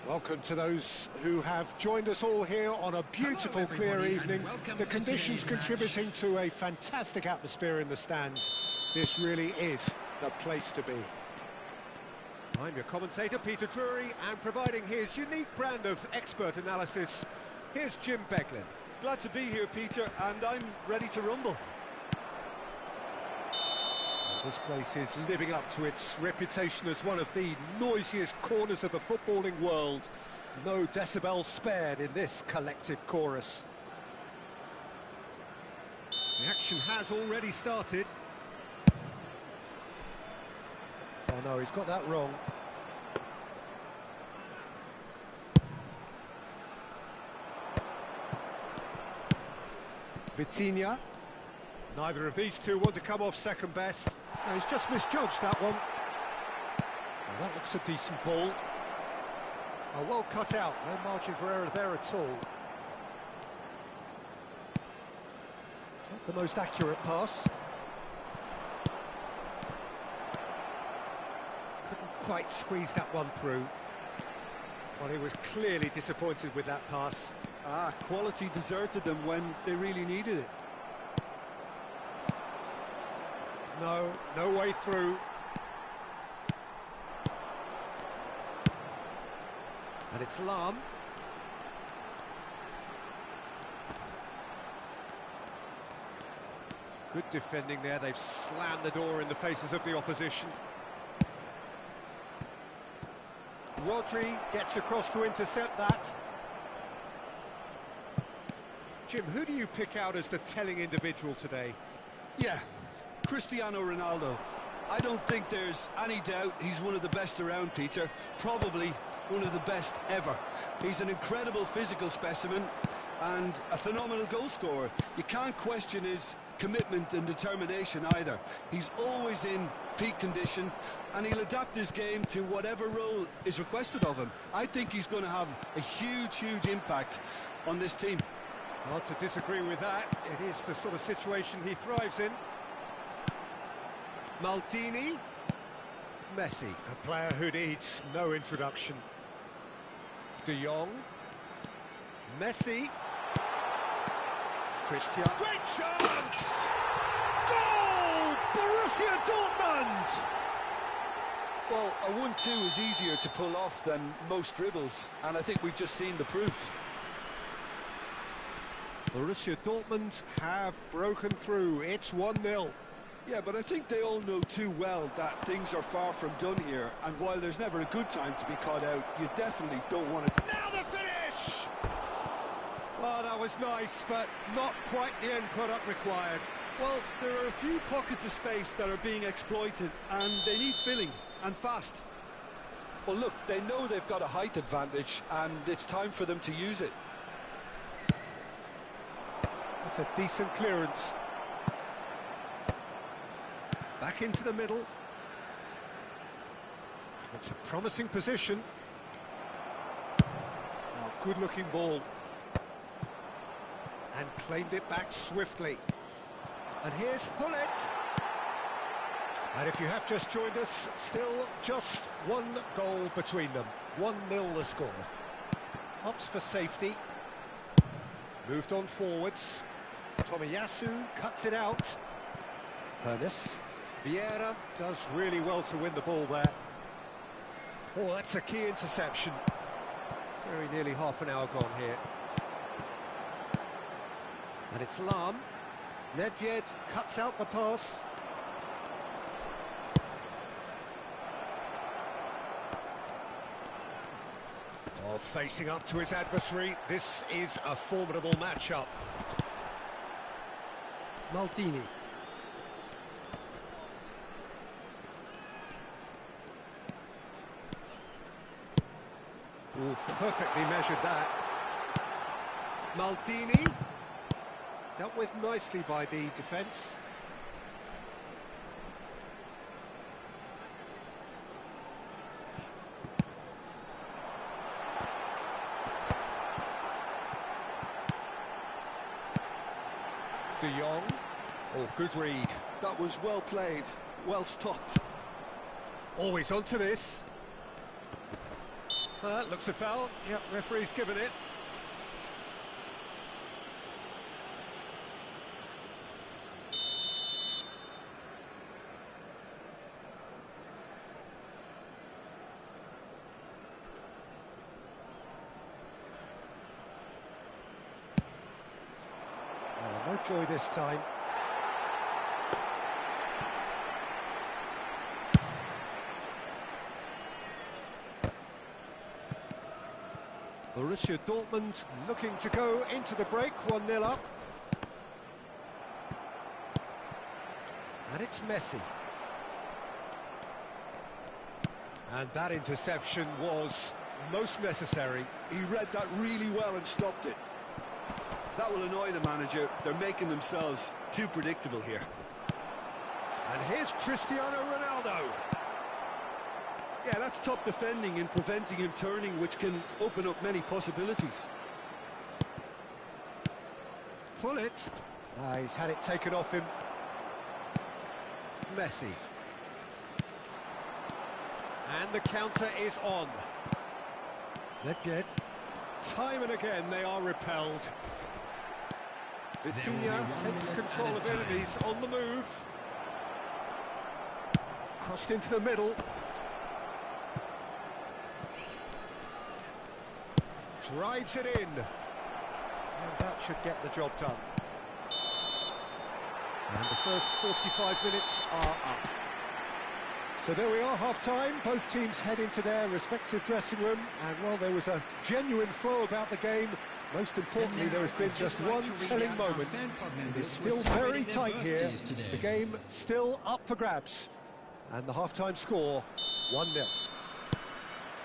Welcome to those who have joined us all here on a beautiful, clear evening. The conditions contributing to a fantastic atmosphere in the stands. This really is the place to be. I'm your commentator, Peter Drury, and providing his unique brand of expert analysis, here's Jim Beglin. Glad to be here, Peter, and I'm ready to rumble. This place is living up to its reputation as one of the noisiest corners of the footballing world. No decibels spared in this collective chorus. The action has already started. Oh no, he's got that wrong. Vitinha. Neither of these two want to come off second best. No, he's just misjudged that one. Well, that looks a decent ball. Oh, well cut out, no margin for error there at all. Not the most accurate pass. Couldn't quite squeeze that one through. Well, he was clearly disappointed with that pass. Quality deserted them when they really needed it. No, no way through. And it's Lam. Good defending there, they've slammed the door in the faces of the opposition. Rodri gets across to intercept that. Jim, who do you pick out as the telling individual today? Yeah, Cristiano Ronaldo. I don't think there's any doubt he's one of the best around, Peter. Probably one of the best ever. He's an incredible physical specimen and a phenomenal goal scorer. You can't question his commitment and determination either. He's always in peak condition and he'll adapt his game to whatever role is requested of him. I think he's going to have a huge impact on this team. Hard to disagree with that. It is the sort of situation he thrives in. Maldini. Messi, a player who needs no introduction. De Jong. Messi. Christian. Great chance! Goal! Borussia Dortmund! Well, a 1-2 is easier to pull off than most dribbles, and I think we've just seen the proof. Borussia Dortmund have broken through. It's 1-0. Yeah, but I think they all know too well that things are far from done here, and while there's never a good time to be caught out, you definitely don't want it to... Now the finish! Oh, that was nice, but not quite the end product required. Well, there are a few pockets of space that are being exploited, and they need filling, and fast. Well, look, they know they've got a height advantage, and it's time for them to use it. That's a decent clearance. Back into the middle. It's a promising position. Oh, good-looking ball. And claimed it back swiftly. And here's Hullet. And if you have just joined us, still just one goal between them. 1-0 the score. Opts for safety. Moved on forwards. Tomiyasu cuts it out. Hernes. Vieira does really well to win the ball there. Oh, that's a key interception. Very nearly half an hour gone here. And it's Lam. Nedved cuts out the pass. Oh, facing up to his adversary. This is a formidable matchup. Maldini. Oh, perfectly measured that. Maldini. Dealt with nicely by the defence. De Jong. Oh, good read. That was well played, well stopped. Always onto this. Looks a foul. Yep, referee's given it. Oh, no joy this time. Borussia Dortmund looking to go into the break, 1-0 up. And it's Messi. And that interception was most necessary. He read that really well and stopped it. That will annoy the manager. They're making themselves too predictable here. And here's Cristiano Ronaldo. Yeah, that's top defending and preventing him turning, which can open up many possibilities. Pull it. He's had it taken off him. Messi. And the counter is on. Nedved. Time and again they are repelled. Vitinha takes control of enemies on the move. Crossed into the middle. Drives it in. And that should get the job done. And the first 45 minutes are up. So there we are, half-time. Both teams head into their respective dressing room. And, well, there was a genuine flow about the game. Most importantly, there has been just one telling moment. It is still very tight here. The game still up for grabs. And the half-time score, 1-0.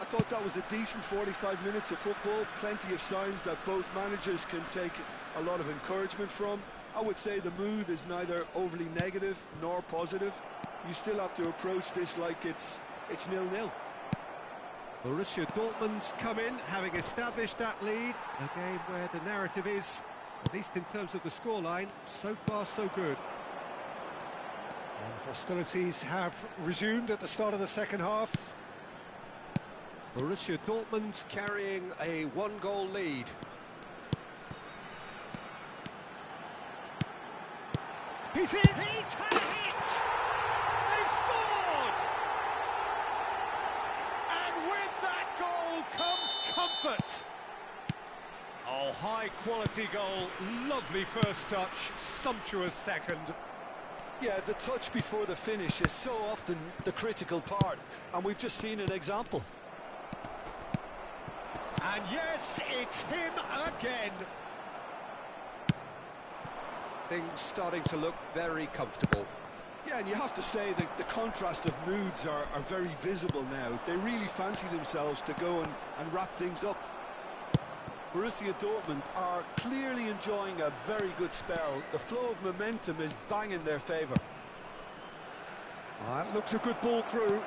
I thought that was a decent 45 minutes of football. Plenty of signs that both managers can take a lot of encouragement from. I would say the mood is neither overly negative nor positive. You still have to approach this like it's 0-0. Borussia Dortmund come in, having established that lead. A game where the narrative is, at least in terms of the scoreline, so far so good. And hostilities have resumed at the start of the second half. Borussia Dortmund carrying a one-goal lead. He's in! He's had it! They've scored! And with that goal comes comfort. Oh, high-quality goal, lovely first touch, sumptuous second. Yeah, the touch before the finish is so often the critical part, and we've just seen an example. And yes, it's him again. Things starting to look very comfortable. Yeah, and you have to say that the contrast of moods are very visible now. They really fancy themselves to go and wrap things up. Borussia Dortmund are clearly enjoying a very good spell. The flow of momentum is bang in their favour. That looks a good ball through.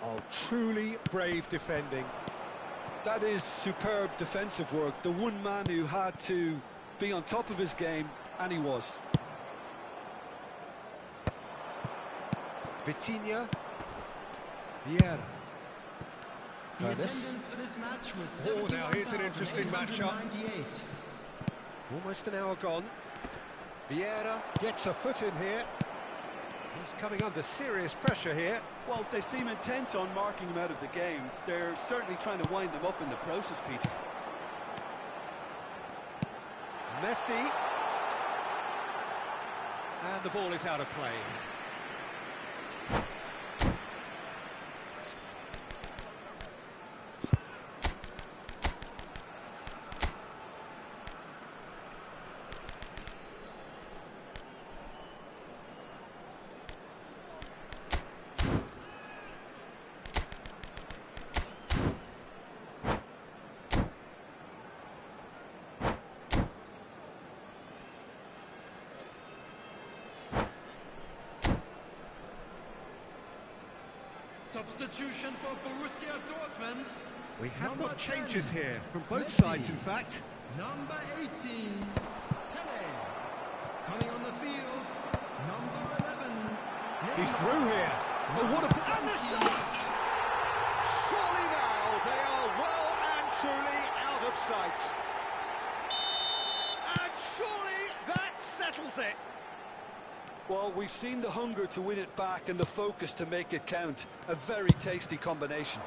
Oh, truly brave defending. That is superb defensive work. The one man who had to be on top of his game, and he was. Vitinha. Vieira. The attendance for this match was Oh, now here's an interesting matchup. Almost an hour gone. Vieira gets a foot in here. He's coming under serious pressure here. Well, they seem intent on marking him out of the game. They're certainly trying to wind him up in the process, Peter. Messi. And the ball is out of play. Substitution for Borussia Dortmund. We have got changes 10, here from both Messi. sides, in fact. Number 18, Pele. Coming on the field, number 11. He's through here. Oh, what a... And the shot! Surely now they are well and truly out of sight. And surely that settles it. Well, we've seen the hunger to win it back and the focus to make it count. A very tasty combination.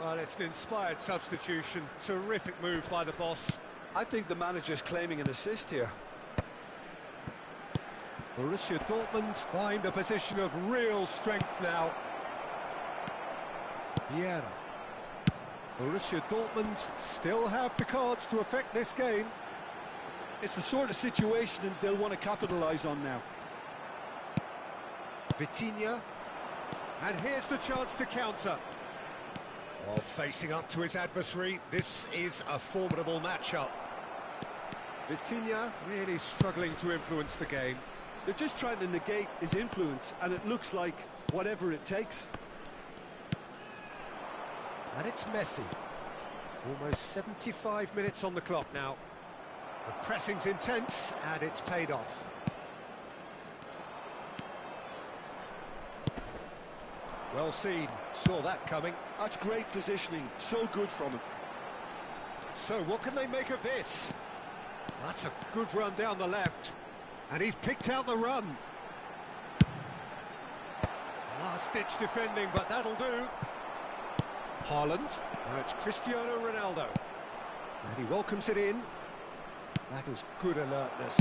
Well, it's an inspired substitution. Terrific move by the boss. I think the manager's claiming an assist here. Borussia Dortmund find a position of real strength now. Vieira. Borussia Dortmund still have the cards to affect this game. It's the sort of situation that they'll want to capitalise on now. Vitinha. And here's the chance to counter. Oh, facing up to his adversary, this is a formidable matchup. Vitinha really struggling to influence the game. They're just trying to negate his influence, and it looks like whatever it takes. And it's Messi. Almost 75 minutes on the clock now. The pressing's intense, and it's paid off. Well seen, saw that coming. That's great positioning, so good from him. So what can they make of this? That's a good run down the left. And he's picked out the run. Last-ditch defending, but that'll do. Haaland. Now it's Cristiano Ronaldo. And he welcomes it in. That is good alertness.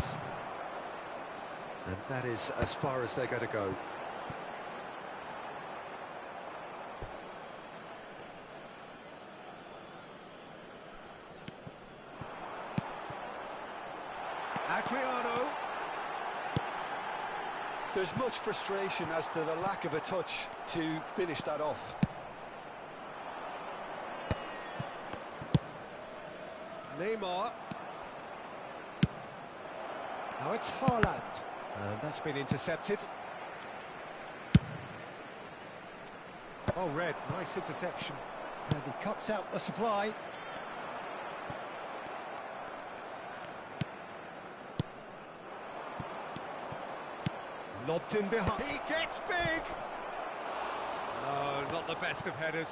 And that is as far as they're going to go. Adriano. There's much frustration as to the lack of a touch to finish that off. Neymar. Now it's Haaland. And that's been intercepted. Oh, Red, nice interception. And he cuts out the supply. Lobbed in behind. He gets big! No, not the best of headers.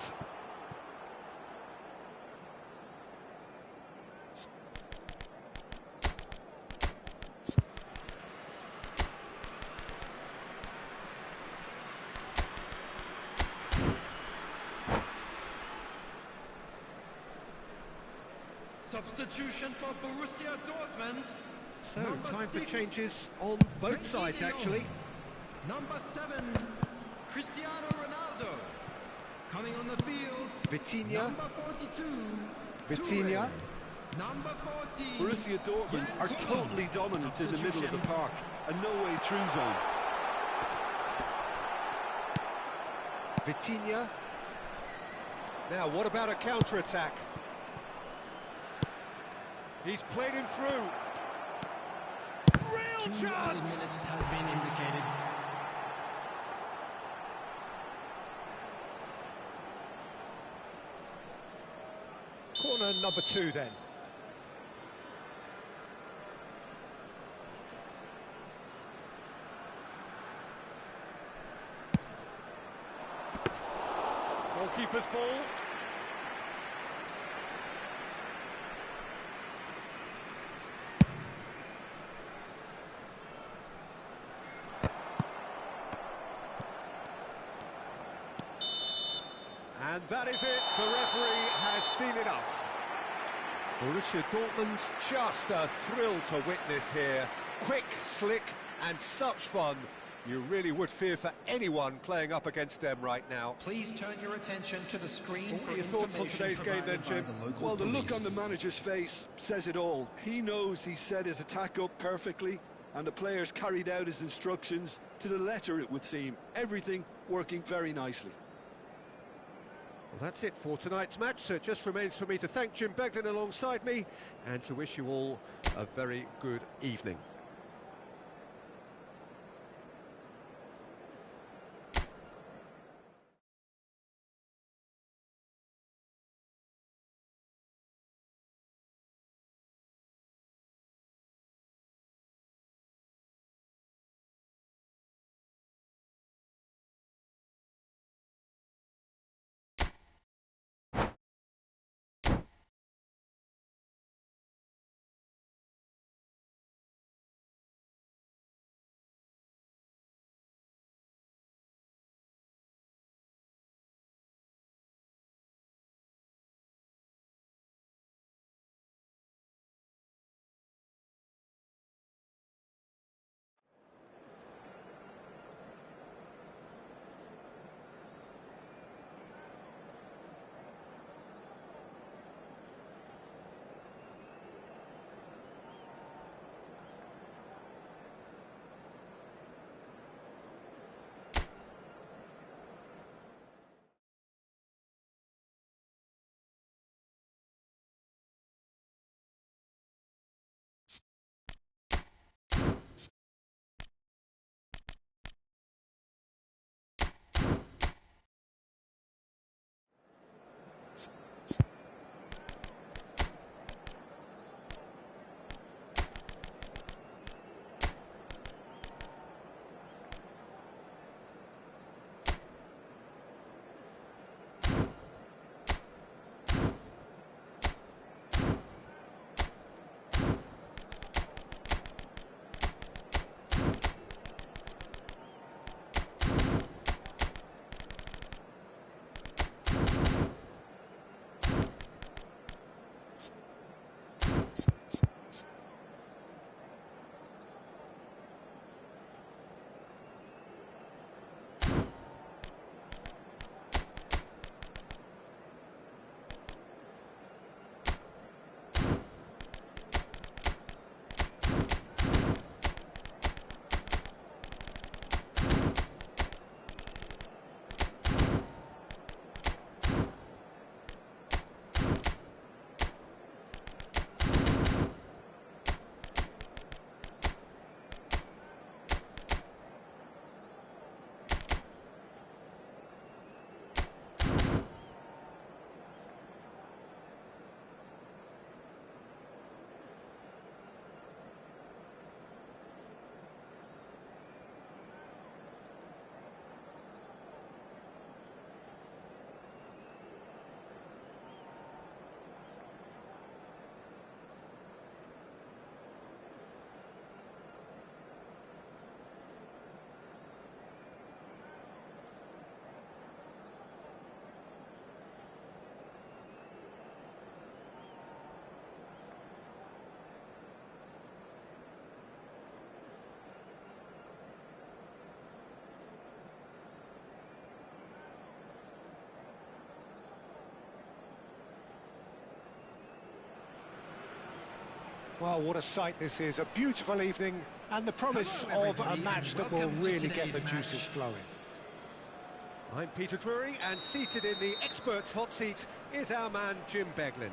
Substitution for Borussia Dortmund. So, Number time for 6, changes on both sides, actually. Number 7, Cristiano Ronaldo. Coming on the field, Vitinha. number 42, Vitinha. Number 14, Borussia Dortmund are totally dominant in the middle of the park. A no-way through zone. Vitinha. Now, what about a counter-attack? He's played him through. Real 2 added chance! minutes has been indicated. Corner number 2 then. Goalkeeper's ball. And that is it, the referee has seen enough. Borussia Dortmund, just a thrill to witness here. Quick, slick, and such fun. You really would fear for anyone playing up against them right now. Please turn your attention to the screen. What are your thoughts on today's game then, Jim? Well, the look on the manager's face says it all. He knows he set his attack up perfectly, and the players carried out his instructions to the letter, it would seem. Everything working very nicely. Well, that's it for tonight's match, so it just remains for me to thank Jim Beglin alongside me and to wish you all a very good evening. Well, what a sight this is. A beautiful evening and the promise Hello, of a everybody, match and that will welcome to really get today's the match. juices flowing. I'm Peter Drury, and seated in the experts' hot seat is our man Jim Beglin.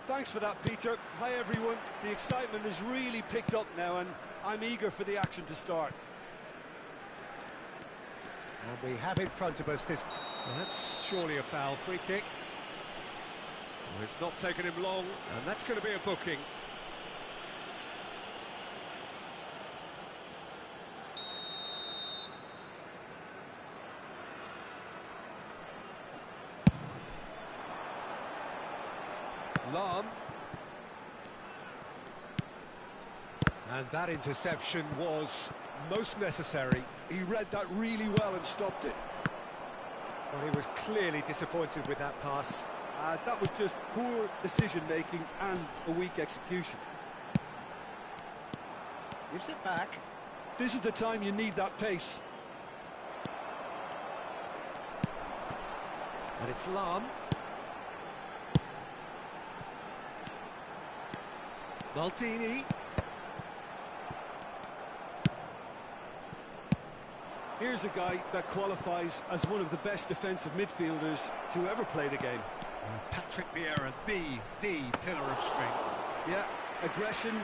Thanks for that, Peter. Hi, everyone. The excitement has really picked up now, and I'm eager for the action to start. And we have in front of us this... Well, that's surely a foul. Free kick. Well, it's not taken him long, and that's going to be a booking. Lam. And that interception was most necessary. He read that really well and stopped it. Well, he was clearly disappointed with that pass. That was just poor decision-making and a weak execution. Gives it back. This is the time you need that pace. And it's Lam. Maldini. Here's a guy that qualifies as one of the best defensive midfielders to ever play the game. Patrick Vieira, the pillar of strength. Yeah, aggression,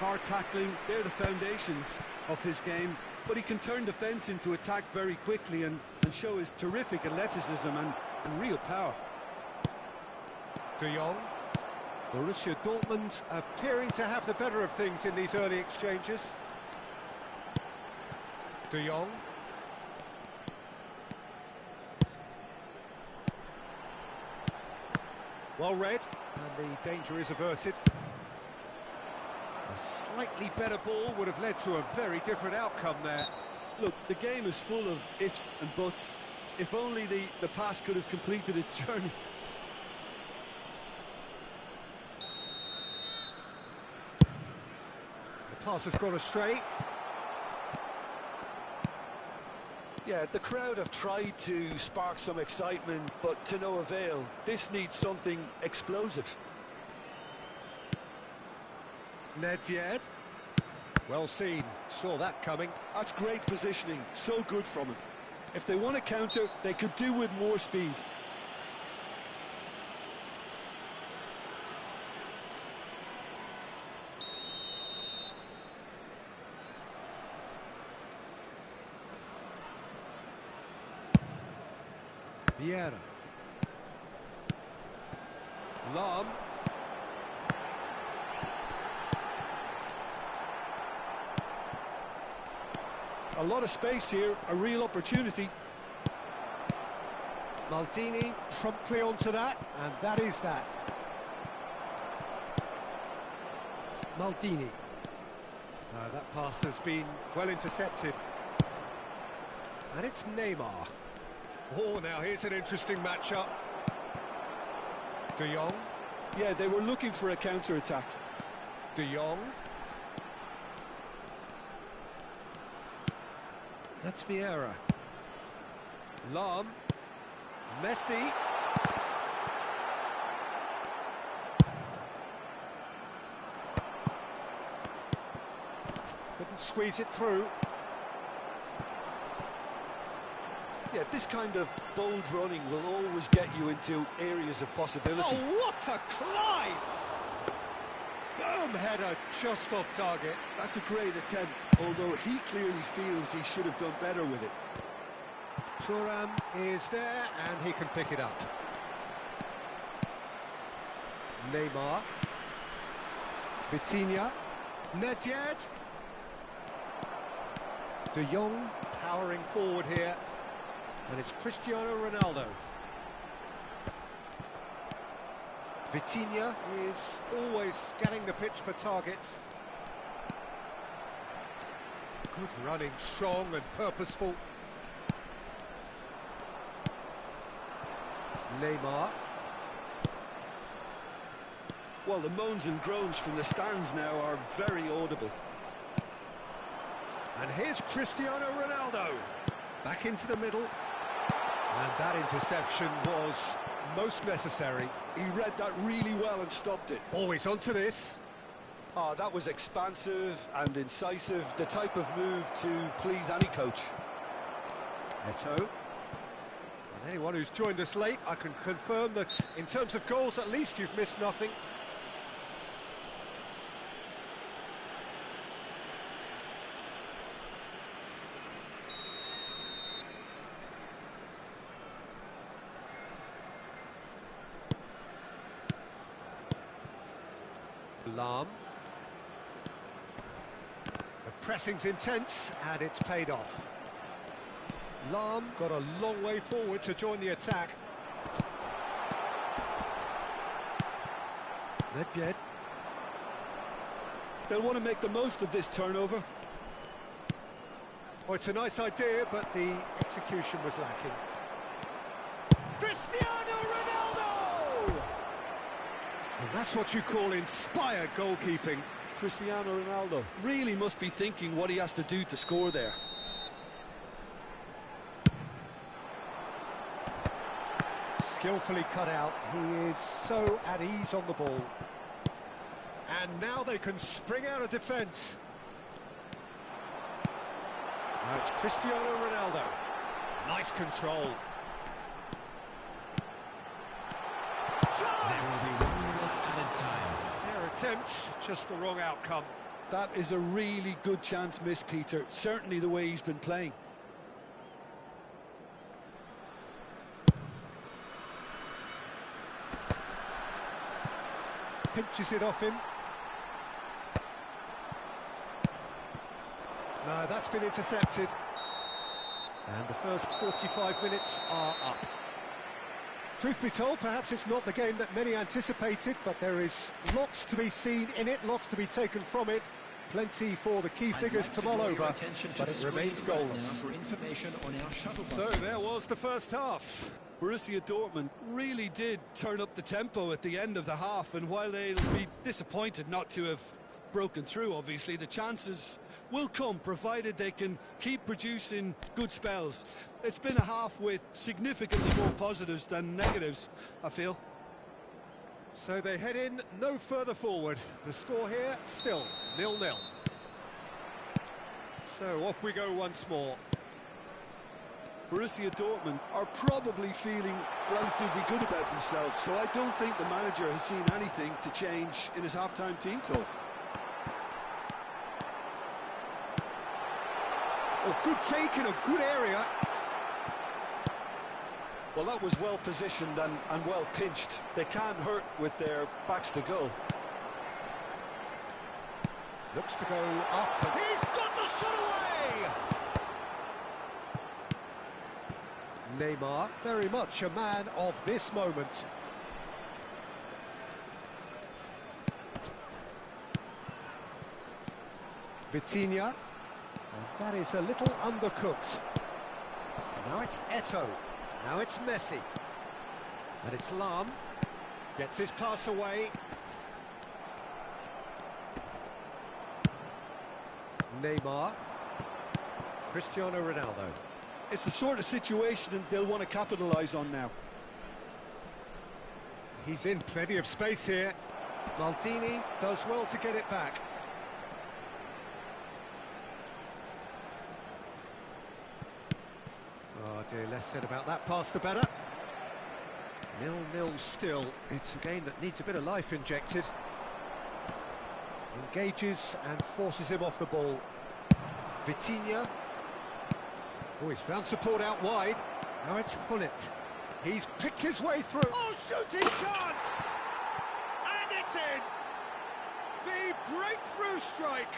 hard tackling, they're the foundations of his game. But he can turn defence into attack very quickly and show his terrific athleticism and real power. De Jong. Borussia Dortmund appearing to have the better of things in these early exchanges. De Jong. Well read, and the danger is averted. A slightly better ball would have led to a very different outcome there. Look, the game is full of ifs and buts. If only the pass could have completed its journey. The pass has gone astray. Yeah, the crowd have tried to spark some excitement, but to no avail. This needs something explosive. Nedved. Well seen, saw that coming. That's great positioning, so good from him. If they want to counter, they could do with more speed. Vieira. Lam. A lot of space here, a real opportunity. Maldini promptly onto that, and that is that. Maldini. That pass has been well intercepted. And it's Neymar. Oh, now here's an interesting matchup. De Jong. Yeah, they were looking for a counter-attack. De Jong. That's Vieira. Lam. Messi. Couldn't squeeze it through. Yeah, this kind of bold running will always get you into areas of possibility. Oh, what a climb! Firm header just off target. That's a great attempt, although he clearly feels he should have done better with it. Thuram is there, and he can pick it up. Neymar. Vitinha. Nedved. De Jong powering forward here. And it's Cristiano Ronaldo. Vitinha is always scanning the pitch for targets. Good running, strong and purposeful. Neymar. Well, the moans and groans from the stands now are very audible. And here's Cristiano Ronaldo. Back into the middle. And that interception was most necessary. He read that really well and stopped it. Always onto this. Oh, that was expansive and incisive, the type of move to please any coach. Eto. And anyone who's joined us late, I can confirm that in terms of goals, at least you've missed nothing. Lam. The pressing's intense and it's paid off. Lam got a long way forward to join the attack. Nedved. They'll want to make the most of this turnover. Oh, it's a nice idea, but the execution was lacking. Cristiano Ronaldo! And that's what you call inspired goalkeeping. Cristiano Ronaldo really must be thinking what he has to do to score there. Skillfully cut out. He is so at ease on the ball. And now they can spring out of defence. Now it's Cristiano Ronaldo. Nice control. There will be 1 minute added time. Fair attempt, just the wrong outcome. That is a really good chance missed, Peter. Certainly the way he's been playing. Pinches it off him. No, that's been intercepted. And the first 45 minutes are up. Truth be told, perhaps it's not the game that many anticipated, but there is lots to be seen in it, lots to be taken from it. Plenty for the key figures to mull over, but it remains goalless. So there was the first half. Borussia Dortmund really did turn up the tempo at the end of the half, and while they'll be disappointed not to have broken through, obviously, the chances will come, provided they can keep producing good spells. It's been a half with significantly more positives than negatives, I feel. So they head in no further forward. The score here, still 0-0. So off we go once more. Borussia Dortmund are probably feeling relatively good about themselves, so I don't think the manager has seen anything to change in his half-time team talk. Oh, good take in a good area. Well, that was well positioned and well pinched. They can't hurt with their backs to goal. Looks to go up. And he's got the shot away! Neymar, very much a man of this moment. Vitinha. And that is a little undercooked. Now it's Eto. Now it's Messi. And it's Lam. Gets his pass away. Neymar. Cristiano Ronaldo. It's the sort of situation that they'll want to capitalise on now. He's in plenty of space here. Maldini does well to get it back. Oh dear, less said about that pass the better. 0-0 still. It's a game that needs a bit of life injected. Engages and forces him off the ball. Vitinha. Oh, he's found support out wide. Now it's Hullet. He's picked his way through. Oh, shooting chance! And it's in! The breakthrough strike!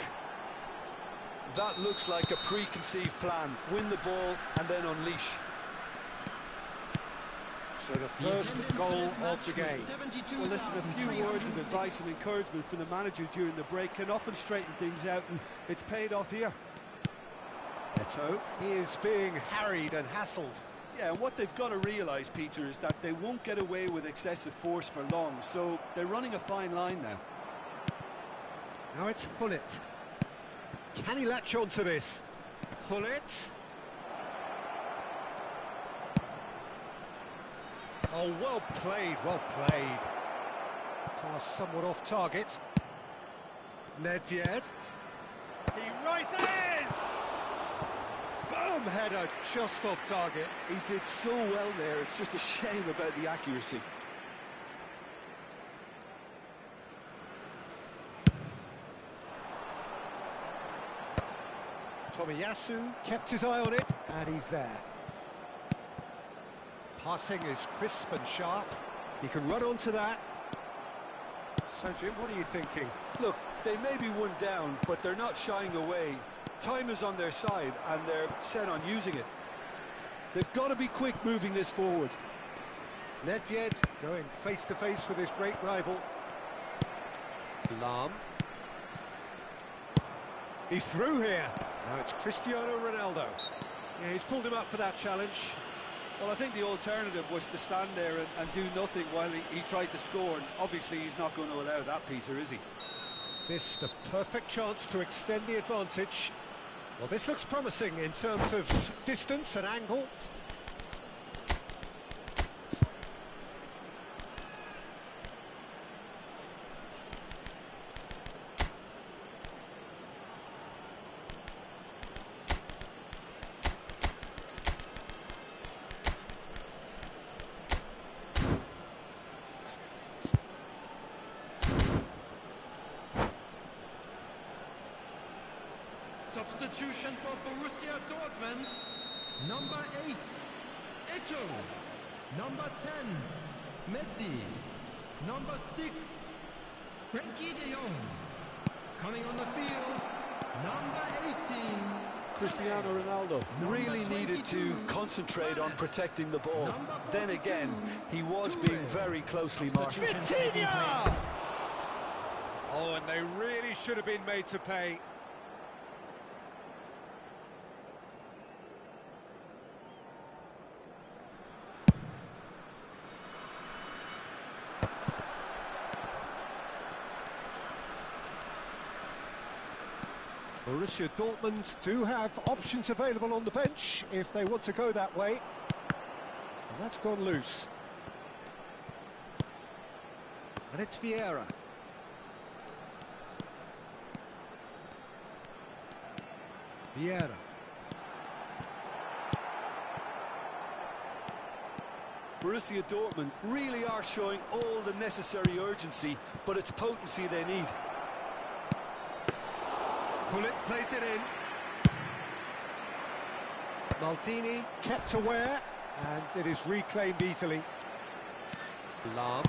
That looks like a preconceived plan. Win the ball and then unleash. So the first goal of the game. Well, listen, a few words of advice and encouragement from the manager during the break can often straighten things out, and it's paid off here. Eto, he is being harried and hassled. Yeah, and what they've got to realise, Peter, is that they won't get away with excessive force for long, so they're running a fine line now. Now it's Hullet. Can he latch on to this? Hullet. Oh, well played, well played. Pass somewhat off target. Nedved. He rises! Firm header, just off target. He did so well there, it's just a shame about the accuracy. Tomiyasu kept his eye on it, and he's there. Passing is crisp and sharp. He can run onto that. So, Jim, what are you thinking? Look, they may be one down, but they're not shying away. Time is on their side, and they're set on using it. They've got to be quick moving this forward. Nedved going face-to-face with his great rival. Lahm. He's through here. Now it's Cristiano Ronaldo. Yeah, he's pulled him up for that challenge. Well, I think the alternative was to stand there and do nothing while he tried to score, and obviously he's not going to allow that, Peter, is he? This the perfect chance to extend the advantage. Well, this looks promising in terms of distance and angle. Substitution for Borussia Dortmund. Number 8, Eto'o. Number 10, Messi. Number 6, Frankie de Jong. Coming on the field, number 18. Cristiano Ronaldo really needed to concentrate on protecting the ball. Then again, he was being very closely marked. Vitinha! Oh, and they really should have been made to pay. Borussia Dortmund do have options available on the bench if they want to go that way. And that's gone loose. And it's Vieira. Vieira. Borussia Dortmund really are showing all the necessary urgency, but it's potency they need. Pullet plays it in. Maldini kept aware, and it is reclaimed easily. Lahm.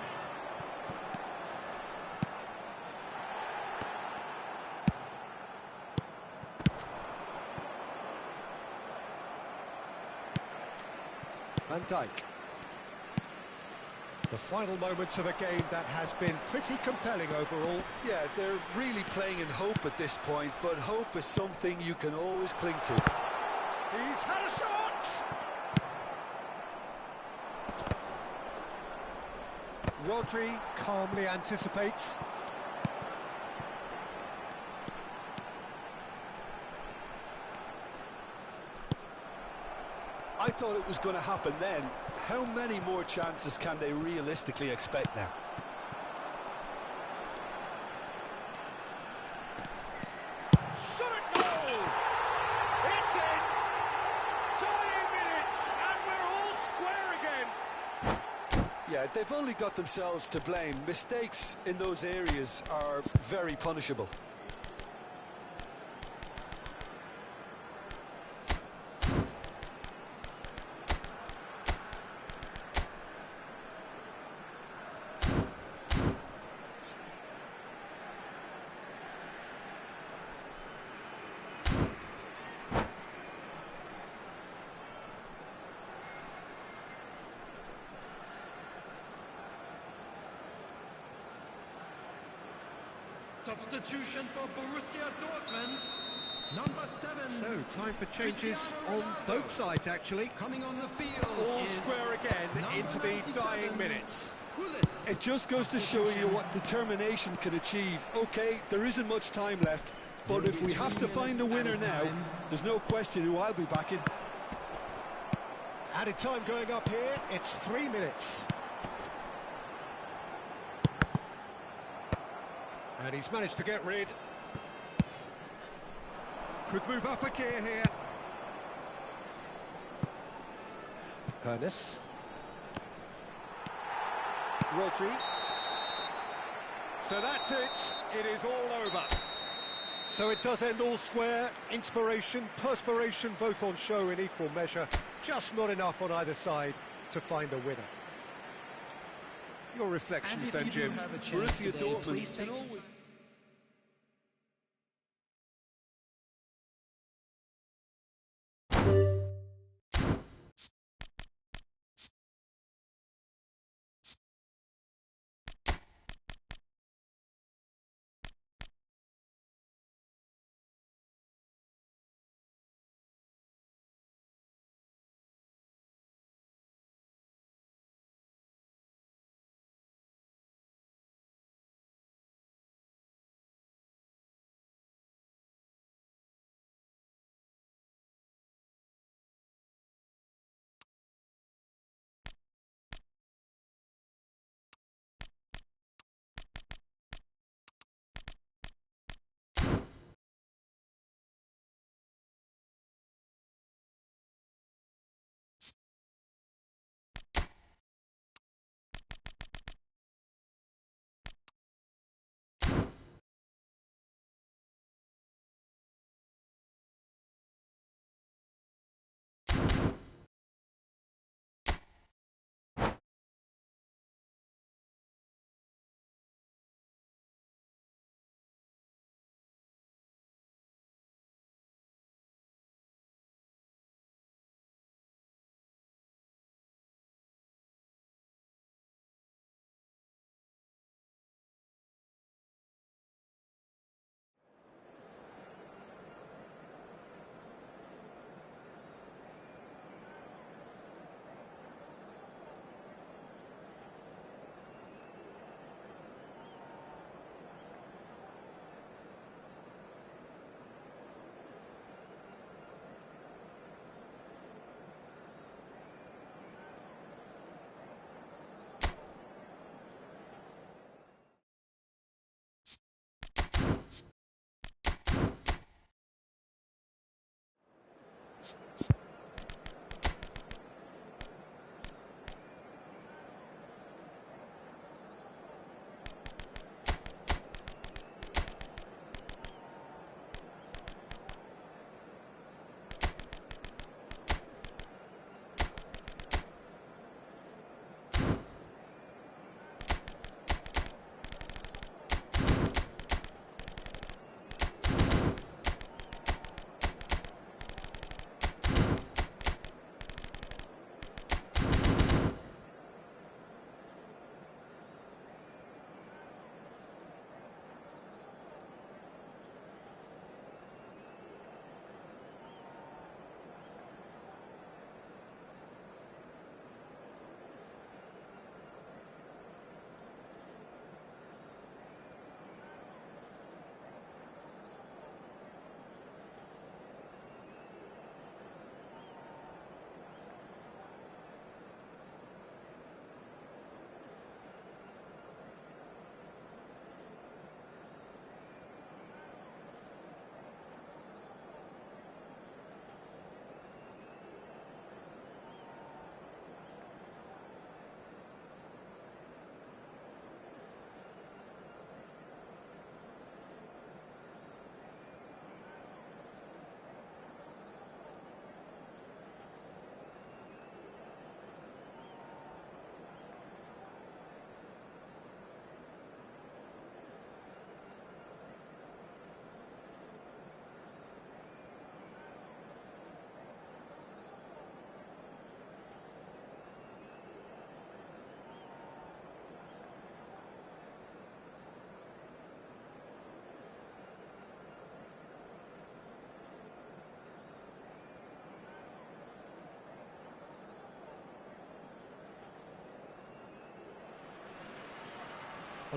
Van Dijk. The final moments of a game that has been pretty compelling overall. Yeah, they're really playing in hope at this point, but hope is something you can always cling to. He's had a shot! Rodri calmly anticipates. I thought it was going to happen then. How many more chances can they realistically expect now? Shot a goal! It's in! Dying minutes, and we're all square again! Yeah, they've only got themselves to blame. Mistakes in those areas are very punishable. Substitution for Borussia Dortmund. Number 7. So, time for changes on both sides, actually. Coming on the field. All is square again into the 97, dying minutes. Gullit. It just goes to show you what determination can achieve. Okay, there isn't much time left, but if we have to find the winner now, there's no question who I'll be backing. Added time going up here, it's 3 minutes. And he's managed to get rid. Could move up a gear here. Ernest. Rodri. So that's it. It is all over. So it does end all square. Inspiration, perspiration, both on show in equal measure. Just not enough on either side to find a winner. Your reflections then, Jim. Borussia Dortmund can always...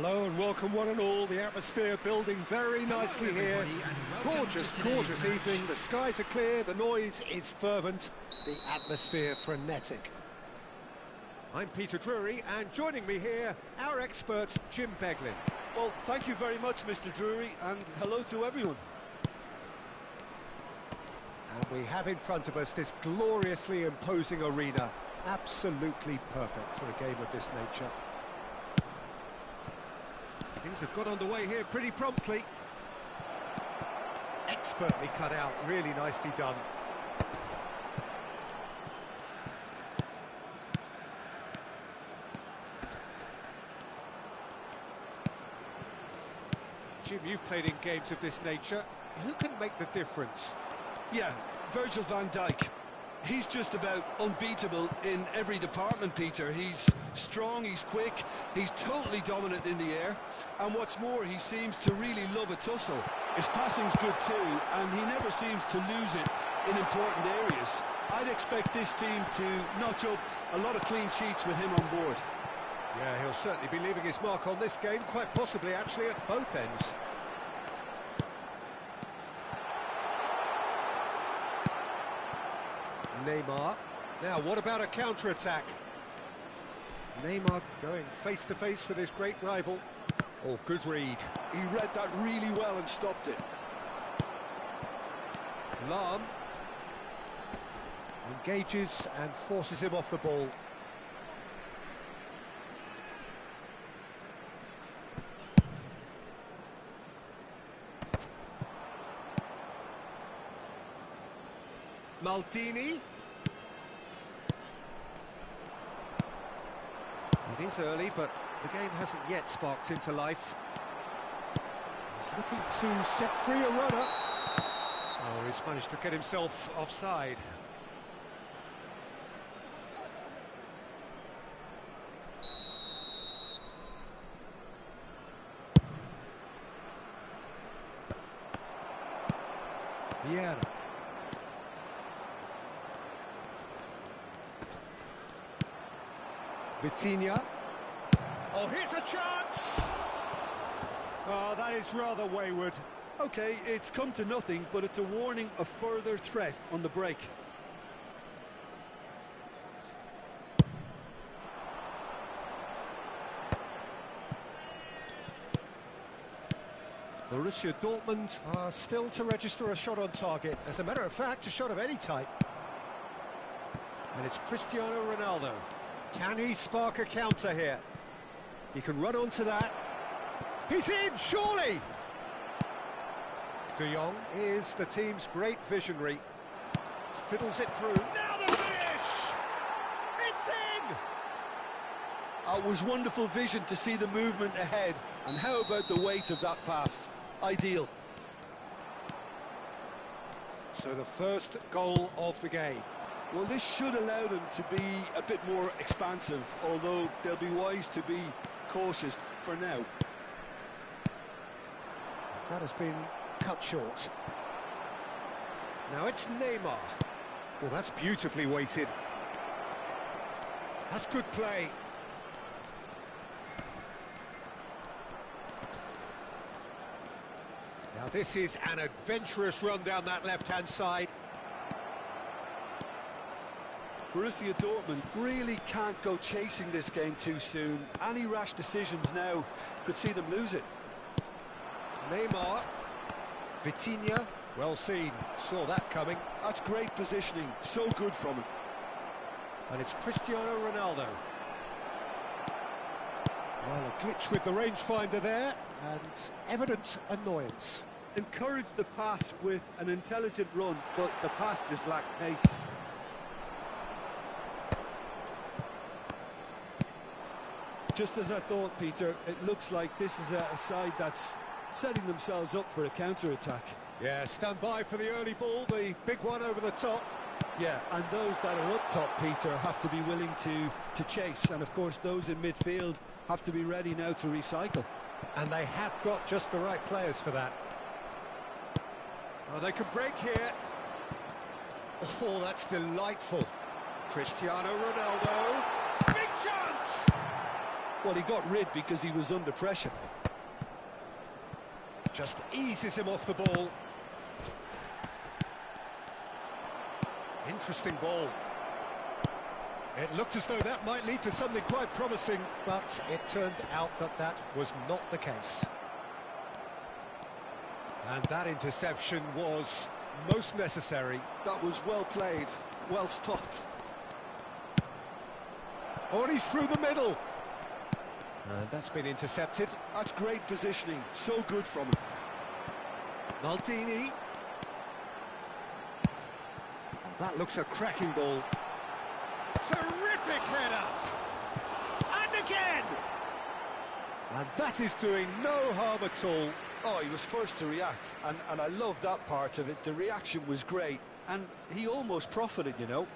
Hello and welcome one and all. The atmosphere building very nicely here. Gorgeous, gorgeous evening. The skies are clear, the noise is fervent, the atmosphere frenetic. I'm Peter Drury, and joining me here, our expert, Jim Beglin. Well, thank you very much, Mr. Drury, and hello to everyone. And we have in front of us this gloriously imposing arena. Absolutely perfect for a game of this nature. Things have got underway here pretty promptly. Expertly cut out, really nicely done. Jim, you've played in games of this nature. Who can make the difference? Yeah, Virgil van Dijk. He's just about unbeatable in every department, Peter. He's strong, he's quick, he's totally dominant in the air, and what's more, he seems to really love a tussle. His passing's good too, and he never seems to lose it in important areas. I'd expect this team to notch up a lot of clean sheets with him on board. Yeah, he'll certainly be leaving his mark on this game, quite possibly actually at both ends. Neymar. Now, what about a counter-attack? Neymar going face-to-face with his great rival. Oh, good read. He read that really well and stopped it. Lahm engages and forces him off the ball. Maldini. It is early, but the game hasn't yet sparked into life. He's looking to set free a runner. Oh, he's managed to get himself offside. Vieira. Vitinha. Oh, here's a chance! Oh, that is rather wayward. Okay, it's come to nothing, but it's a warning of further threat on the break. Borussia Dortmund are still to register a shot on target. As a matter of fact, a shot of any type. And it's Cristiano Ronaldo. Can he spark a counter here? He can run onto that. He's in, surely! De Jong is the team's great visionary. Fiddles it through. Now the finish! It's in! It was wonderful vision to see the movement ahead. And how about the weight of that pass? Ideal. So the first goal of the game. Well, this should allow them to be a bit more expansive, although they'll be wise to be cautious for now. That has been cut short. Now it's Neymar. Well, that's beautifully weighted. That's good play. Now this is an adventurous run down that left-hand side. Borussia Dortmund really can't go chasing this game too soon. Any rash decisions now could see them lose it. Neymar. Vitinha. Well seen. Saw that coming. That's great positioning. So good from him. And it's Cristiano Ronaldo. Well, a glitch with the rangefinder there, and evident annoyance. Encouraged the pass with an intelligent run, but the pass just lacked pace. Just as I thought, Peter, it looks like this is a side that's setting themselves up for a counter-attack. Yeah, stand by for the early ball, the big one over the top. Yeah, and those that are up top, Peter, have to be willing to chase. And, of course, those in midfield have to be ready now to recycle. And they have got just the right players for that. Oh, they could break here. Oh, that's delightful. Cristiano Ronaldo. Big chance! Well, he got rid because he was under pressure. Just eases him off the ball. Interesting ball. It looked as though that might lead to something quite promising, but it turned out that that was not the case. And that interception was Most necessary. That was well played, well stopped. Oh, and he's through the middle. And that's been intercepted. That's great positioning, so good from him. Maldini. Oh, that looks a cracking ball. Terrific header! And again! And that is doing no harm at all. Oh, he was first to react, and I love that part of it. The reaction was great, and he almost profited, you know.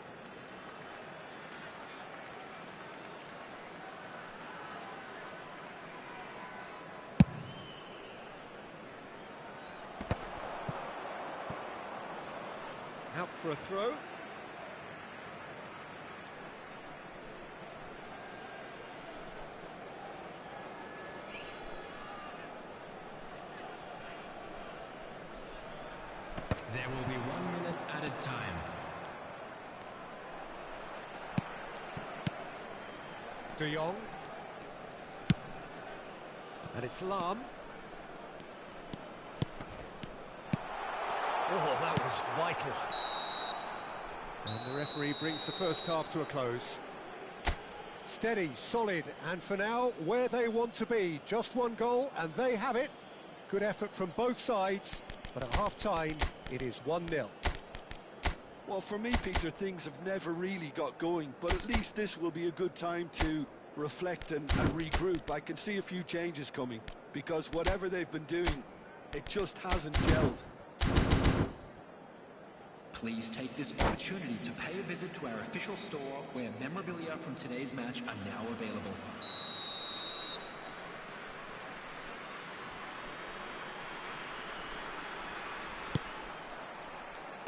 Out for a throw. There will be 1 minute added time. De Jong. And it's Lahm. Oh, that was vital. And the referee brings the first half to a close. Steady, solid, and for now, where they want to be. Just one goal, and they have it. Good effort from both sides, but at half-time, it is 1-0. Well, for me, Peter, things have never really got going, but at least this will be a good time to reflect and regroup. I can see a few changes coming, because whatever they've been doing, it just hasn't gelled. Please take this opportunity to pay a visit to our official store where memorabilia from today's match are now available.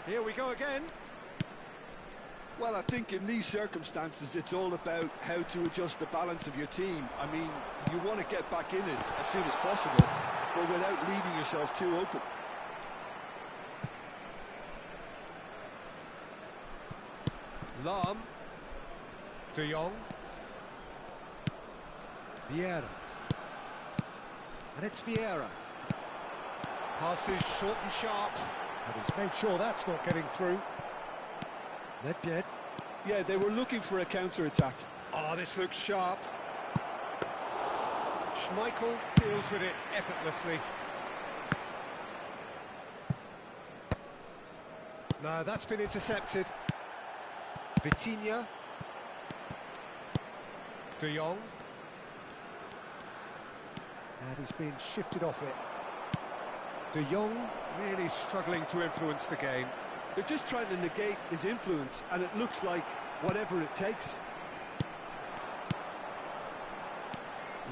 Here we go again. Well, I think in these circumstances, it's all about how to adjust the balance of your team. I mean, you want to get back in it as soon as possible, but without leaving yourself too open. Lahm. De Jong. Vieira. And it's Vieira. Passes short and sharp. And he's made sure that's not getting through. Nedved. Yeah, they were looking for a counter-attack. Oh, this looks sharp. Schmeichel deals with it effortlessly. No, that's been intercepted. Vitinha. De Jong. And he's been shifted off it. De Jong really struggling to influence the game. They're just trying to negate his influence, and it looks like whatever it takes.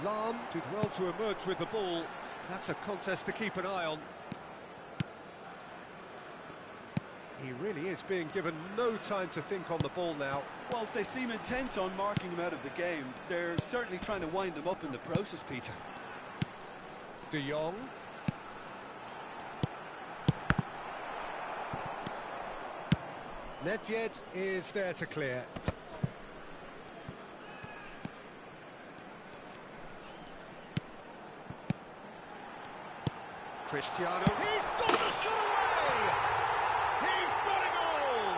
Lahm did well to emerge with the ball. That's a contest to keep an eye on. He really is being given no time to think on the ball now. Well, they seem intent on marking him out of the game. They're certainly trying to wind him up in the process, Peter. De Jong. Nedved is there to clear. Cristiano. He's got the shot away! He's got it all!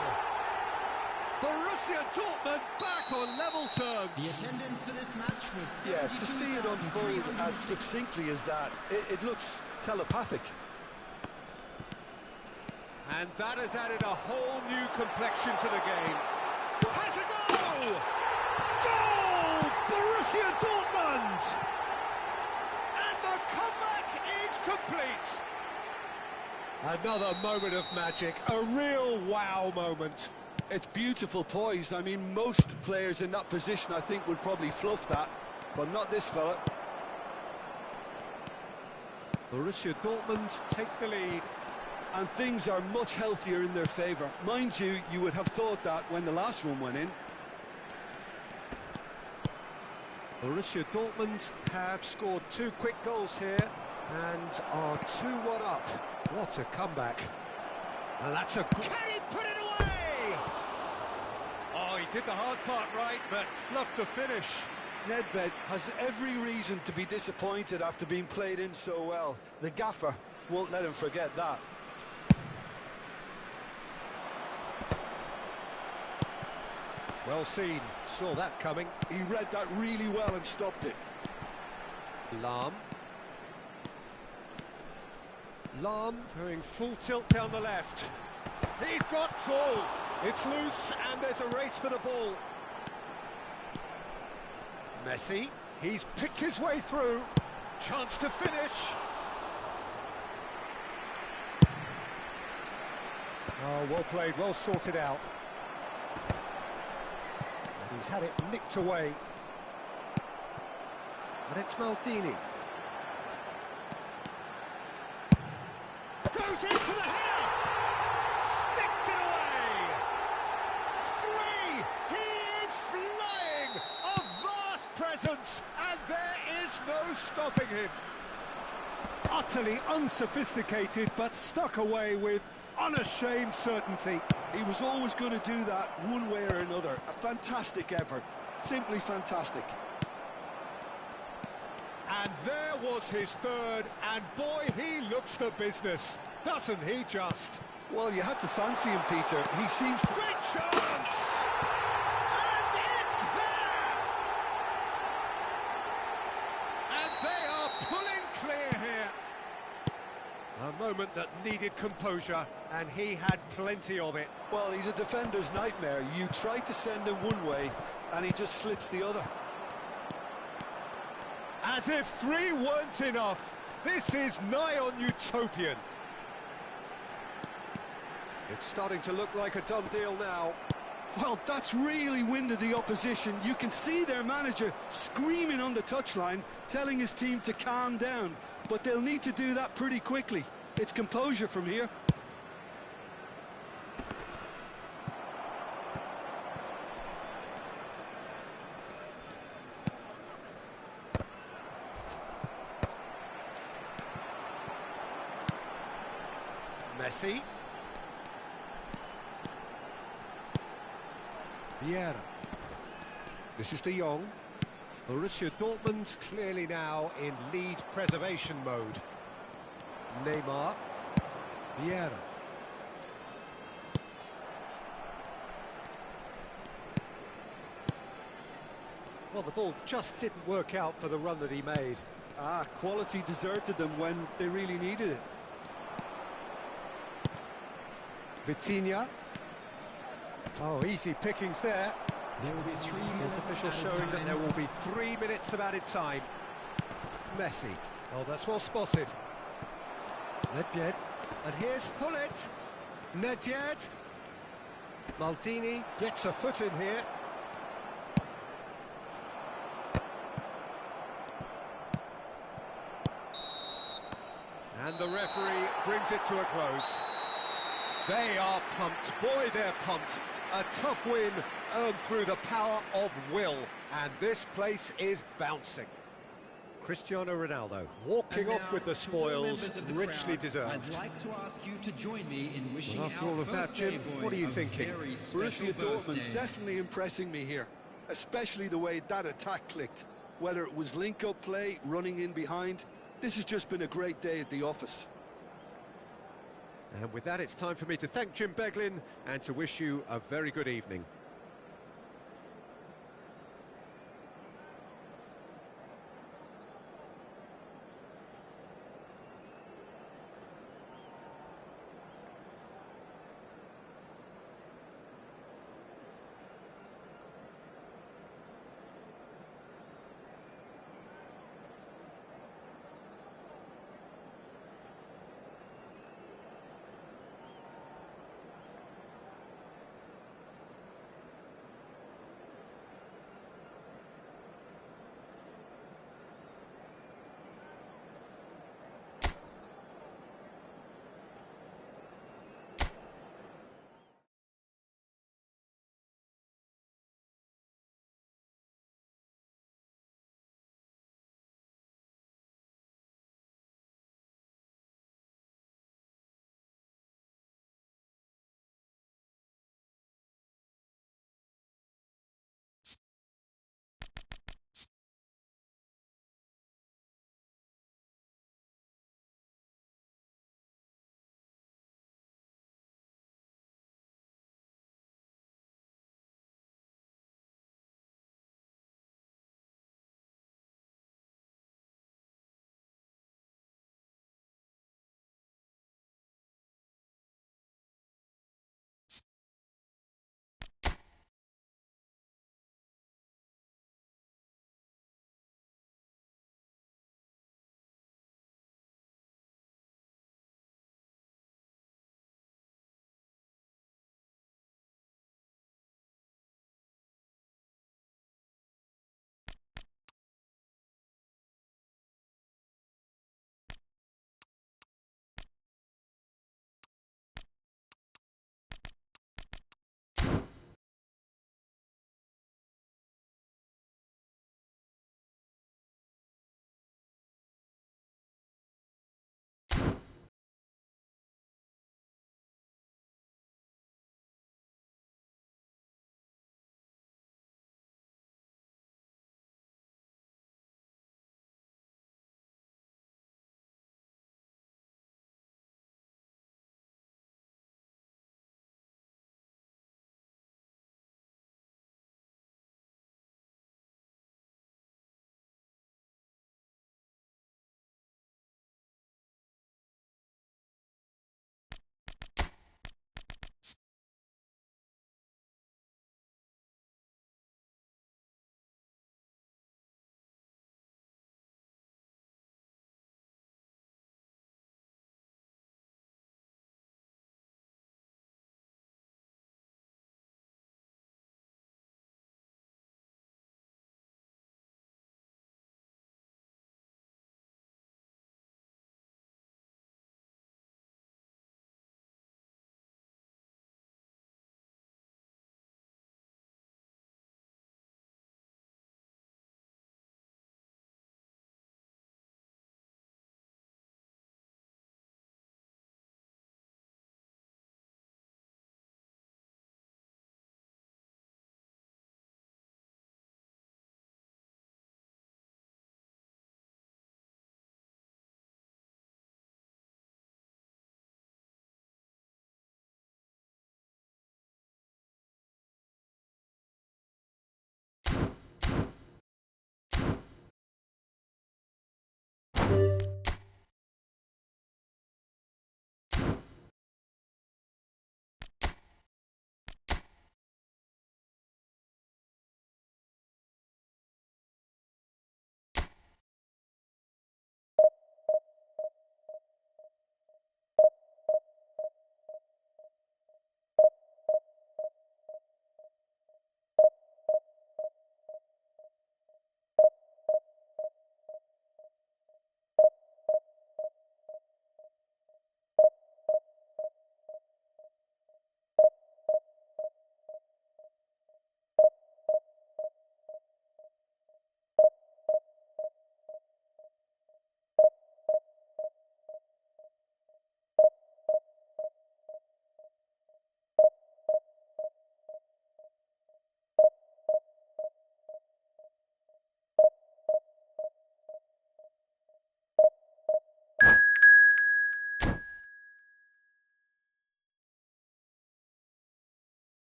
Borussia Dortmund back on level terms. The attendance for this match was Yeah, to see it unfold as succinctly as that, it looks telepathic. And that has added a whole new complexion to the game. Has a goal! Goal! Borussia Dortmund! And the comeback is complete. Another moment of magic, a real wow moment. It's beautiful poise. I mean, most players in that position, I think, would probably fluff that, but not this fella. Borussia Dortmund take the lead. And things are much healthier in their favour. Mind you, you would have thought that when the last one went in. Borussia Dortmund have scored 2 quick goals here and are 2-1 up. What a comeback. And that's a... Can he put it away? Oh, he did the hard part right, but fluffed the finish. Nedved has every reason to be disappointed after being played in so well. The gaffer won't let him forget that. Well seen, saw that coming. He read that really well and stopped it. Lahm going full tilt down the left. He's got full. It's loose and there's a race for the ball. Messi, he's picked his way through. Chance to finish. Oh, well played, well sorted out. And he's had it nicked away. And it's Maldini. Goes in for the header! Sticks it away! 3! He is flying! A vast presence, and there is no stopping him. Utterly unsophisticated, but stuck away with unashamed certainty. He was always going to do that one way or another. A fantastic effort. Simply fantastic. And there was his third, and boy, he looks the business, doesn't he just? Well, you had to fancy him, Peter. He seems to... Great chance! And it's there! And they are pulling clear here. A moment that needed composure, and he had plenty of it. Well, he's a defender's nightmare. You try to send him one way, and he just slips the other. As if 3 weren't enough. This is nigh on utopian. It's starting to look like a done deal now. Well, that's really winded the opposition. You can see their manager screaming on the touchline, telling his team to calm down. But they'll need to do that pretty quickly. It's composure from here. Messi. Vieira. This is De Jong. Borussia Dortmund clearly now in lead preservation mode. Neymar. Vieira. Well, the ball just didn't work out for the run that he made. Quality deserted them when they really needed it. Vitinha. Oh, easy pickings there. There will be 3 Sports minutes official added showing that time. there will be 3 minutes of added time. Messi. Oh, that's well spotted. Nedved. And here's Hullet. Nedved. Maldini gets a foot in here. And the referee brings it to a close. They are pumped. Boy, they're pumped. A tough win earned through the power of will. And this place is bouncing. Cristiano Ronaldo walking off with the spoils, richly deserved. I'd like to ask you to join me in wishing Well, after all of that, Jim, what are you thinking? Borussia Dortmund definitely impressing me here, especially the way that attack clicked. Whether it was link-up play, running in behind, this has just been a great day at the office. And with that, it's time for me to thank Jim Beglin and to wish you a very good evening.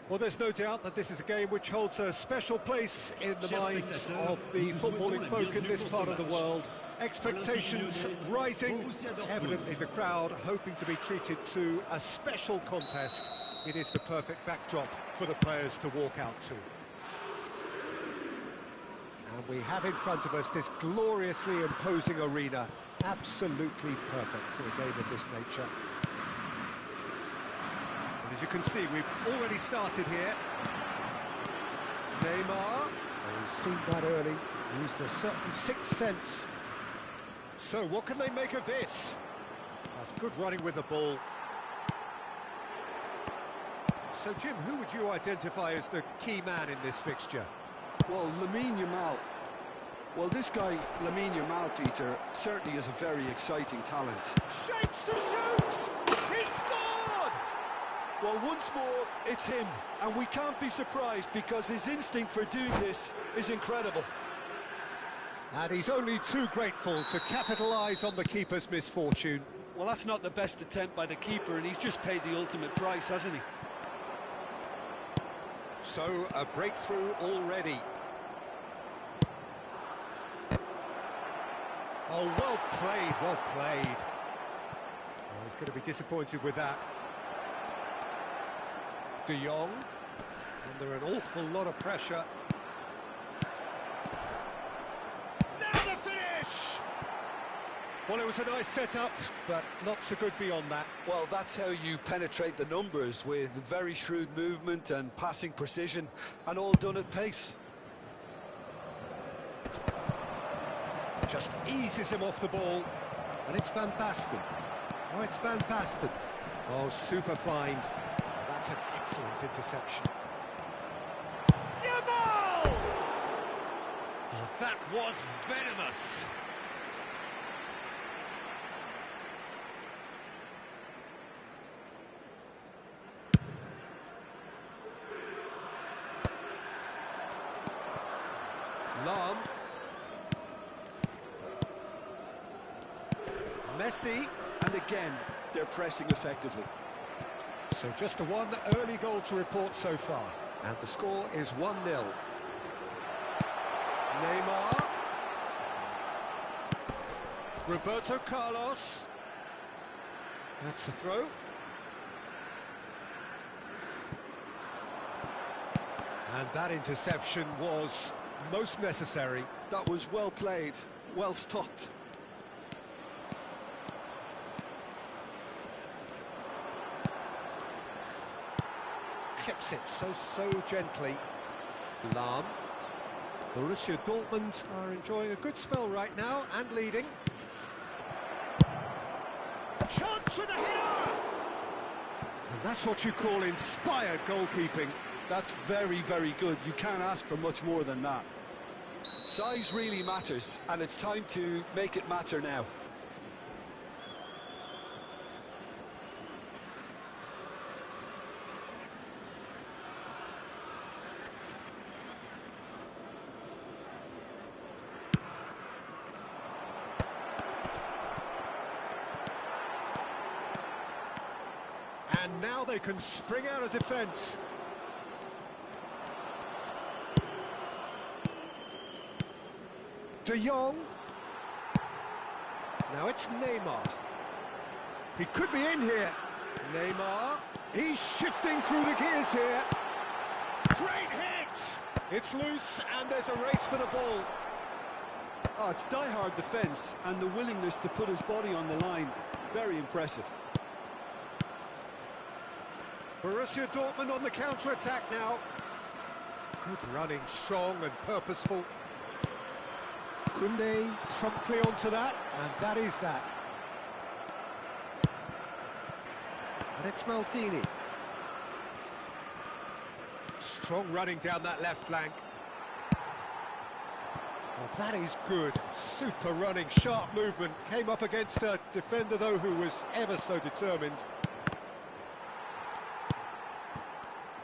Well, there's no doubt that this is a game which holds a special place in the minds of the footballing folk in this part of the world. Expectations rising, evidently the crowd hoping to be treated to a special contest. It is the perfect backdrop for the players to walk out to. And we have in front of us this gloriously imposing arena, absolutely perfect for a game of this nature. And as you can see, we've already started here. Neymar, and he's seen that early, used a certain sixth sense. So what can they make of this? That's good running with the ball. So Jim, who would you identify as the key man in this fixture? Well, Lamine Yamal. Well, this guy, Lamine Yamal, Peter, certainly is a very exciting talent. Shapes to shoot! He scored! Well, once more, it's him. And we can't be surprised because his instinct for doing this is incredible. And he's only too grateful to capitalise on the keeper's misfortune. Well, that's not the best attempt by the keeper, and he's just paid the ultimate price, hasn't he? So, a breakthrough already. Oh, well played, well played. Oh, he's going to be disappointed with that. De Jong, under an awful lot of pressure. Now the finish! Well, it was a nice setup, but not so good beyond that. Well, that's how you penetrate the numbers, with very shrewd movement and passing precision, and all done at pace. Just eases him off the ball, and it's Van Basten. Oh, it's Van Basten. Oh, super find. Oh, that's an excellent interception. Yamal! Oh, that was venomous. Lam. Messi. And again, they're pressing effectively. So just one early goal to report so far. And the score is 1-0. Neymar. Roberto Carlos. That's the throw. And that interception was most necessary. That was well played, well stopped. Clips it so gently. Lam. Borussia Dortmund are enjoying a good spell right now and leading. Chance with a header! And that's what you call inspired goalkeeping. That's very, very good. You can't ask for much more than that. Size really matters, and it's time to make it matter now. And now they can spring out of defence. De Jong. Now it's Neymar. He could be in here. Neymar. He's shifting through the gears here. Great hit! It's loose and there's a race for the ball. Oh, it's die-hard defence and the willingness to put his body on the line. Very impressive. Borussia Dortmund on the counter-attack now. Good running, strong and purposeful. Koundé promptly onto that, and that is that. And it's Maldini. Strong running down that left flank. Well, that is good. Super running, sharp movement. Came up against a defender, though, who was ever so determined.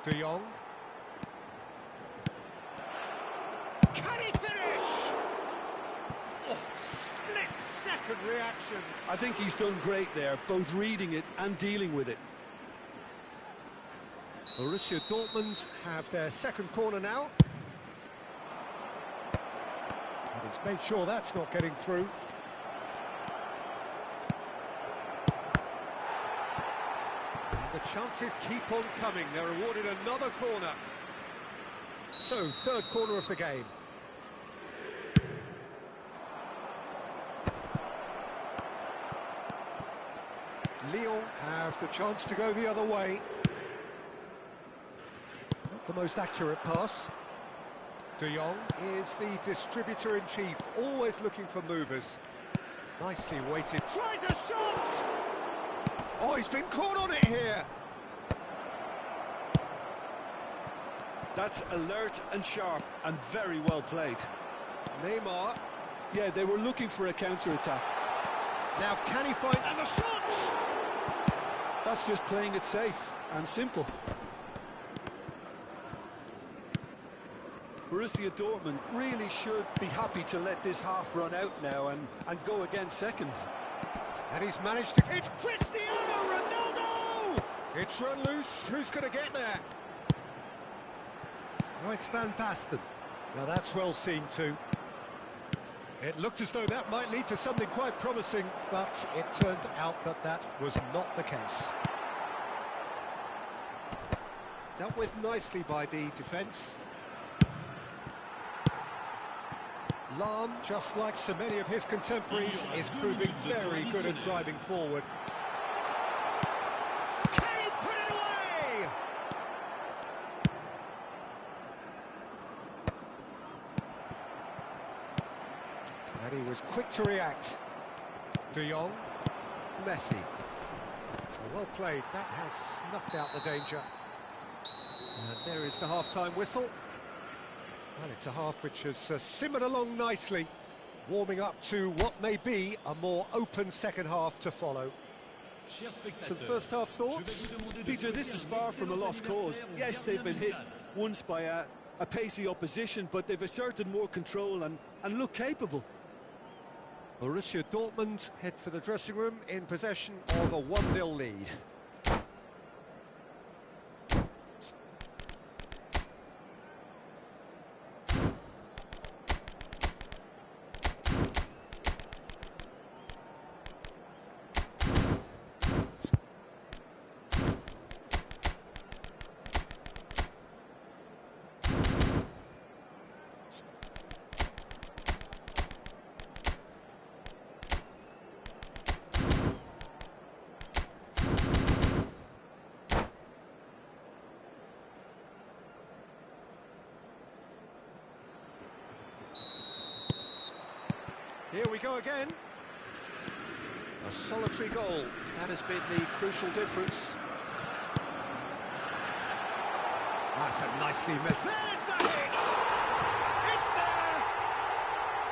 De Jong. Can he finish? Oh, split-second reaction. I think he's done great there, both reading it and dealing with it. Borussia Dortmund have their second corner now. And he's made sure that's not getting through. And the chances keep on coming. They're awarded another corner. So, third corner of the game. Lyon have the chance to go the other way. Not the most accurate pass. De Jong is the distributor-in-chief, always looking for movers. Nicely weighted. Tries a shot! Oh, he's been caught on it here. That's alert and sharp and very well played. Neymar. Yeah, they were looking for a counter-attack. Now can he find... And the shot! That's just playing it safe and simple. Borussia Dortmund really should be happy to let this half run out now and go again second. And he's managed to... It's Cristiano Ronaldo! It's run loose. Who's going to get there? Oh, it's Van Basten. Now that's well seen too. It looked as though that might lead to something quite promising, but it turned out that that was not the case. Dealt with nicely by the defence. Lahm, just like so many of his contemporaries, is proving very good at driving forward. Can he put it away? And he was quick to react. De Jong, Messi. Well played, that has snuffed out the danger. And there is the half-time whistle. Well, it's a half which has simmered along nicely, warming up to what may be a more open second half to follow. Some first-half thoughts? Peter, this is far from a lost cause. Yes, they've been hit once by a pacey opposition, but they've asserted more control and look capable. Borussia Dortmund head for the dressing room in possession of a 1-0 lead. Here we go again. A solitary goal. That has been the crucial difference. That's a nicely missed. There's the hit! It's there!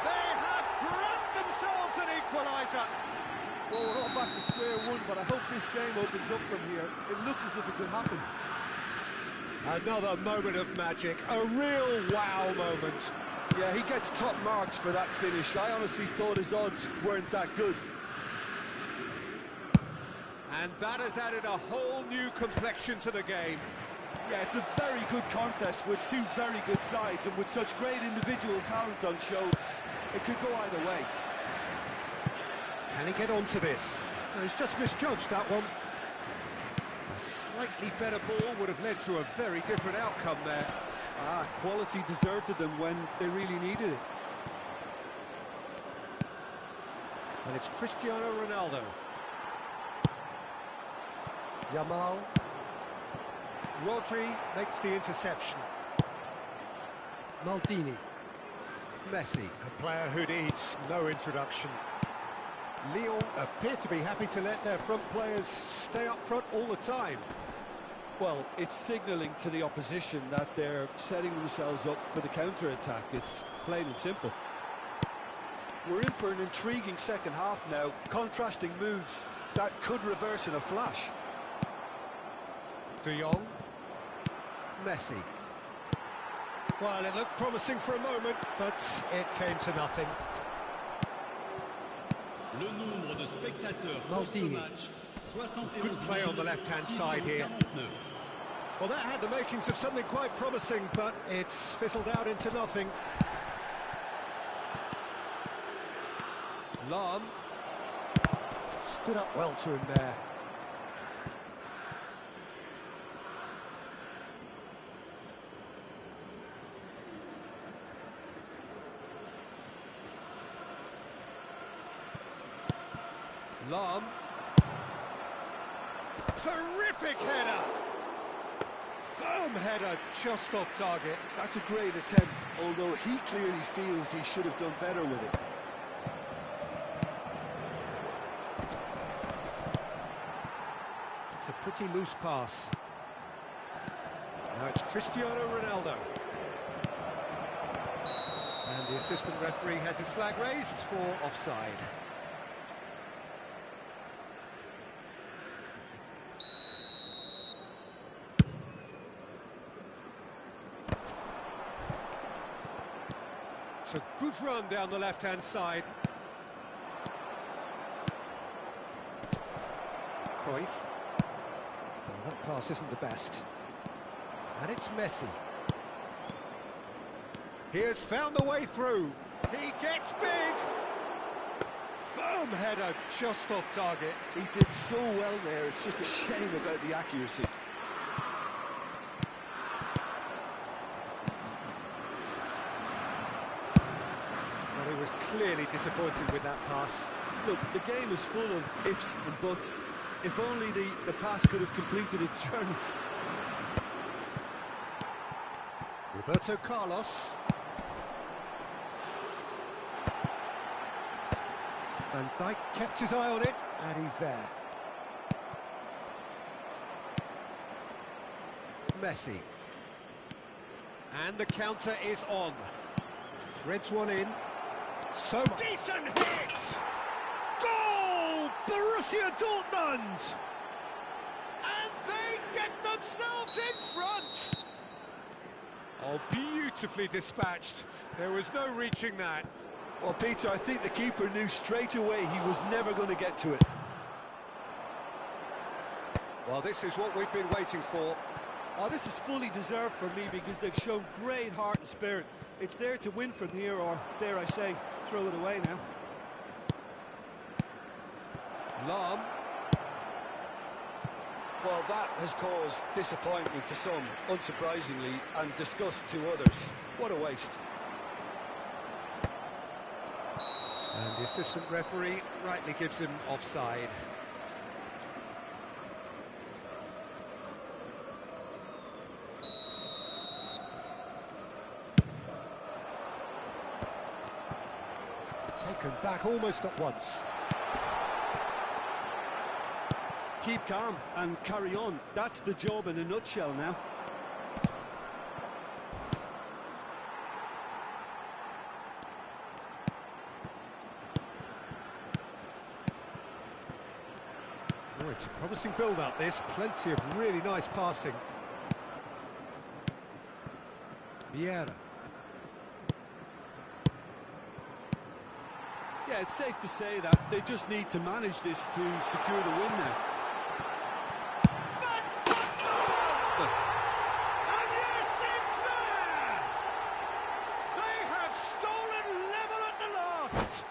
They have grabbed themselves an equaliser. Well, we're not back to square one, but I hope this game opens up from here. It looks as if it could happen. Another moment of magic. A real wow moment. Yeah, he gets top marks for that finish. I honestly thought his odds weren't that good. And that has added a whole new complexion to the game. Yeah, it's a very good contest with two very good sides, and with such great individual talent on show, it could go either way. Can he get onto this? No, he's just misjudged that one. A slightly better ball would have led to a very different outcome there. Quality deserted them when they really needed it. And it's Cristiano Ronaldo. Yamal. Rodri makes the interception. Maldini. Messi, a player who needs no introduction. Lyon appear to be happy to let their front players stay up front all the time. Well, it's signalling to the opposition that they're setting themselves up for the counter-attack. It's plain and simple. We're in for an intriguing second half now, contrasting moods that could reverse in a flash. De Jong. Messi. Well, it looked promising for a moment, but it came to nothing. Maldini. Good play on the left-hand side here. Well, that had the makings of something quite promising, but it's fizzled out into nothing. Lahm stood up well to him there. Lahm. Terrific header! Firm header, just off target. That's a great attempt, although he clearly feels he should have done better with it. It's a pretty loose pass. Now it's Cristiano Ronaldo. And the assistant referee has his flag raised for offside. It's a good run down the left-hand side. Cruyff. Well, that pass isn't the best. And it's Messi. He has found the way through. He gets big. Firm header, just off target. He did so well there, it's just a shame about the accuracy. Well, he was clearly disappointed with that pass. Look, the game is full of ifs and buts. If only the pass could have completed its journey. Roberto Carlos. Van Dijk kept his eye on it, and he's there. Messi. And the counter is on. Threads one in. So decent hit! Goal! Borussia Dortmund! And they get themselves in front! Oh, beautifully dispatched. There was no reaching that. Well, Peter, I think the keeper knew straight away he was never going to get to it. Well, this is what we've been waiting for. Oh, this is fully deserved for me because they've shown great heart and spirit. It's there to win from here, or, dare I say, throw it away now. Lahm. Well, that has caused disappointment to some, unsurprisingly, and disgust to others. What a waste. And the assistant referee rightly gives him offside. Taken back almost at once. Keep calm and carry on. That's the job in a nutshell now. Oh, it's a promising build-up, this. Plenty of really nice passing. Vieira. Yeah, it's safe to say that they just need to manage this to secure the win now. And yes, it's there! They have stolen level at the last!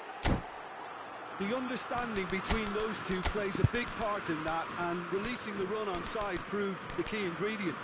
The understanding between those two plays a big part in that, and releasing the run on side proved the key ingredient.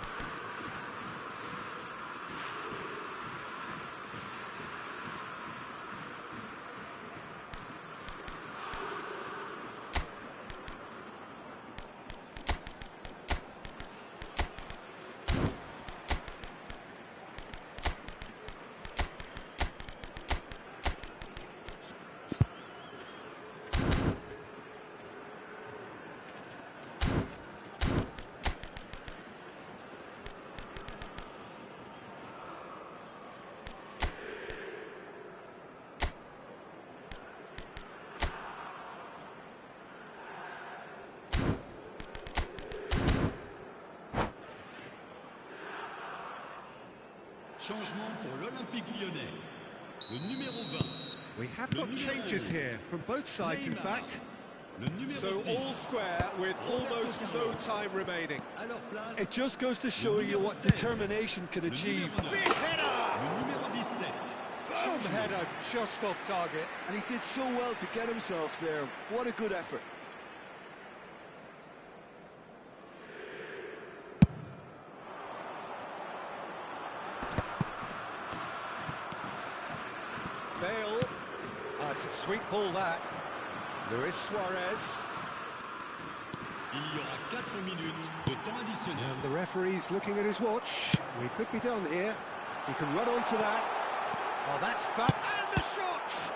Changement pour l'Olympique Lyonnais. Le numéro 20. We have got changes here from both sides, in fact. So all square with almost no time remaining. It just goes to show you what determination can achieve. Big header! Firm header just off target. And he did so well to get himself there. What a good effort. Bale. It's a sweet ball, that. Luis Suarez. And the referee's looking at his watch. We could be done here. He can run onto that. Oh, that's fab. And the shot!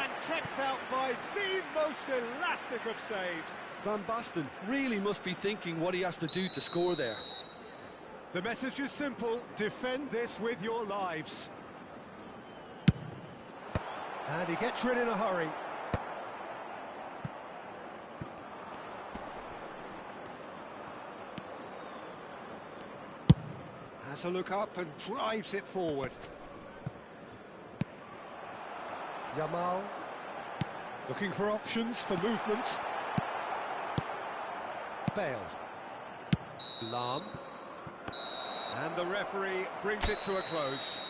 And kept out by the most elastic of saves. Van Basten really must be thinking what he has to do to score there. The message is simple. Defend this with your lives. And he gets rid in a hurry. Has a look up and drives it forward. Yamal looking for options for movement. Bale. Lam. And the referee brings it to a close.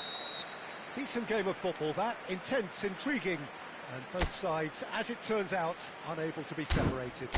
Decent game of football, that. Intense, intriguing. And both sides, as it turns out, unable to be separated.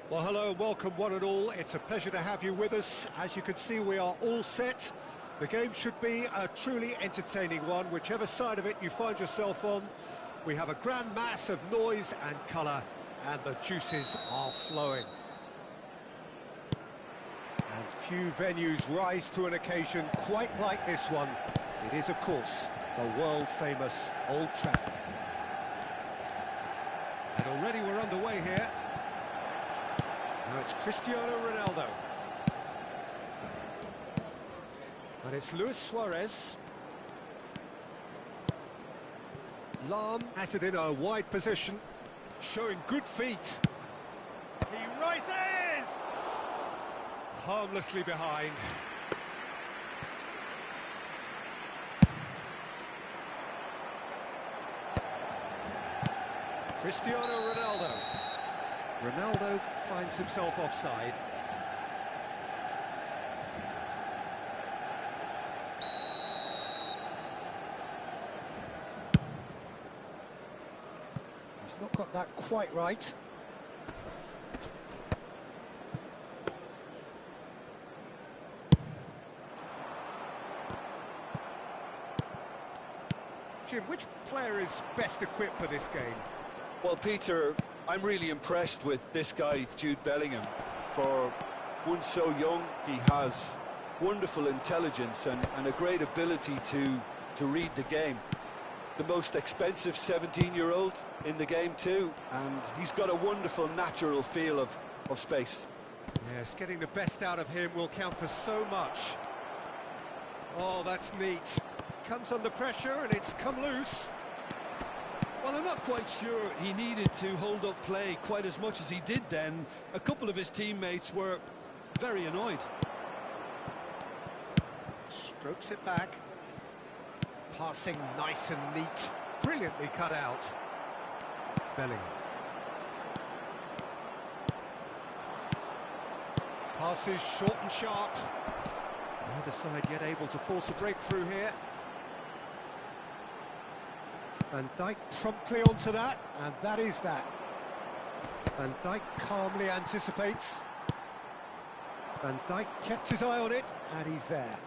Well, hello and welcome one and all. It's a pleasure to have you with us. As you can see, we are all set. The game should be a truly entertaining one, whichever side of it you find yourself on. We have a grand mass of noise and colour, and the juices are flowing. And few venues rise to an occasion quite like this one. It is, of course, the world-famous Old Trafford. And already we're underway here. Now it's Cristiano Ronaldo. And it's Luis Suarez. Lahm has it in a wide position, showing good feet. He rises! Harmlessly behind. Cristiano Ronaldo. Ronaldo finds himself offside. He's not got that quite right. Jim, which player is best equipped for this game? Well, Peter, I'm really impressed with this guy, Jude Bellingham. For one so young, he has wonderful intelligence and a great ability to read the game. The most expensive 17-year-old in the game too, and he's got a wonderful natural feel of space. Yes, getting the best out of him will count for so much. Oh, that's neat. Comes under pressure and it's come loose. Well, I'm not quite sure he needed to hold up play quite as much as he did then. A couple of his teammates were very annoyed. Strokes it back. Passing nice and neat. Brilliantly cut out. Bellingham. Passes short and sharp. Neither side yet able to force a breakthrough here. Van Dijk promptly onto that, and that is that. Van Dijk calmly anticipates. Van Dijk kept his eye on it, and he's there.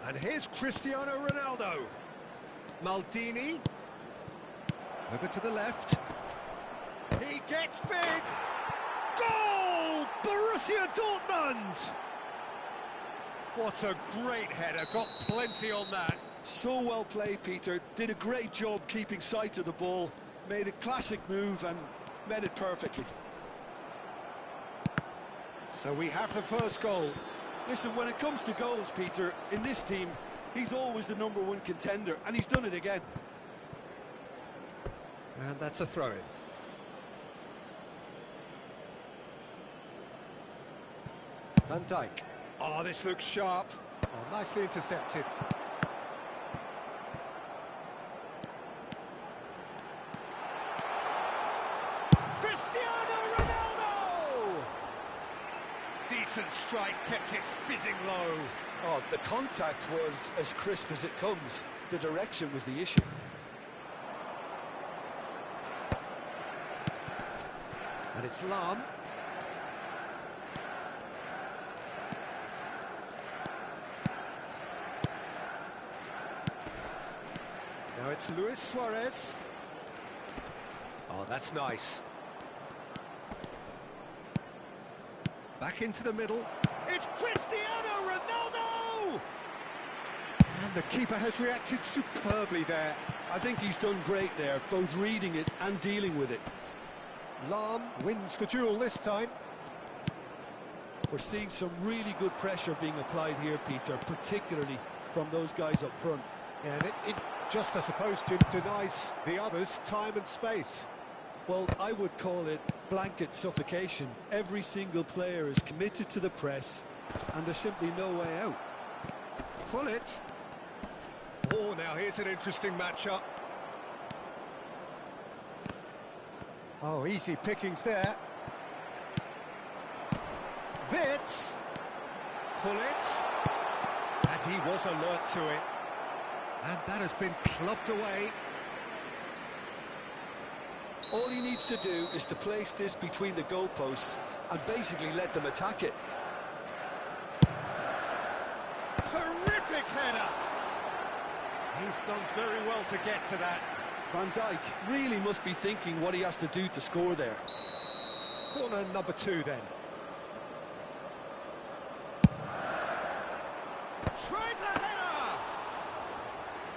And here's Cristiano Ronaldo. Maldini. Over to the left. He gets big. Goal! Borussia Dortmund! What a great header, got plenty on that. So well played, Peter. Did a great job keeping sight of the ball. Made a classic move and met it perfectly. So we have the first goal. Listen, when it comes to goals, Peter, in this team, he's always the #1 contender, and he's done it again. And that's a throw-in. Van Dijk. Oh, this looks sharp. Oh, nicely intercepted. Cristiano Ronaldo! Decent strike, kept it fizzing low. Oh, the contact was as crisp as it comes. The direction was the issue. And it's Lahm. Now it's Luis Suarez. Oh, that's nice. Back into the middle. It's Cristiano Ronaldo! And the keeper has reacted superbly there. I think he's done great there, both reading it and dealing with it. Lahm wins the duel this time. We're seeing some really good pressure being applied here, Peter, particularly from those guys up front. And it just, I suppose, denies the others time and space. Well, I would call it blanket suffocation. Every single player is committed to the press, and there's simply no way out. Pull it. Oh, now here's an interesting matchup. Oh, easy pickings there. Wits. Pull it. And he was alert to it. And that has been clubbed away. All he needs to do is to place this between the goalposts and basically let them attack it. Terrific header! He's done very well to get to that. Van Dijk really must be thinking what he has to do to score there. Corner number 2 then. Tries a header!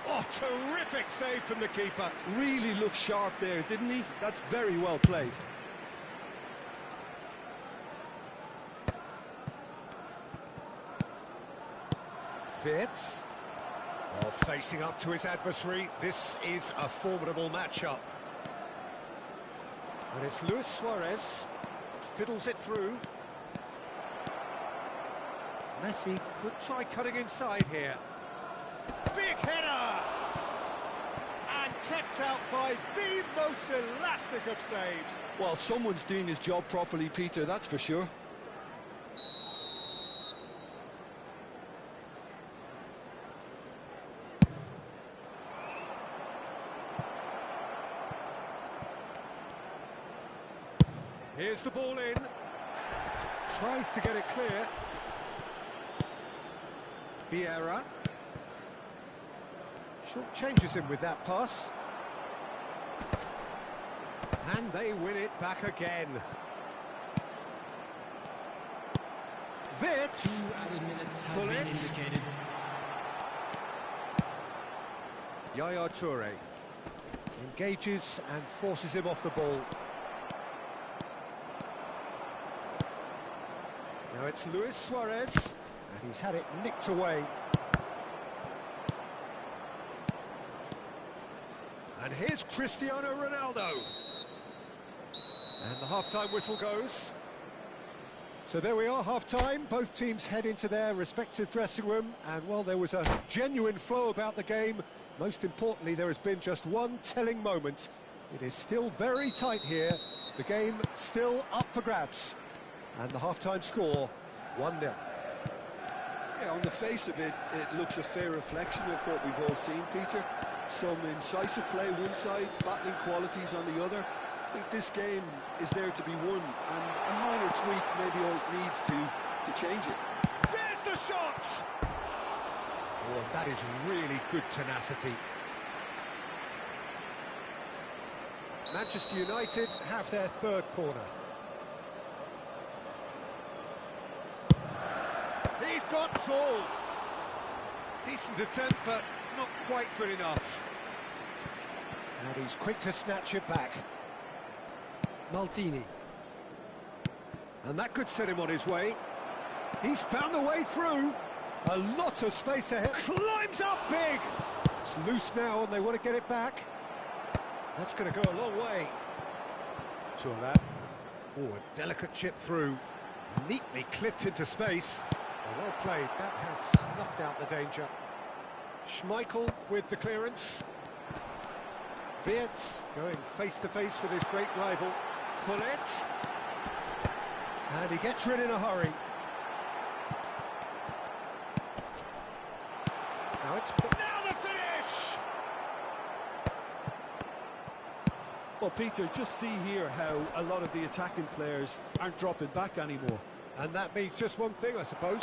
Oh, terrific save from the keeper. Really looked sharp there, didn't he? That's very well played. Wits. Oh, facing up to his adversary. This is a formidable matchup. And it's Luis Suarez. Fiddles it through. Messi could try cutting inside here. Big header! And kept out by the most elastic of saves. Well, someone's doing his job properly, Peter, that's for sure. Here's the ball in. Tries to get it clear. Vieira. Short changes him with that pass. And they win it back again. Wits. 2 added minutes have been indicated. Yaya Toure engages and forces him off the ball. Now it's Luis Suarez, and he's had it nicked away. And here's Cristiano Ronaldo. And the half-time whistle goes. So there we are, half-time. Both teams head into their respective dressing room. And while there was a genuine flow about the game, most importantly, there has been just one telling moment. It is still very tight here. The game still up for grabs. And the half-time score, 1-0. Yeah, on the face of it, it looks a fair reflection of what we've all seen, Peter. Some incisive play one side, battling qualities on the other. I think this game is there to be won, and a minor tweak maybe all it needs to change it. There's the shot! Oh, that is really good tenacity. Manchester United have their third corner. He's got tall. Decent attempt, but not quite good enough. And he's quick to snatch it back. Maldini. And that could set him on his way. He's found a way through. A lot of space ahead. Climbs up big. It's loose now and they want to get it back. That's going to go a long way. Touré. Oh, a delicate chip through. Neatly clipped into space. Well played. That has snuffed out the danger. Schmeichel with the clearance. Wirtz going face-to-face with his great rival. Pullet. And he gets rid in a hurry. Now the finish! Well, Peter, just see here how a lot of the attacking players aren't dropping back anymore. And that means just one thing, I suppose.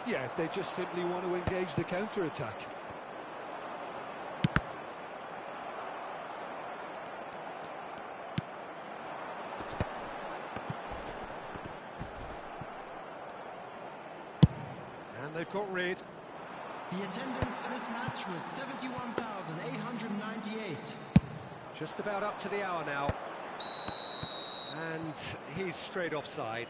Yeah, they just simply want to engage the counter-attack. And they've got rid. The attendance for this match was 71,898. Just about up to the hour now. And he's straight offside.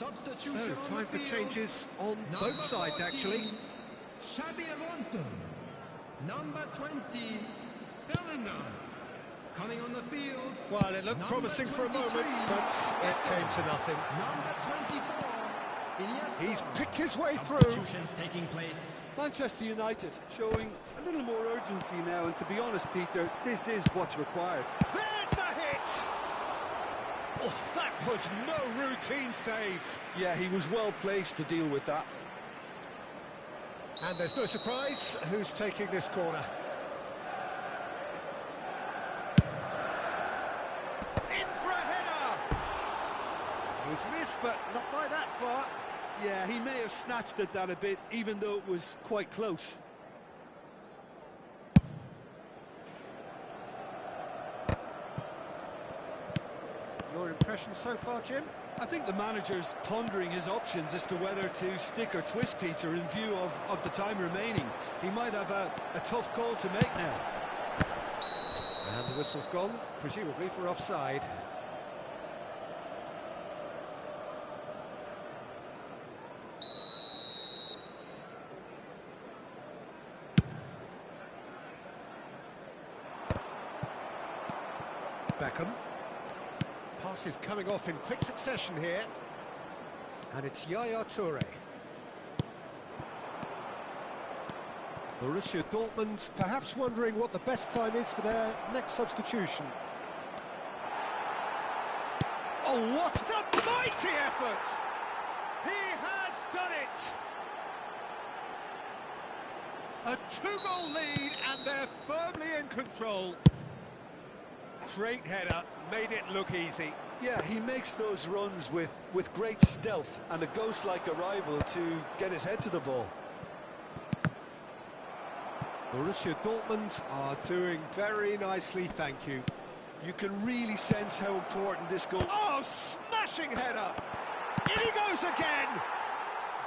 Substitution So, on time the for field. changes on Number both sides, 14, actually. Xabi Alonso. Number 20, Bellingham. Coming on the field. Well, it looked Number promising for a 23, moment, but it came to nothing. Number 24, Iniesta. He's picked his way through. Substitutions taking place. Manchester United showing a little more urgency now, and to be honest, Peter, this is what's required. There's the hit! Oh, that was no routine save. Yeah, he was well placed to deal with that. And there's no surprise who's taking this corner. In for a header! He's missed, but not by that far. Yeah, he may have snatched at that a bit, even though it was quite close. Your impression so far, Jim? I think the manager's pondering his options as to whether to stick or twist Peter in view of the time remaining. He might have a tough call to make now. And the whistle's gone, presumably for offside. Beckham. Pass is coming off in quick succession here. And it's Yaya Toure. Borussia Dortmund perhaps wondering what the best time is for their next substitution. Oh, what a mighty effort! He has done it! A two-goal lead, and they're firmly in control. Great header, made it look easy. Yeah, he makes those runs with great stealth and a ghost-like arrival to get his head to the ball. Borussia Dortmund are doing very nicely, thank you. You can really sense how important this goal... Oh, smashing header! In he goes again!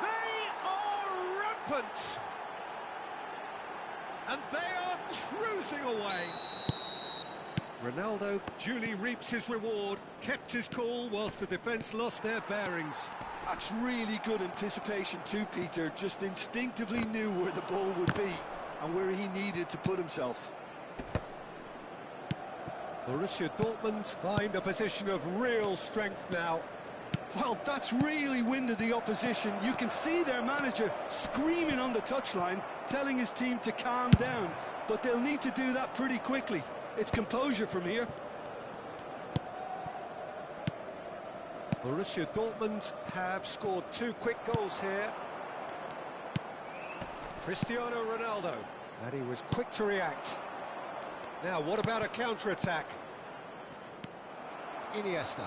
They are rampant! And they are cruising away. Ronaldo duly reaps his reward, kept his cool whilst the defence lost their bearings. That's really good anticipation too, Peter. Just instinctively knew where the ball would be and where he needed to put himself. Borussia Dortmund find a position of real strength now. Well, that's really winded the opposition. You can see their manager screaming on the touchline, telling his team to calm down. But they'll need to do that pretty quickly. It's composure from here. Borussia Dortmund have scored 2 quick goals here. Cristiano Ronaldo, and he was quick to react. Now, what about a counter-attack? Iniesta.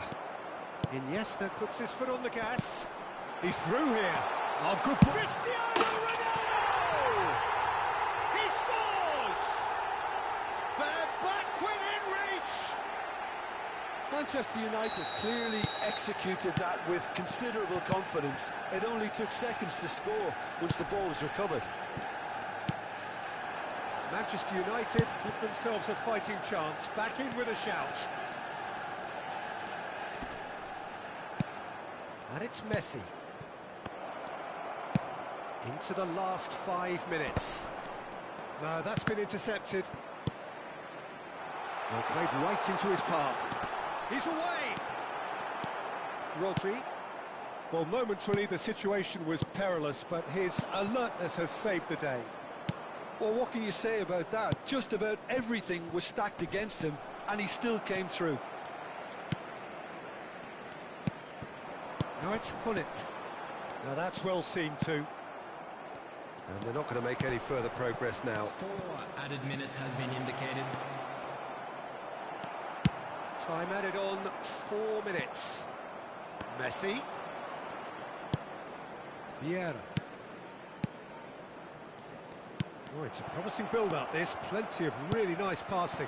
Iniesta puts his foot on the gas. He's through here. Oh, good ball. Cristiano Ronaldo! He scores! They're back within reach! Manchester United clearly executed that with considerable confidence. It only took seconds to score once the ball was recovered. Manchester United give themselves a fighting chance, back in with a shout. And it's Messi. Into the last 5 minutes. No, that's been intercepted. Well, played right into his path. He's away! Rodri. Well, momentarily the situation was perilous, but his alertness has saved the day. Well, what can you say about that? Just about everything was stacked against him, and he still came through. Now it's Hullet. Now that's well seen too. And they're not going to make any further progress now. 4 added minutes has been indicated. Time added on 4 minutes. Messi. Vieira. Oh, it's a promising build-up, this. Plenty of really nice passing.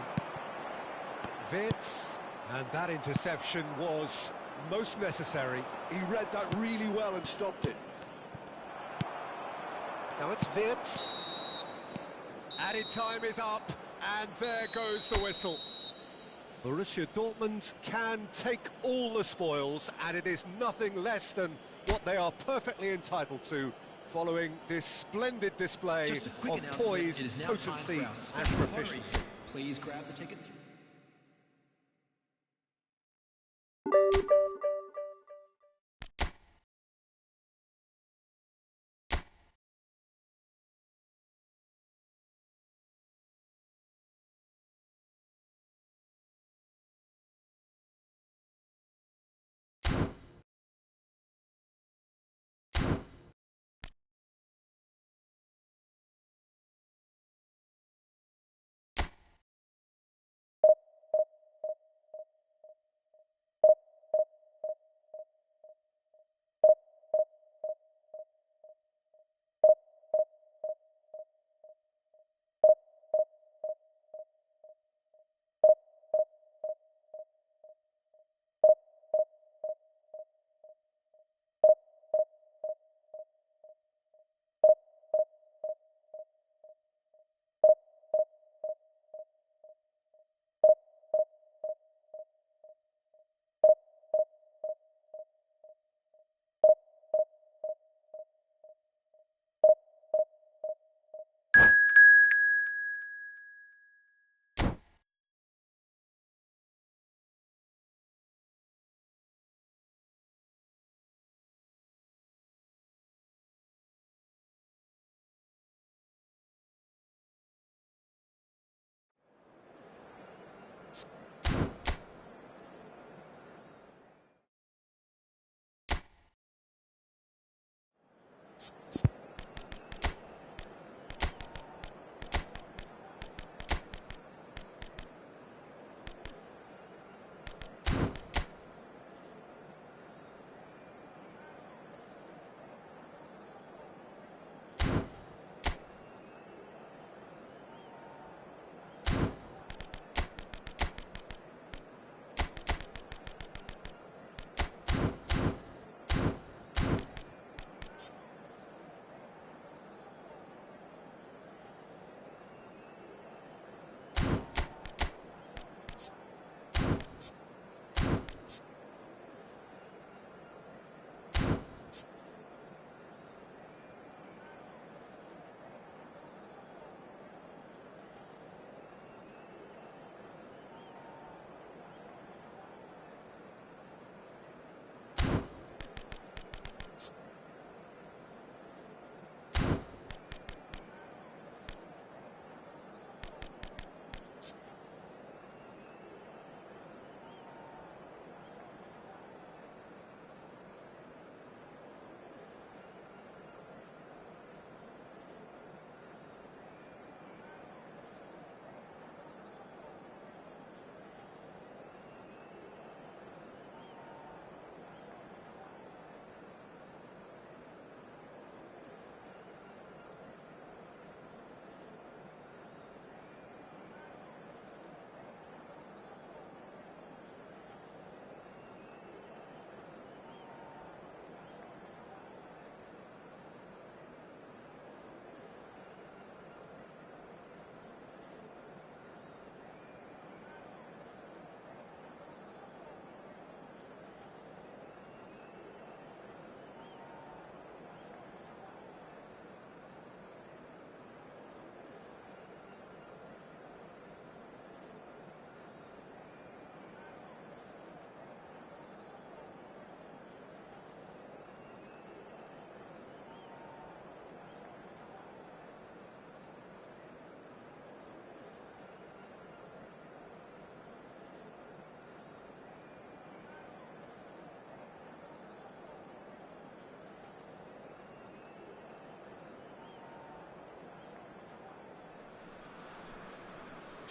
Wirtz. And that interception was most necessary. He read that really well and stopped it. Now it's Wirtz. Added time is up, and there goes the whistle. Borussia Dortmund can take all the spoils, and it is nothing less than what they are perfectly entitled to, following this splendid display of poise, potency and proficiency. Please grab the tickets.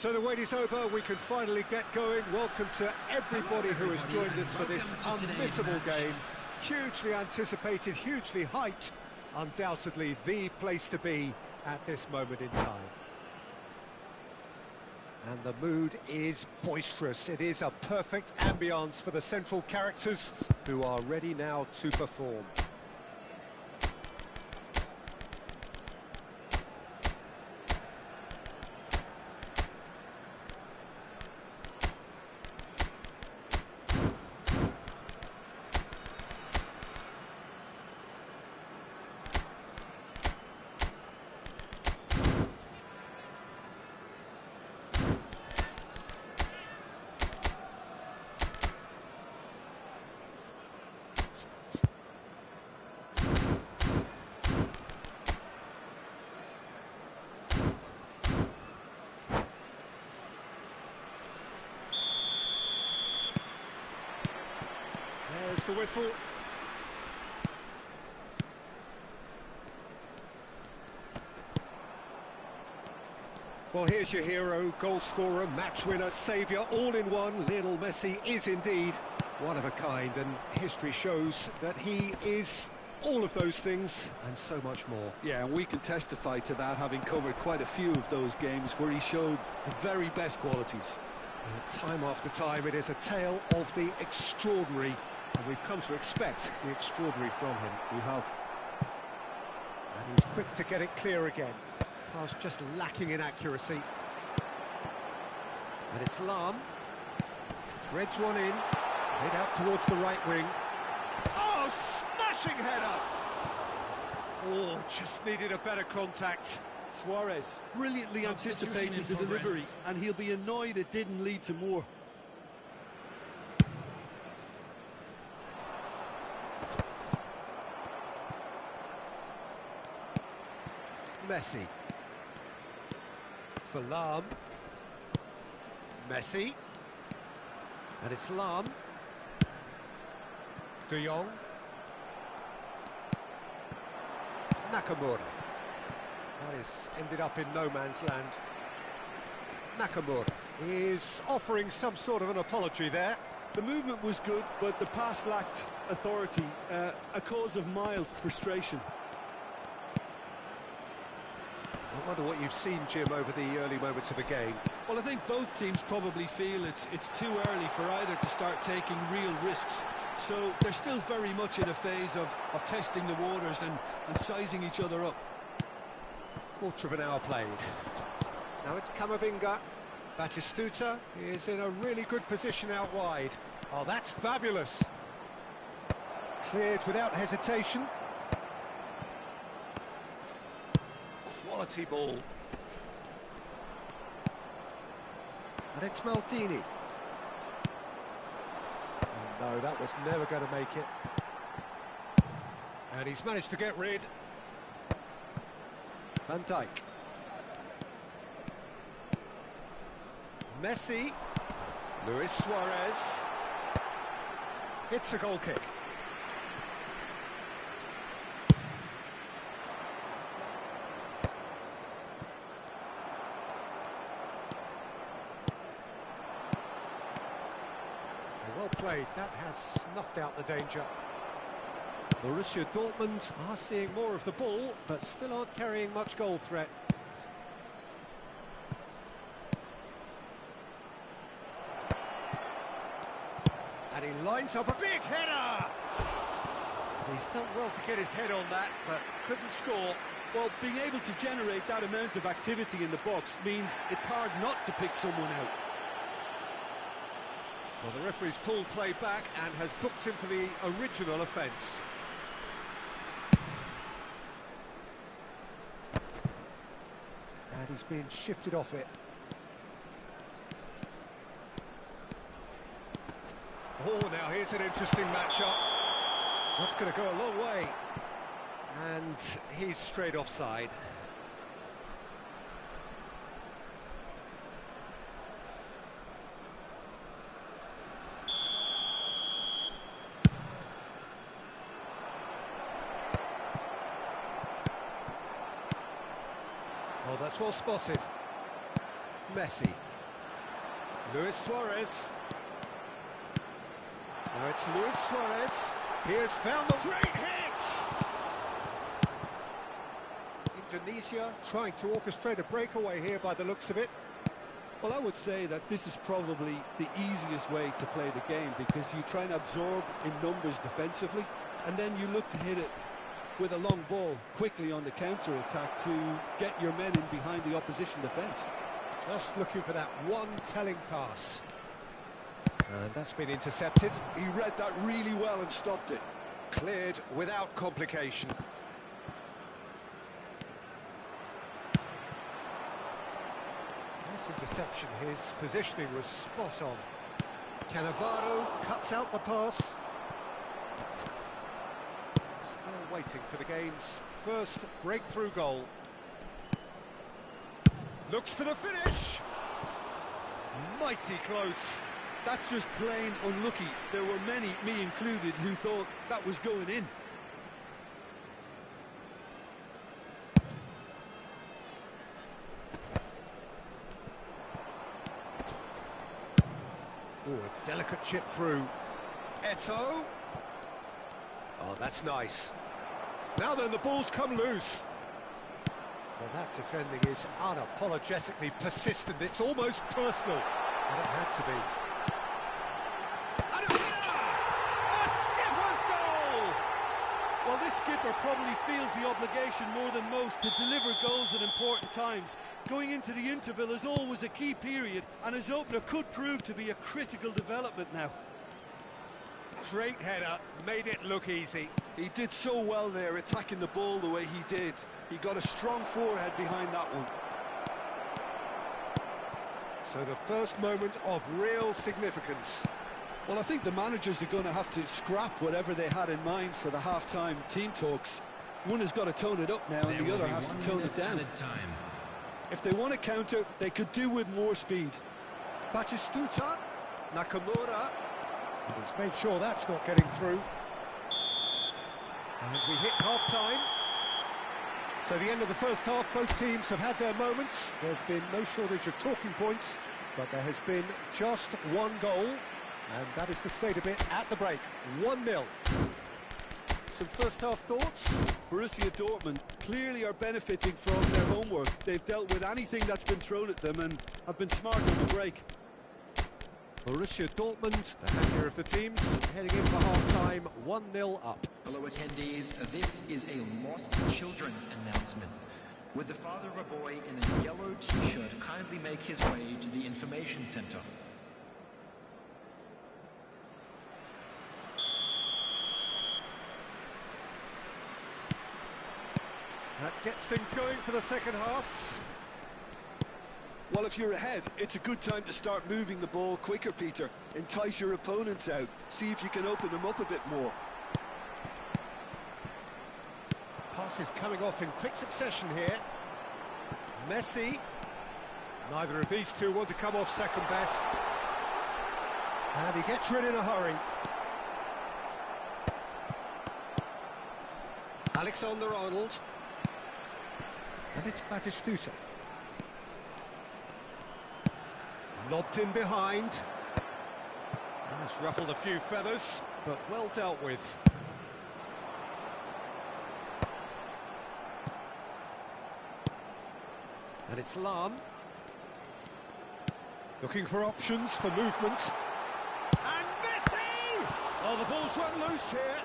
So the wait is over, we can finally get going. Welcome to everybody who has joined us for this unmissable game. Hugely anticipated, hugely hyped, undoubtedly the place to be at this moment in time. And the mood is boisterous. It is a perfect ambience for the central characters who are ready now to perform. There's the whistle. Well, here's your hero, goal scorer, match winner, saviour, all in one. Lionel Messi is indeed one of a kind, and history shows that he is all of those things and so much more. Yeah, and we can testify to that, having covered quite a few of those games where he showed the very best qualities. Time after time, it is a tale of the extraordinary, and we've come to expect the extraordinary from him. We have. And he's quick to get it clear again. Pass just lacking in accuracy. And it's Lahm. Threads one in. Head out towards the right wing. Oh, smashing header! Oh, just needed a better contact. Suarez brilliantly anticipated the delivery, and he'll be annoyed it didn't lead to more. Messi. For Lahm. Messi. And it's Lahm. De Jong. Nakamura. That is ended up in no man's land. Nakamura is offering some sort of an apology there. The movement was good, but the pass lacked authority, a cause of mild frustration. I wonder what you've seen, Jim, over the early moments of the game. Well, I think both teams probably feel it's too early for either to start taking real risks. So they're still very much in a phase of testing the waters and sizing each other up. Quarter of an hour played. Now it's Camavinga. Batistuta is in a really good position out wide. Oh, that's fabulous. Cleared without hesitation. Quality ball. And it's Maldini. Oh, no, that was never going to make it. And he's managed to get rid. Van Dijk. Messi. Luis Suarez. It's a goal kick. Well played. That has snuffed out the danger. Borussia Dortmund are seeing more of the ball, but still aren't carrying much goal threat. And he lines up a big header! He's done well to get his head on that, but couldn't score. Well, being able to generate that amount of activity in the box means it's hard not to pick someone out. Well, the referee's pulled play back and has booked him for the original offence. And he's being shifted off it. Oh, now here's an interesting matchup. That's going to go a long way. And he's straight offside. Oh, that's well spotted. Messi. Luis Suarez. Now it's Luis Suarez. He has found the great hit! Indonesia trying to orchestrate a breakaway here by the looks of it. Well, I would say that this is probably the easiest way to play the game, because you try and absorb in numbers defensively, and then you look to hit it with a long ball quickly on the counter-attack to get your men in behind the opposition defence. Just looking for that one telling pass. And that's been intercepted. He read that really well and stopped it. Cleared without complication. Nice interception. His positioning was spot on. Cannavaro cuts out the pass. Still waiting for the game's first breakthrough goal. Looks for the finish. Mighty close. That's just plain unlucky. There were many, me included, who thought that was going in. Oh, a delicate chip through. Eto'o. Oh, that's nice. Now then, the ball's come loose. Well, that defending is unapologetically persistent. It's almost personal. And it had to be. And a winner! A skipper's goal! Well, this skipper probably feels the obligation more than most to deliver goals at important times. Going into the interval is always a key period, and his opener could prove to be a critical development now. Great header, made it look easy. He did so well there, attacking the ball the way he did. He got a strong forehead behind that one. So the first moment of real significance. Well, I think the managers are going to have to scrap whatever they had in mind for the half-time team talks. One has got to tone it up now, and the other has to tone it down. If they want to counter, they could do with more speed. Batistuta, Nakamura. And he's made sure that's not getting through. And we hit half-time. So the end of the first half, both teams have had their moments. There's been no shortage of talking points, but there has been just one goal, and that is the state of it at the break. 1-0. Some first half thoughts? Borussia Dortmund clearly are benefiting from their homework. They've dealt with anything that's been thrown at them and have been smart on the break. Borussia Dortmund, the happier of the teams, heading in for half-time, 1-0 up. Hello attendees, this is a lost children's announcement. Would the father of a boy in a yellow t-shirt kindly make his way to the information center? That gets things going for the second half. Well, if you're ahead, it's a good time to start moving the ball quicker, Peter. Entice your opponents out. See if you can open them up a bit more. Passes coming off in quick succession here. Messi. Neither of these two want to come off second best. And he gets rid in a hurry. Alexander-Arnold. And it's Batistuta. Lobbed in behind. That's ruffled a few feathers, but well dealt with. And it's Lahm. Looking for options for movement. And Messi! Oh, the ball's run loose here.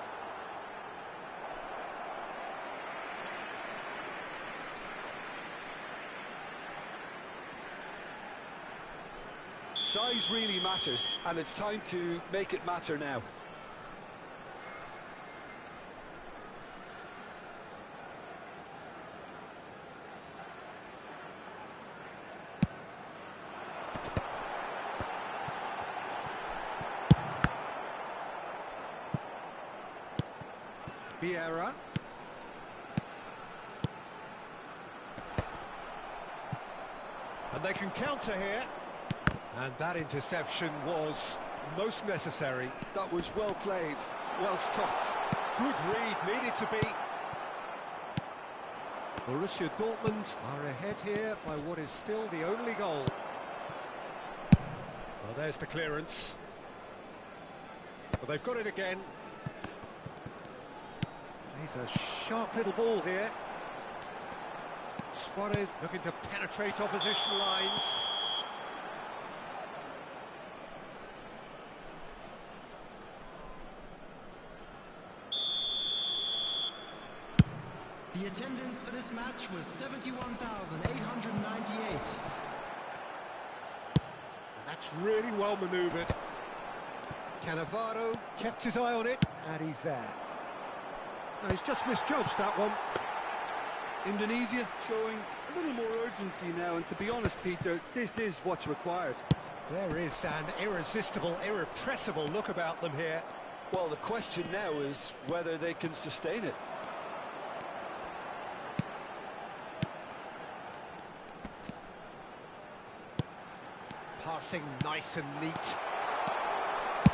Size really matters, and it's time to make it matter now. Vieira. And they can counter here. And that interception was most necessary. That was well played, well stopped. Good read, needed to be. Borussia Dortmund are ahead here by what is still the only goal. Well, there's the clearance. Well, they've got it again. He's a sharp little ball here. Suarez looking to penetrate opposition lines. The attendance for this match was 71,898. And that's really well manoeuvred. Cannavaro kept his eye on it, and he's there. No, he's just misjudged that one. Indonesia showing a little more urgency now, and to be honest, Peter, this is what's required. There is an irresistible, irrepressible look about them here. Well, the question now is whether they can sustain it. Passing nice and neat.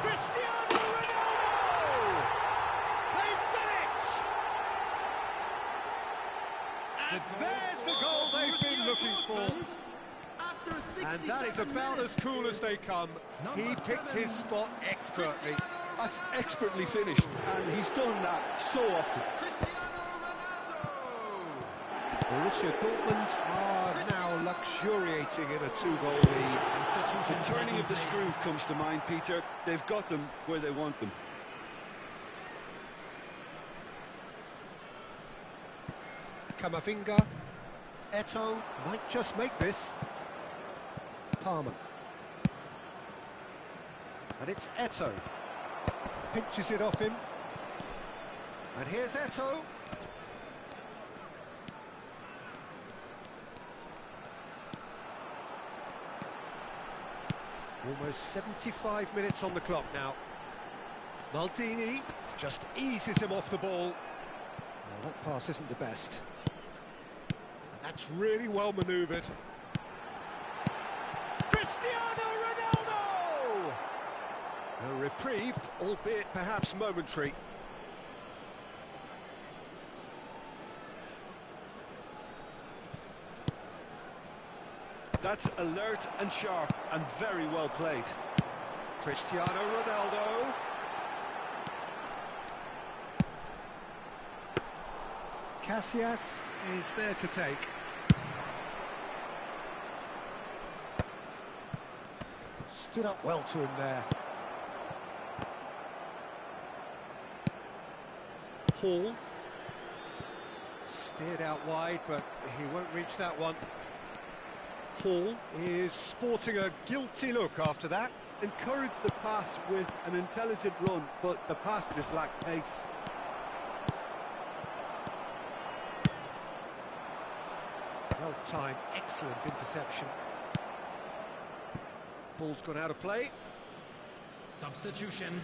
Cristiano Ronaldo! They've done it! And there's the goal they've been looking for. And that is about as cool as they come. He picked his spot expertly. That's expertly finished, and he's done that so often. Borussia Dortmund are now luxuriating in a 2-goal lead. The turning of the screw comes to mind, Peter. They've got them where they want them. Camavinga. Eto'o might just make this. Palmer. And it's Eto'o. Pinches it off him. And here's Eto'o. Almost 75 minutes on the clock now. Maldini just eases him off the ball. Well, that pass isn't the best. And that's really well manoeuvred. Cristiano Ronaldo! A reprieve, albeit perhaps momentary. That's alert and sharp and very well played. Cristiano Ronaldo. Casillas is there to take. Stood up well to him there. Hall. Steered out wide, but he won't reach that one. Hall is sporting a guilty look after that. Encouraged the pass with an intelligent run, but the pass just lacked pace. Well timed, excellent interception. Ball's gone out of play. Substitution.